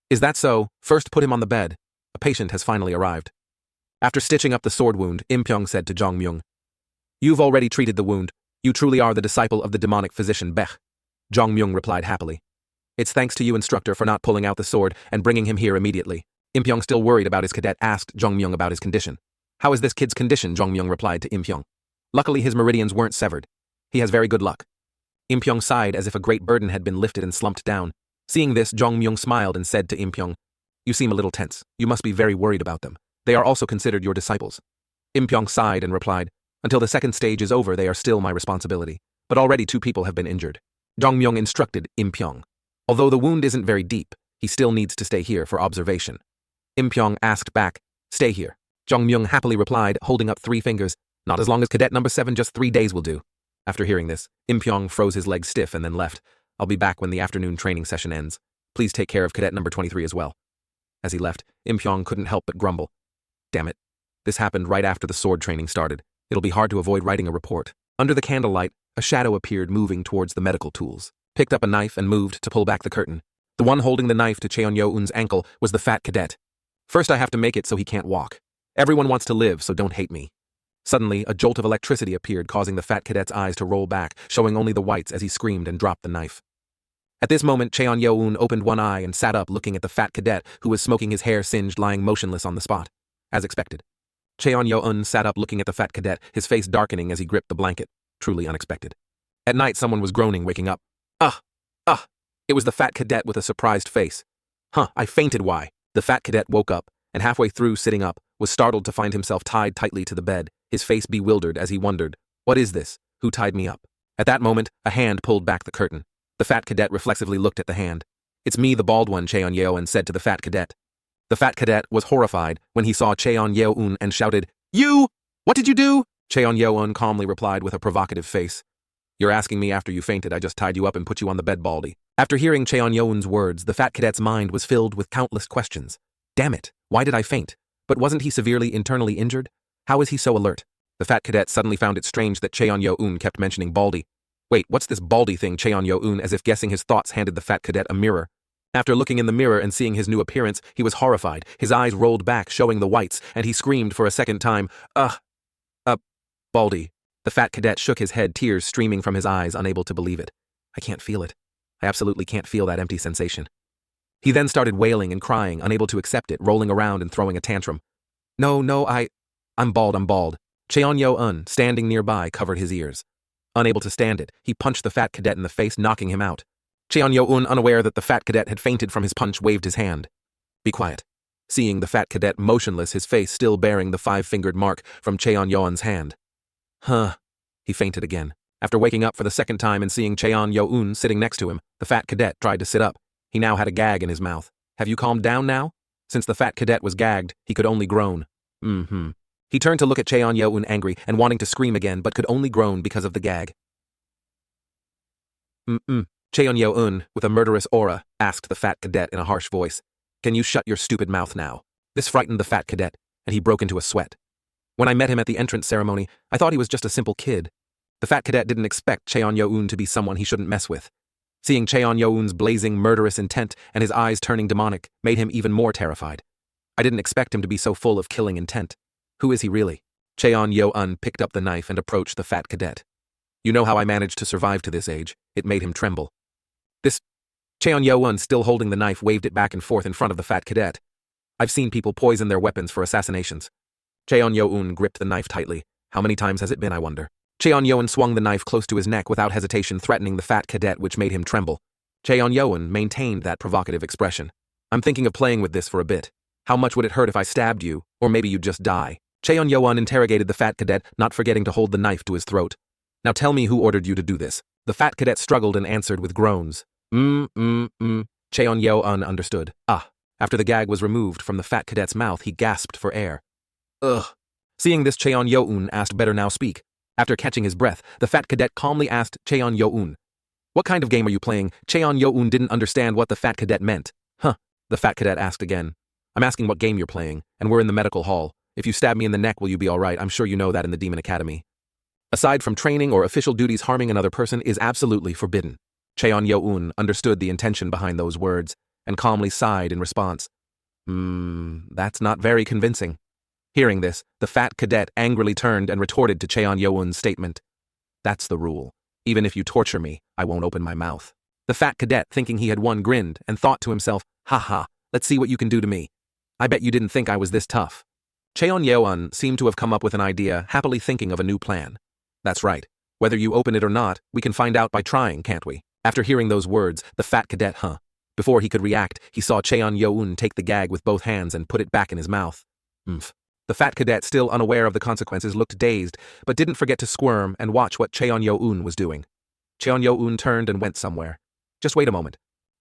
"Is that so? First put him on the bed. A patient has finally arrived." After stitching up the sword wound, Im Pyong said to Jong-myung, "You've already treated the wound. You truly are the disciple of the demonic physician Baek." Jong-myung replied happily. "It's thanks to you, instructor, for not pulling out the sword and bringing him here immediately." Im Pyong, still worried about his cadet, asked Jong-myung about his condition. "How is this kid's condition?" Jong-myung replied to Im Pyong. "Luckily his meridians weren't severed. He has very good luck." Im Pyong sighed as if a great burden had been lifted and slumped down. Seeing this, Jong-myung smiled and said to Im Pyong, "You seem a little tense. You must be very worried about them. They are also considered your disciples." Im Pyong sighed and replied, "Until the second stage is over, they are still my responsibility. But already 2 people have been injured." Jong-myung instructed Im Pyong. "Although the wound isn't very deep, he still needs to stay here for observation." Im Pyong asked back, "Stay here?" Jong-myung happily replied, holding up 3 fingers, "Not as long as cadet number 7, just 3 days will do." After hearing this, Im Pyong froze his legs stiff and then left. "I'll be back when the afternoon training session ends. Please take care of cadet number 23 as well." As he left, Im Pyong couldn't help but grumble. "Damn it. This happened right after the sword training started. It'll be hard to avoid writing a report." Under the candlelight, a shadow appeared, moving towards the medical tools, picked up a knife and moved to pull back the curtain. The one holding the knife to Cheon Yo-un's ankle was the fat cadet. "First I have to make it so he can't walk. Everyone wants to live, so don't hate me." Suddenly, a jolt of electricity appeared, causing the fat cadet's eyes to roll back, showing only the whites as he screamed and dropped the knife. At this moment, Cheon Yo-un opened one eye and sat up, looking at the fat cadet, who was smoking, his hair singed, lying motionless on the spot. As expected. Cheon Yo-un sat up, looking at the fat cadet, his face darkening as he gripped the blanket. Truly unexpected. At night, someone was groaning, waking up. It was the fat cadet with a surprised face. I fainted, why?" The fat cadet woke up, and halfway through sitting up, was startled to find himself tied tightly to the bed, his face bewildered as he wondered, "What is this? Who tied me up?" At that moment, a hand pulled back the curtain. The fat cadet reflexively looked at the hand. "It's me, the bald one," Cheon Yo-un said to the fat cadet. The fat cadet was horrified when he saw Cheon Yo-un and shouted, "You! What did you do?" Cheon Yo-un calmly replied with a provocative face, "You're asking me after you fainted. I just tied you up and put you on the bed, baldy." After hearing Cheon Yo-un's words, the fat cadet's mind was filled with countless questions. Damn it, why did I faint? But wasn't he severely internally injured? How is he so alert? The fat cadet suddenly found it strange that Cheon Yo-un kept mentioning baldy. "Wait, what's this baldy thing?" Cheon Yo-un, as if guessing his thoughts, handed the fat cadet a mirror. After looking in the mirror and seeing his new appearance, he was horrified. His eyes rolled back, showing the whites, and he screamed for a second time, baldy." The fat cadet shook his head, tears streaming from his eyes, unable to believe it. "I can't feel it. I absolutely can't feel that empty sensation." He then started wailing and crying, unable to accept it, rolling around and throwing a tantrum. I'm bald. Cheon Yo-un, standing nearby, covered his ears. Unable to stand it, he punched the fat cadet in the face, knocking him out. Cheon Yo-un, unaware that the fat cadet had fainted from his punch, waved his hand. "Be quiet." Seeing the fat cadet motionless, his face still bearing the 5-fingered mark from Cheon Yo-un's hand. He fainted again. After waking up for the second time and seeing Cheon Yo-un sitting next to him, the fat cadet tried to sit up. He now had a gag in his mouth. Have you calmed down now? Since the fat cadet was gagged, he could only groan. He turned to look at Cheon-Yo-un angry and wanting to scream again but could only groan because of the gag. Cheon-Yo-un, with a murderous aura, asked the fat cadet in a harsh voice. Can you shut your stupid mouth now? This frightened the fat cadet, and he broke into a sweat. When I met him at the entrance ceremony, I thought he was just a simple kid. The fat cadet didn't expect Cheon-Yo-un to be someone he shouldn't mess with. Seeing Cheon-Yo-un's blazing, murderous intent and his eyes turning demonic made him even more terrified. I didn't expect him to be so full of killing intent. Who is he really? Cheon-Yo-un picked up the knife and approached the fat cadet. You know how I managed to survive to this age. It made him tremble. Cheon-Yo-un, still holding the knife, waved it back and forth in front of the fat cadet. I've seen people poison their weapons for assassinations. Cheon-Yo-un gripped the knife tightly. How many times has it been, I wonder? Cheon-Yo-un swung the knife close to his neck without hesitation, threatening the fat cadet, which made him tremble. Cheon-Yo-un maintained that provocative expression. I'm thinking of playing with this for a bit. How much would it hurt if I stabbed you, or maybe you'd just die? Cheon-Yo-un interrogated the fat cadet, not forgetting to hold the knife to his throat. Now tell me who ordered you to do this. The fat cadet struggled and answered with groans. Cheon-Yo-un understood. After the gag was removed from the fat cadet's mouth, he gasped for air. Ugh. Seeing this, Cheon-Yo-un asked, better now speak. After catching his breath, the fat cadet calmly asked Cheon-Yo-un. What kind of game are you playing? Cheon-Yo-un didn't understand what the fat cadet meant. The fat cadet asked again. I'm asking what game you're playing, and we're in the medical hall. If you stab me in the neck, will you be alright? I'm sure you know that in the Demon Academy. Aside from training or official duties, harming another person is absolutely forbidden. Cheon-Yo-un understood the intention behind those words, and calmly sighed in response. That's not very convincing. Hearing this, the fat cadet angrily turned and retorted to Cheon-Yo-un's statement. That's the rule. Even if you torture me, I won't open my mouth. The fat cadet, thinking he had won, grinned and thought to himself, haha, let's see what you can do to me. I bet you didn't think I was this tough. Cheon-Yo-un seemed to have come up with an idea, happily thinking of a new plan. That's right. Whether you open it or not, we can find out by trying, can't we? After hearing those words, the fat cadet, Before he could react, he saw Cheon-Yo-un take the gag with both hands and put it back in his mouth. The fat cadet, still unaware of the consequences, looked dazed, but didn't forget to squirm and watch what Cheon-Yo-un was doing. Cheon-Yo-un turned and went somewhere. Just wait a moment.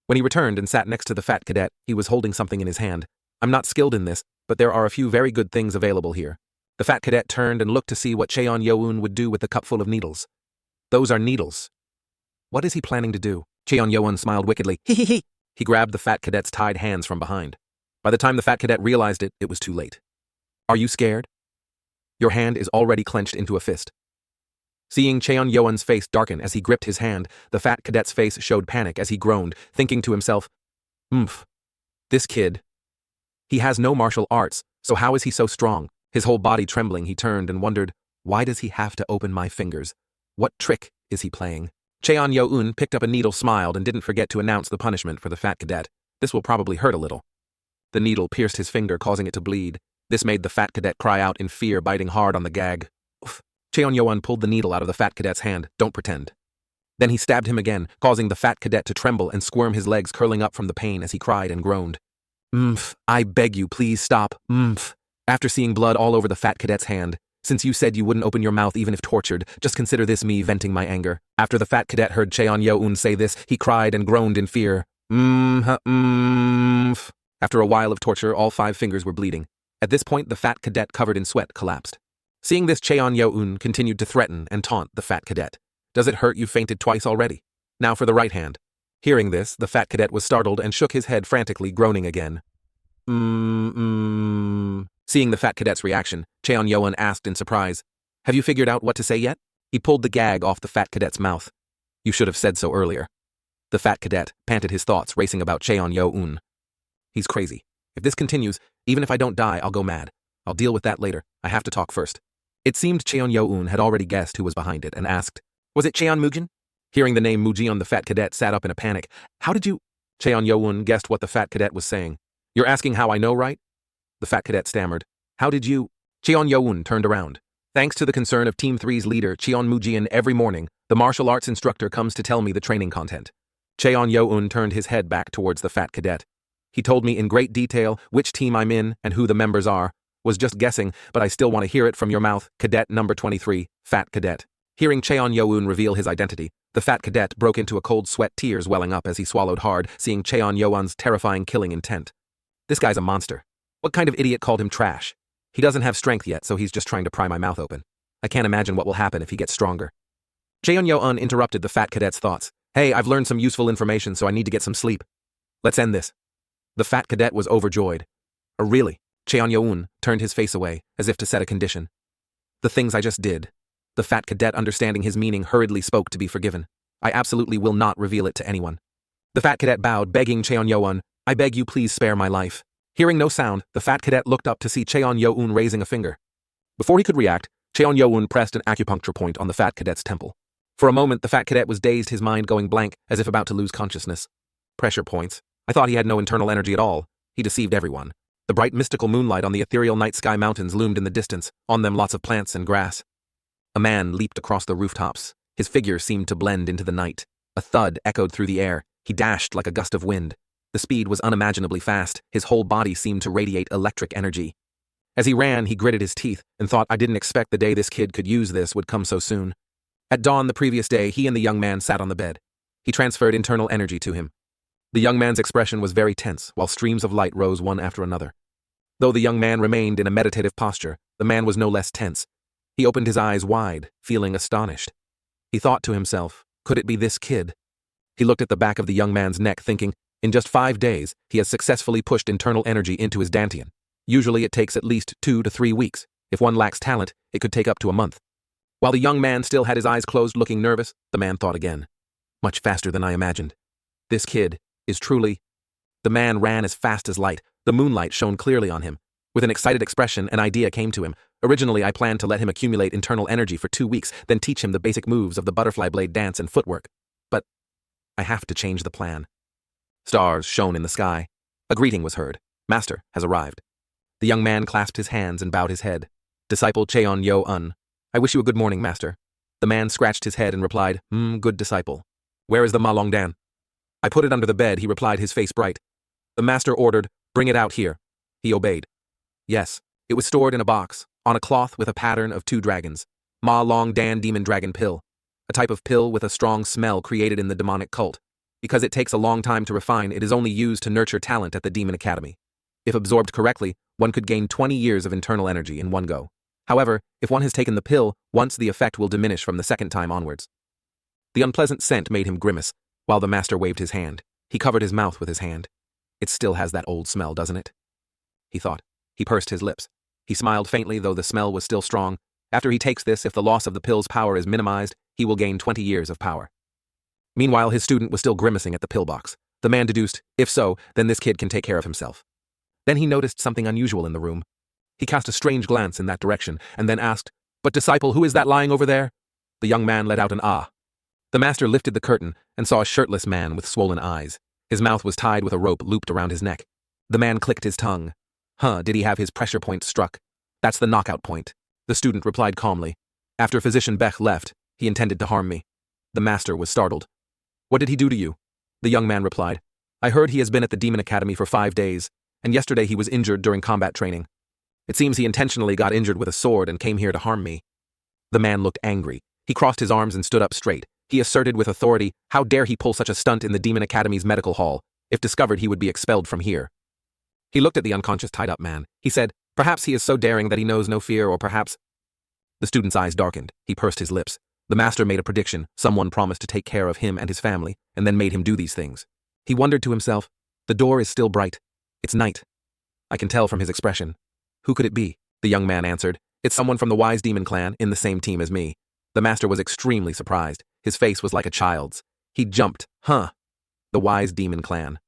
When he returned and sat next to the fat cadet, he was holding something in his hand. I'm not skilled in this, but there are a few very good things available here. The fat cadet turned and looked to see what Cheon-Yo-un would do with the cup full of needles. Those are needles. What is he planning to do? Cheon-Yo-un smiled wickedly. He grabbed the fat cadet's tied hands from behind. By the time the fat cadet realized it, it was too late. Are you scared? Your hand is already clenched into a fist. Seeing Cheon-Yo-un's face darken as he gripped his hand, the fat cadet's face showed panic as he groaned, thinking to himself, this kid. He has no martial arts, so how is he so strong? His whole body trembling, he turned and wondered, why does he have to open my fingers? What trick is he playing? Cheon-Yo-un picked up a needle, smiled, and didn't forget to announce the punishment for the fat cadet. This will probably hurt a little. The needle pierced his finger, causing it to bleed. This made the fat cadet cry out in fear, biting hard on the gag. Cheon-Yo-un pulled the needle out of the fat cadet's hand. Don't pretend. Then he stabbed him again, causing the fat cadet to tremble and squirm, his legs curling up from the pain as he cried and groaned. I beg you, please stop. After seeing blood all over the fat cadet's hand, since you said you wouldn't open your mouth even if tortured, just consider this me venting my anger. After the fat cadet heard Cheon-Yo-un say this, he cried and groaned in fear. After a while of torture, all 5 fingers were bleeding. At this point, the fat cadet, covered in sweat, collapsed. Seeing this, Cheon-Yo-un continued to threaten and taunt the fat cadet. Does it hurt? You fainted twice already. Now for the right hand. Hearing this, the fat cadet was startled and shook his head frantically, groaning again. Seeing the fat cadet's reaction, Cheon-Yo-un asked in surprise, have you figured out what to say yet? He pulled the gag off the fat cadet's mouth. You should have said so earlier. The fat cadet panted, his thoughts racing about Cheon-Yo-un. He's crazy. If this continues, even if I don't die, I'll go mad. I'll deal with that later. I have to talk first. It seemed Cheon-Yo-un had already guessed who was behind it and asked, was it Cheon-Mujin? Hearing the name Mujin, the fat cadet sat up in a panic. How did you? Cheon-Yo-un guessed what the fat cadet was saying. You're asking how I know, right? The fat cadet stammered. How did you? Cheon-Yo-un turned around. Thanks to the concern of Team 3's leader, Cheon-Mujin, every morning, the martial arts instructor comes to tell me the training content. Cheon-Yo-un turned his head back towards the fat cadet. He told me in great detail which team I'm in and who the members are. Was just guessing, but I still want to hear it from your mouth, cadet number 23, fat cadet. Hearing Cheon Yo-eun reveal his identity, the fat cadet broke into a cold sweat, tears welling up as he swallowed hard, seeing Cheon Yo-eun's terrifying killing intent. This guy's a monster. What kind of idiot called him trash? He doesn't have strength yet, so he's just trying to pry my mouth open. I can't imagine what will happen if he gets stronger. Cheon Yo-eun interrupted the fat cadet's thoughts. Hey, I've learned some useful information, so I need to get some sleep. Let's end this. The fat cadet was overjoyed. Oh, really? Cheon Yo-eun turned his face away, as if to set a condition. The things I just did. The fat cadet, understanding his meaning, hurriedly spoke to be forgiven. I absolutely will not reveal it to anyone. The fat cadet bowed, begging Cheon Yo-eun, I beg you please spare my life. Hearing no sound, the fat cadet looked up to see Cheon Yo-eun raising a finger. Before he could react, Cheon Yo-eun pressed an acupuncture point on the fat cadet's temple. For a moment, the fat cadet was dazed, his mind going blank, as if about to lose consciousness. Pressure points. I thought he had no internal energy at all. He deceived everyone. The bright mystical moonlight on the ethereal night sky mountains loomed in the distance, on them lots of plants and grass. A man leaped across the rooftops. His figure seemed to blend into the night. A thud echoed through the air. He dashed like a gust of wind. The speed was unimaginably fast. His whole body seemed to radiate electric energy. As he ran, he gritted his teeth and thought, I didn't expect the day this kid could use this would come so soon. At dawn the previous day, he and the young man sat on the bed. He transferred internal energy to him. The young man's expression was very tense, while streams of light rose one after another. Though the young man remained in a meditative posture, the man was no less tense. He opened his eyes wide, feeling astonished. He thought to himself, could it be this kid? He looked at the back of the young man's neck, thinking, in just 5 days, he has successfully pushed internal energy into his dantian. Usually it takes at least 2 to 3 weeks. If one lacks talent, it could take up to a month. While the young man still had his eyes closed, looking nervous, the man thought again. Much faster than I imagined. This kid is truly... The man ran as fast as light. The moonlight shone clearly on him. With an excited expression, an idea came to him. Originally, I planned to let him accumulate internal energy for 2 weeks, then teach him the basic moves of the butterfly blade dance and footwork. But I have to change the plan. Stars shone in the sky. A greeting was heard. Master has arrived. The young man clasped his hands and bowed his head. Disciple Cheon Yo-eun. I wish you a good morning, master. The man scratched his head and replied, good disciple. Where is the ma long dan? I put it under the bed, he replied, his face bright. The master ordered, bring it out here. He obeyed. Yes, it was stored in a box, on a cloth with a pattern of 2 dragons. Ma long dan demon dragon pill. A type of pill with a strong smell created in the demonic cult. Because it takes a long time to refine, it is only used to nurture talent at the Demon Academy. If absorbed correctly, one could gain 20 years of internal energy in one go. However, if one has taken the pill, once the effect will diminish from the second time onwards. The unpleasant scent made him grimace, while the master waved his hand. He covered his mouth with his hand. It still has that old smell, doesn't it? He thought. He pursed his lips. He smiled faintly, though the smell was still strong. After he takes this, if the loss of the pill's power is minimized, he will gain 20 years of power. Meanwhile, his student was still grimacing at the pillbox. The man deduced, if so, then this kid can take care of himself. Then he noticed something unusual in the room. He cast a strange glance in that direction, and then asked, But disciple, who is that lying over there? The young man let out an ah. The master lifted the curtain and saw a shirtless man with swollen eyes. His mouth was tied with a rope looped around his neck. The man clicked his tongue. Did he have his pressure point struck? That's the knockout point. The student replied calmly. After Physician Bech left, he intended to harm me. The master was startled. What did he do to you? The young man replied. I heard he has been at the Demon Academy for 5 days, and yesterday he was injured during combat training. It seems he intentionally got injured with a sword and came here to harm me. The man looked angry. He crossed his arms and stood up straight. He asserted with authority, how dare he pull such a stunt in the Demon Academy's medical hall? If discovered, he would be expelled from here. He looked at the unconscious tied-up man. He said, perhaps he is so daring that he knows no fear, or perhaps... The student's eyes darkened. He pursed his lips. The master made a prediction. Someone promised to take care of him and his family, and then made him do these things. He wondered to himself, the door is still bright. It's night. I can tell from his expression. Who could it be? The young man answered. It's someone from the Wise Demon clan, in the same team as me. The master was extremely surprised. His face was like a child's. He jumped. The Wise Demon clan.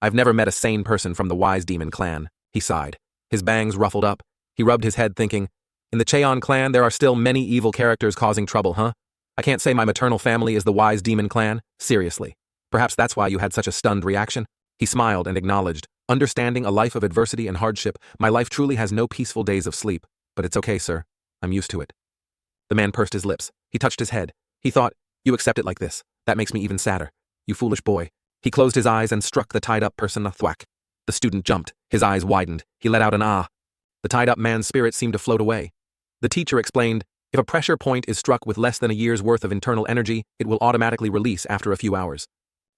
I've never met a sane person from the Wise Demon clan. He sighed. His bangs ruffled up. He rubbed his head, thinking, in the Cheon clan there are still many evil characters causing trouble, I can't say my maternal family is the Wise Demon clan. Seriously. Perhaps that's why you had such a stunned reaction? He smiled and acknowledged, understanding a life of adversity and hardship, my life truly has no peaceful days of sleep. But it's okay, sir. I'm used to it. The man pursed his lips. He touched his head. He thought, you accept it like this. That makes me even sadder. You foolish boy. He closed his eyes and struck the tied-up person a thwack. The student jumped. His eyes widened. He let out an ah. The tied-up man's spirit seemed to float away. The teacher explained, If a pressure point is struck with less than a year's worth of internal energy, it will automatically release after a few hours.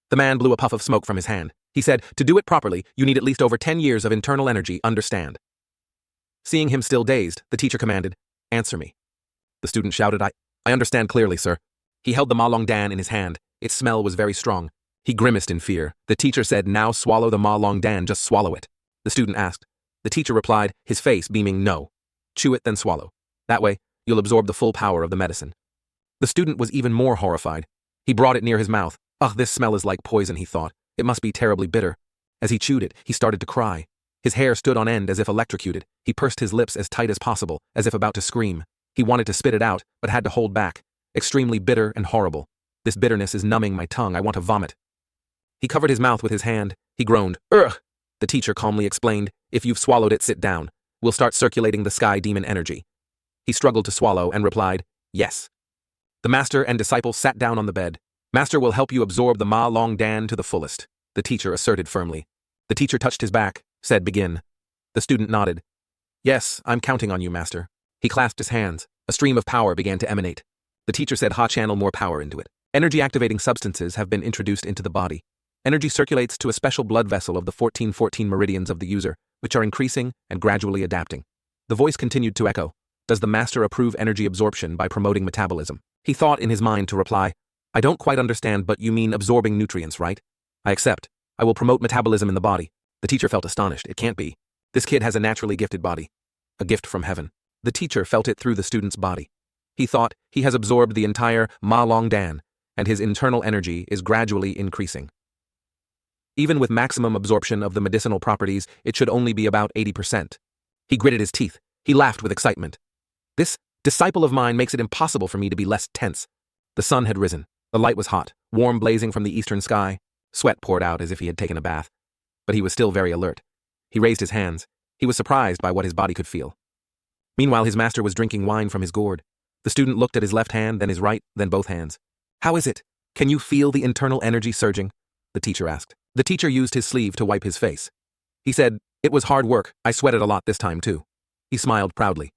The man blew a puff of smoke from his hand. He said, to do it properly, you need at least over 10 years of internal energy, understand? Seeing him still dazed, the teacher commanded, answer me. The student shouted, I understand clearly, sir. He held the ma long dan in his hand. Its smell was very strong. He grimaced in fear. The teacher said, now swallow the ma long dan, just swallow it. The student asked. The teacher replied, his face beaming, no. Chew it, then swallow. That way, you'll absorb the full power of the medicine. The student was even more horrified. He brought it near his mouth. Ugh, this smell is like poison, he thought. It must be terribly bitter. As he chewed it, he started to cry. His hair stood on end as if electrocuted. He pursed his lips as tight as possible, as if about to scream. He wanted to spit it out, but had to hold back. Extremely bitter and horrible. This bitterness is numbing my tongue. I want to vomit. He covered his mouth with his hand. He groaned. Ugh! The teacher calmly explained, if you've swallowed it, sit down. We'll start circulating the sky demon energy. He struggled to swallow and replied, yes. The master and disciple sat down on the bed. Master will help you absorb the ma long dan to the fullest, the teacher asserted firmly. The teacher touched his back, said begin. The student nodded. Yes, I'm counting on you, master. He clasped his hands. A stream of power began to emanate. The teacher said, channel more power into it. Energy-activating substances have been introduced into the body. Energy circulates to a special blood vessel of the 1414 meridians of the user, which are increasing and gradually adapting. The voice continued to echo. Does the master approve energy absorption by promoting metabolism? He thought in his mind to reply, I don't quite understand, but you mean absorbing nutrients, right? I accept. I will promote metabolism in the body. The teacher felt astonished. It can't be. This kid has a naturally gifted body. A gift from heaven. The teacher felt it through the student's body. He thought he has absorbed the entire ma long dan, and his internal energy is gradually increasing. Even with maximum absorption of the medicinal properties, it should only be about 80%. He gritted his teeth. He laughed with excitement. This disciple of mine makes it impossible for me to be less tense. The sun had risen. The light was hot, warm blazing from the eastern sky. Sweat poured out as if he had taken a bath. But he was still very alert. He raised his hands. He was surprised by what his body could feel. Meanwhile, his master was drinking wine from his gourd. The student looked at his left hand, then his right, then both hands. How is it? Can you feel the internal energy surging? The teacher asked. The teacher used his sleeve to wipe his face. He said, it was hard work. I sweated a lot this time too. He smiled proudly.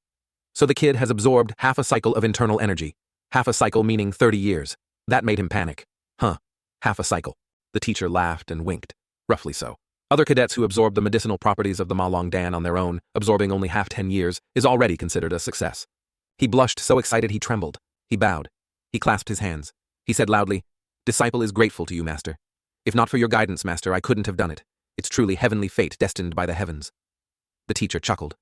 So the kid has absorbed half a cycle of internal energy. Half a cycle meaning 30 years. That made him panic. Huh. Half a cycle. The teacher laughed and winked. Roughly so. Other cadets who absorb the medicinal properties of the ma long dan on their own, absorbing only half 10 years, is already considered a success. He blushed so excited he trembled. He bowed. He clasped his hands. He said loudly, Disciple is grateful to you, master. If not for your guidance, master, I couldn't have done it. It's truly heavenly fate destined by the heavens. The teacher chuckled.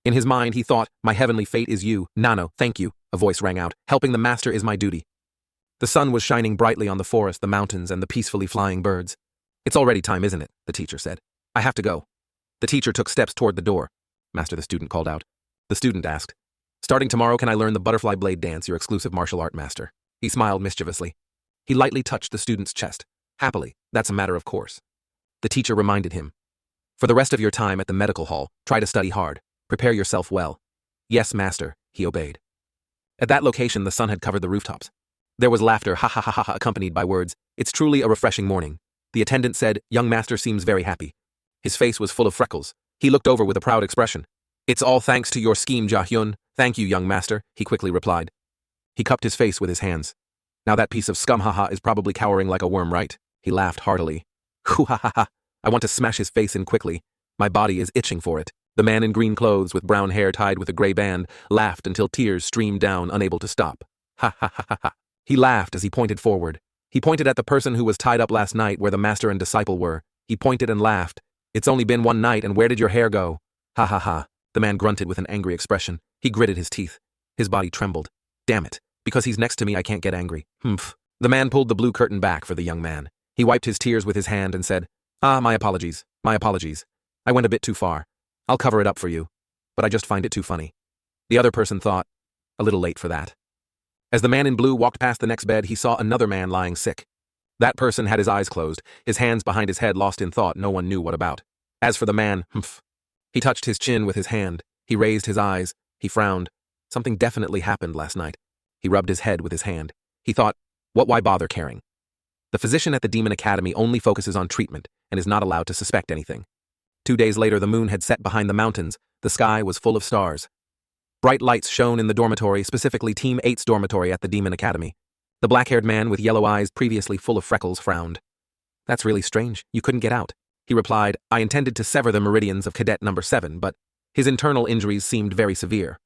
In his mind, he thought, my heavenly fate is you, Nano, thank you. A voice rang out, helping the master is my duty. The sun was shining brightly on the forest, the mountains, and the peacefully flying birds. It's already time, isn't it? The teacher said. I have to go. The teacher took steps toward the door. Master, the student called out. The student asked, starting tomorrow, can I learn the butterfly blade dance, your exclusive martial art master? He smiled mischievously. He lightly touched the student's chest. Happily, that's a matter of course. The teacher reminded him. For the rest of your time at the medical hall, try to study hard. Prepare yourself well. Yes, master, he obeyed. At that location, the sun had covered the rooftops. There was laughter, ha ha ha ha, accompanied by words, it's truly a refreshing morning. The attendant said, young master seems very happy. His face was full of freckles. He looked over with a proud expression. It's all thanks to your scheme, Ja-hyun. Thank you, young master, he quickly replied. He cupped his face with his hands. Now that piece of scum haha is probably cowering like a worm, right? He laughed heartily. Hoo ha ha ha. I want to smash his face in quickly. My body is itching for it. The man in green clothes with brown hair tied with a gray band laughed until tears streamed down, unable to stop. Ha ha ha ha ha. He laughed as he pointed forward. He pointed at the person who was tied up last night where the master and disciple were. He pointed and laughed. It's only been one night, and where did your hair go? Ha ha ha. The man grunted with an angry expression. He gritted his teeth. His body trembled. Damn it. Because he's next to me, I can't get angry. Humph. The man pulled the blue curtain back for the young man. He wiped his tears with his hand and said, my apologies. My apologies. I went a bit too far. I'll cover it up for you. But I just find it too funny. The other person thought, a little late for that. As the man in blue walked past the next bed, he saw another man lying sick. That person had his eyes closed, his hands behind his head, lost in thought no one knew what about. As for the man, humph. He touched his chin with his hand. He raised his eyes. He frowned. Something definitely happened last night. He rubbed his head with his hand. He thought, why bother caring? The physician at the Demon Academy only focuses on treatment and is not allowed to suspect anything. 2 days later, the moon had set behind the mountains. The sky was full of stars. Bright lights shone in the dormitory, specifically Team 8's dormitory at the Demon Academy. The black-haired man with yellow eyes previously full of freckles frowned. That's really strange. You couldn't get out. He replied, I intended to sever the meridians of cadet number 7, but his internal injuries seemed very severe.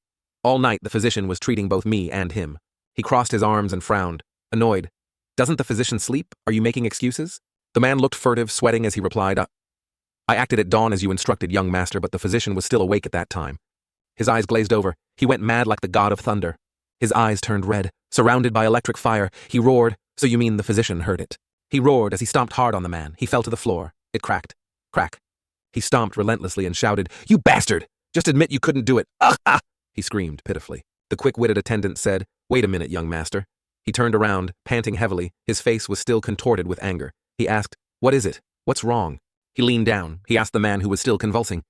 All night the physician was treating both me and him. He crossed his arms and frowned, annoyed. Doesn't the physician sleep? Are you making excuses? The man looked furtive, sweating as he replied, I acted at dawn as you instructed, young master, but the physician was still awake at that time. His eyes glazed over. He went mad like the god of thunder. His eyes turned red. Surrounded by electric fire, he roared. So you mean the physician heard it? He roared as he stomped hard on the man. He fell to the floor. It cracked. Crack. He stomped relentlessly and shouted, You bastard! Just admit you couldn't do it. Ah, ah! He screamed pitifully. The quick-witted attendant said, Wait a minute, young master. He turned around, panting heavily. His face was still contorted with anger. He asked, What is it? What's wrong? He leaned down. He asked the man who was still convulsing,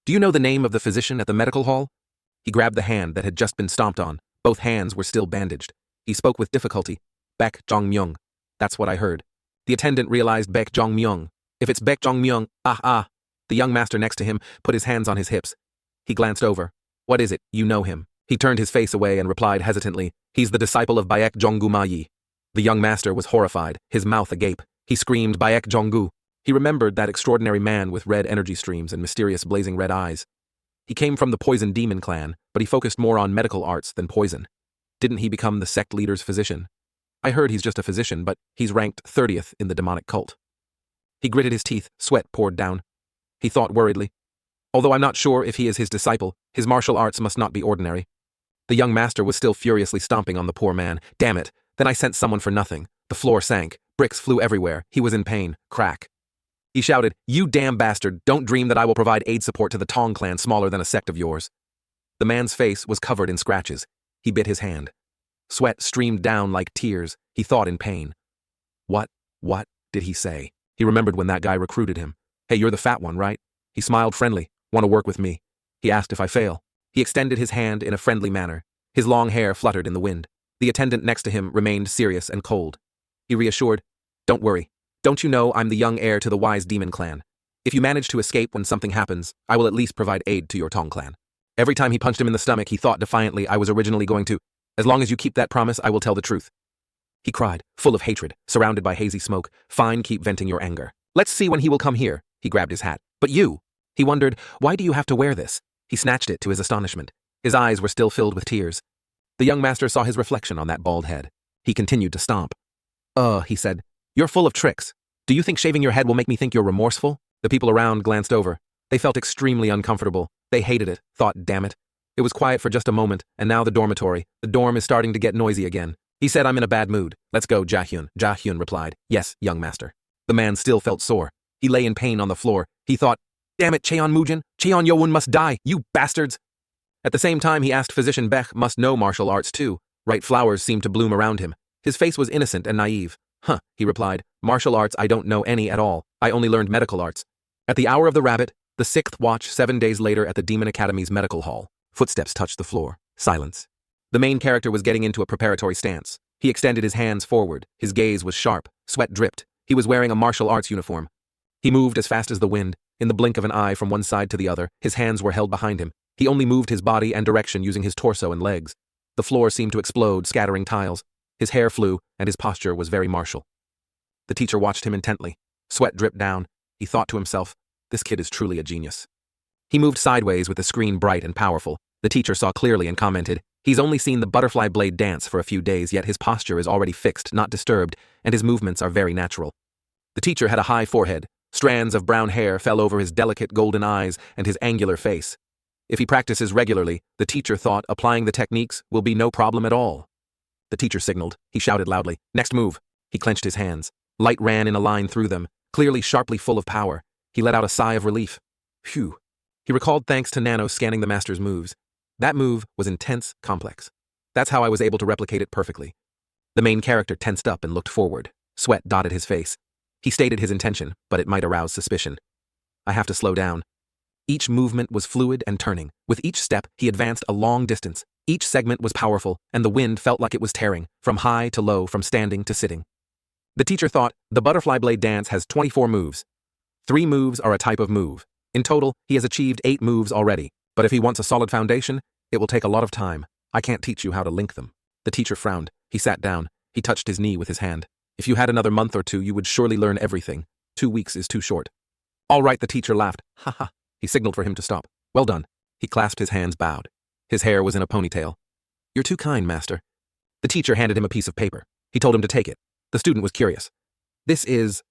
Do you know the name of the physician at the medical hall? He grabbed the hand that had just been stomped on. Both hands were still bandaged. He spoke with difficulty. Baek Jong-myung. That's what I heard. The attendant realized Baek Jong-myung. If it's Baek Jong-myung, ah. The young master next to him put his hands on his hips. He glanced over. What is it? You know him. He turned his face away and replied hesitantly, He's the disciple of Baek Jong-gu Ma-yi. The young master was horrified, his mouth agape. He screamed, Baek Jong-gu. He remembered that extraordinary man with red energy streams and mysterious blazing red eyes. He came from the Poison Demon clan, but he focused more on medical arts than poison. Didn't he become the sect leader's physician? I heard he's just a physician, but he's ranked 30th in the demonic cult. He gritted his teeth, sweat poured down. He thought worriedly. Although I'm not sure if he is his disciple, his martial arts must not be ordinary. The young master was still furiously stomping on the poor man. Damn it, then I sent someone for nothing. The floor sank, bricks flew everywhere, he was in pain, crack. He shouted, You damn bastard, don't dream that I will provide aid support to the Tong clan smaller than a sect of yours. The man's face was covered in scratches. He bit his hand. Sweat streamed down like tears. He thought in pain. What did he say? He remembered when that guy recruited him. Hey, you're the fat one, right? He smiled friendly. Want to work with me? He asked if I fail. He extended his hand in a friendly manner. His long hair fluttered in the wind. The attendant next to him remained serious and cold. He reassured, Don't worry. Don't you know I'm the young heir to the wise demon clan? If you manage to escape when something happens, I will at least provide aid to your Tong clan. Every time he punched him in the stomach, he thought defiantly, I was originally going to. As long as you keep that promise, I will tell the truth. He cried, full of hatred, surrounded by hazy smoke. Fine, keep venting your anger. Let's see when he will come here. He grabbed his hat. But you! He wondered, why do you have to wear this? He snatched it to his astonishment. His eyes were still filled with tears. The young master saw his reflection on that bald head. He continued to stomp. He said, You're full of tricks. Do you think shaving your head will make me think you're remorseful? The people around glanced over. They felt extremely uncomfortable. They hated it, thought, damn it. It was quiet for just a moment, and now the dormitory. The dorm is starting to get noisy again. He said, I'm in a bad mood. Let's go, Ja-hyun. Ja-hyun replied, Yes, young master. The man still felt sore. He lay in pain on the floor. He thought, Damn it, Cheon-mujin. Cheon-Yo-won must die, you bastards. At the same time, he asked Physician Baek must know martial arts too. Right flowers seemed to bloom around him. His face was innocent and naive. Huh, he replied, Martial arts I don't know any at all. I only learned medical arts. At the hour of the rabbit, the 6th watch 7 days later at the Demon Academy's medical hall. Footsteps touched the floor. Silence. The main character was getting into a preparatory stance. He extended his hands forward. His gaze was sharp. Sweat dripped. He was wearing a martial arts uniform. He moved as fast as the wind. In the blink of an eye from one side to the other, his hands were held behind him. He only moved his body and direction using his torso and legs. The floor seemed to explode, scattering tiles. His hair flew, and his posture was very martial. The teacher watched him intently. Sweat dripped down. He thought to himself, This kid is truly a genius. He moved sideways with the screen bright and powerful. The teacher saw clearly and commented, He's only seen the butterfly blade dance for a few days, yet his posture is already fixed, not disturbed, and his movements are very natural. The teacher had a high forehead. Strands of brown hair fell over his delicate golden eyes and his angular face. If he practices regularly, the teacher thought applying the techniques will be no problem at all. The teacher signaled. He shouted loudly, Next move. He clenched his hands. Light ran in a line through them, clearly sharply full of power. He let out a sigh of relief. Phew. He recalled thanks to Nano scanning the master's moves. That move was intense, complex. That's how I was able to replicate it perfectly. The main character tensed up and looked forward. Sweat dotted his face. He stated his intention, but it might arouse suspicion. I have to slow down. Each movement was fluid and turning. With each step, he advanced a long distance. Each segment was powerful, and the wind felt like it was tearing, from high to low, from standing to sitting. The teacher thought, the butterfly blade dance has 24 moves. 3 moves are a type of move. In total, he has achieved 8 moves already, but if he wants a solid foundation, It will take a lot of time. I can't teach you how to link them. The teacher frowned. He sat down. He touched his knee with his hand. If you had another month or two, you would surely learn everything. 2 weeks is too short. All right, the teacher laughed. Ha ha. He signaled for him to stop. Well done. He clasped his hands, bowed. His hair was in a ponytail. You're too kind, master. The teacher handed him a piece of paper. He told him to take it. The student was curious. This is,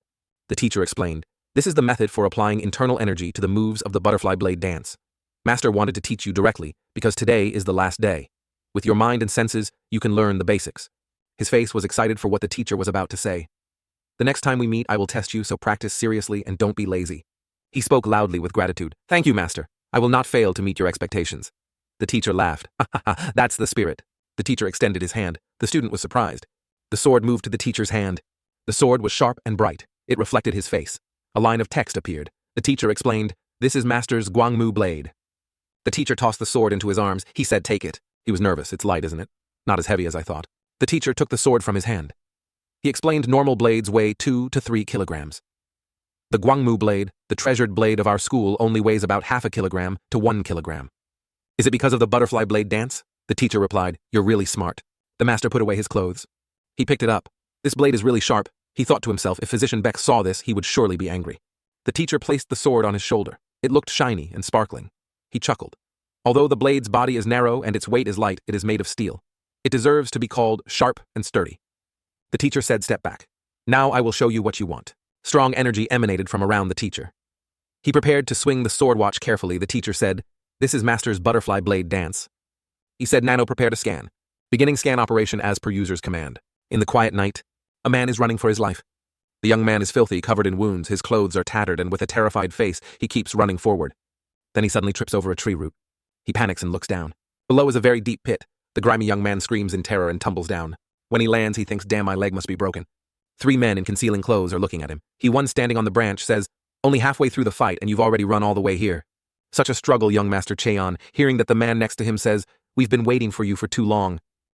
the teacher explained, this is the method for applying internal energy to the moves of the butterfly blade dance. Master wanted to teach you directly because today is the last day. With your mind and senses, you can learn the basics. His face was excited for what the teacher was about to say. The next time we meet, I will test you, so practice seriously and don't be lazy. He spoke loudly with gratitude. Thank you, master. I will not fail to meet your expectations. The teacher laughed. Ha ha ha, that's the spirit. The teacher extended his hand. The student was surprised. The sword moved to the teacher's hand. The sword was sharp and bright. It reflected his face. A line of text appeared. The teacher explained, "This is Master's Guangmu blade." The teacher tossed the sword into his arms. He said, "Take it." He was nervous. It's light, isn't it? Not as heavy as I thought. The teacher took the sword from his hand. He explained normal blades weigh 2 to 3 kilograms. The Guangmu blade, the treasured blade of our school, only weighs about half a kilogram to 1 kilogram. Is it because of the butterfly blade dance? The teacher replied, "You're really smart." The master put away his clothes. He picked it up. This blade is really sharp. He thought to himself, if Physician Beck saw this, he would surely be angry. The teacher placed the sword on his shoulder. It looked shiny and sparkling. He chuckled. Although the blade's body is narrow and its weight is light, it is made of steel. It deserves to be called sharp and sturdy. The teacher said, "Step back. Now I will show you what you want." Strong energy emanated from around the teacher. He prepared to swing the sword watch carefully. The teacher said, "This is Master's butterfly blade dance." He said, "Nano, prepare to scan." Beginning scan operation as per user's command. In the quiet night, a man is running for his life. The young man is filthy, covered in wounds. His clothes are tattered, and with a terrified face, he keeps running forward. Then he suddenly trips over a tree root. He panics and looks down. Below is a very deep pit. The grimy young man screams in terror and tumbles down. When he lands, he thinks, "Damn, my leg must be broken." 3 men in concealing clothes are looking at him. One standing on the branch says, "Only halfway through the fight, and you've already run all the way here." Such a struggle, young Master Cheon, hearing that the man next to him says, "We've been waiting for you for too long."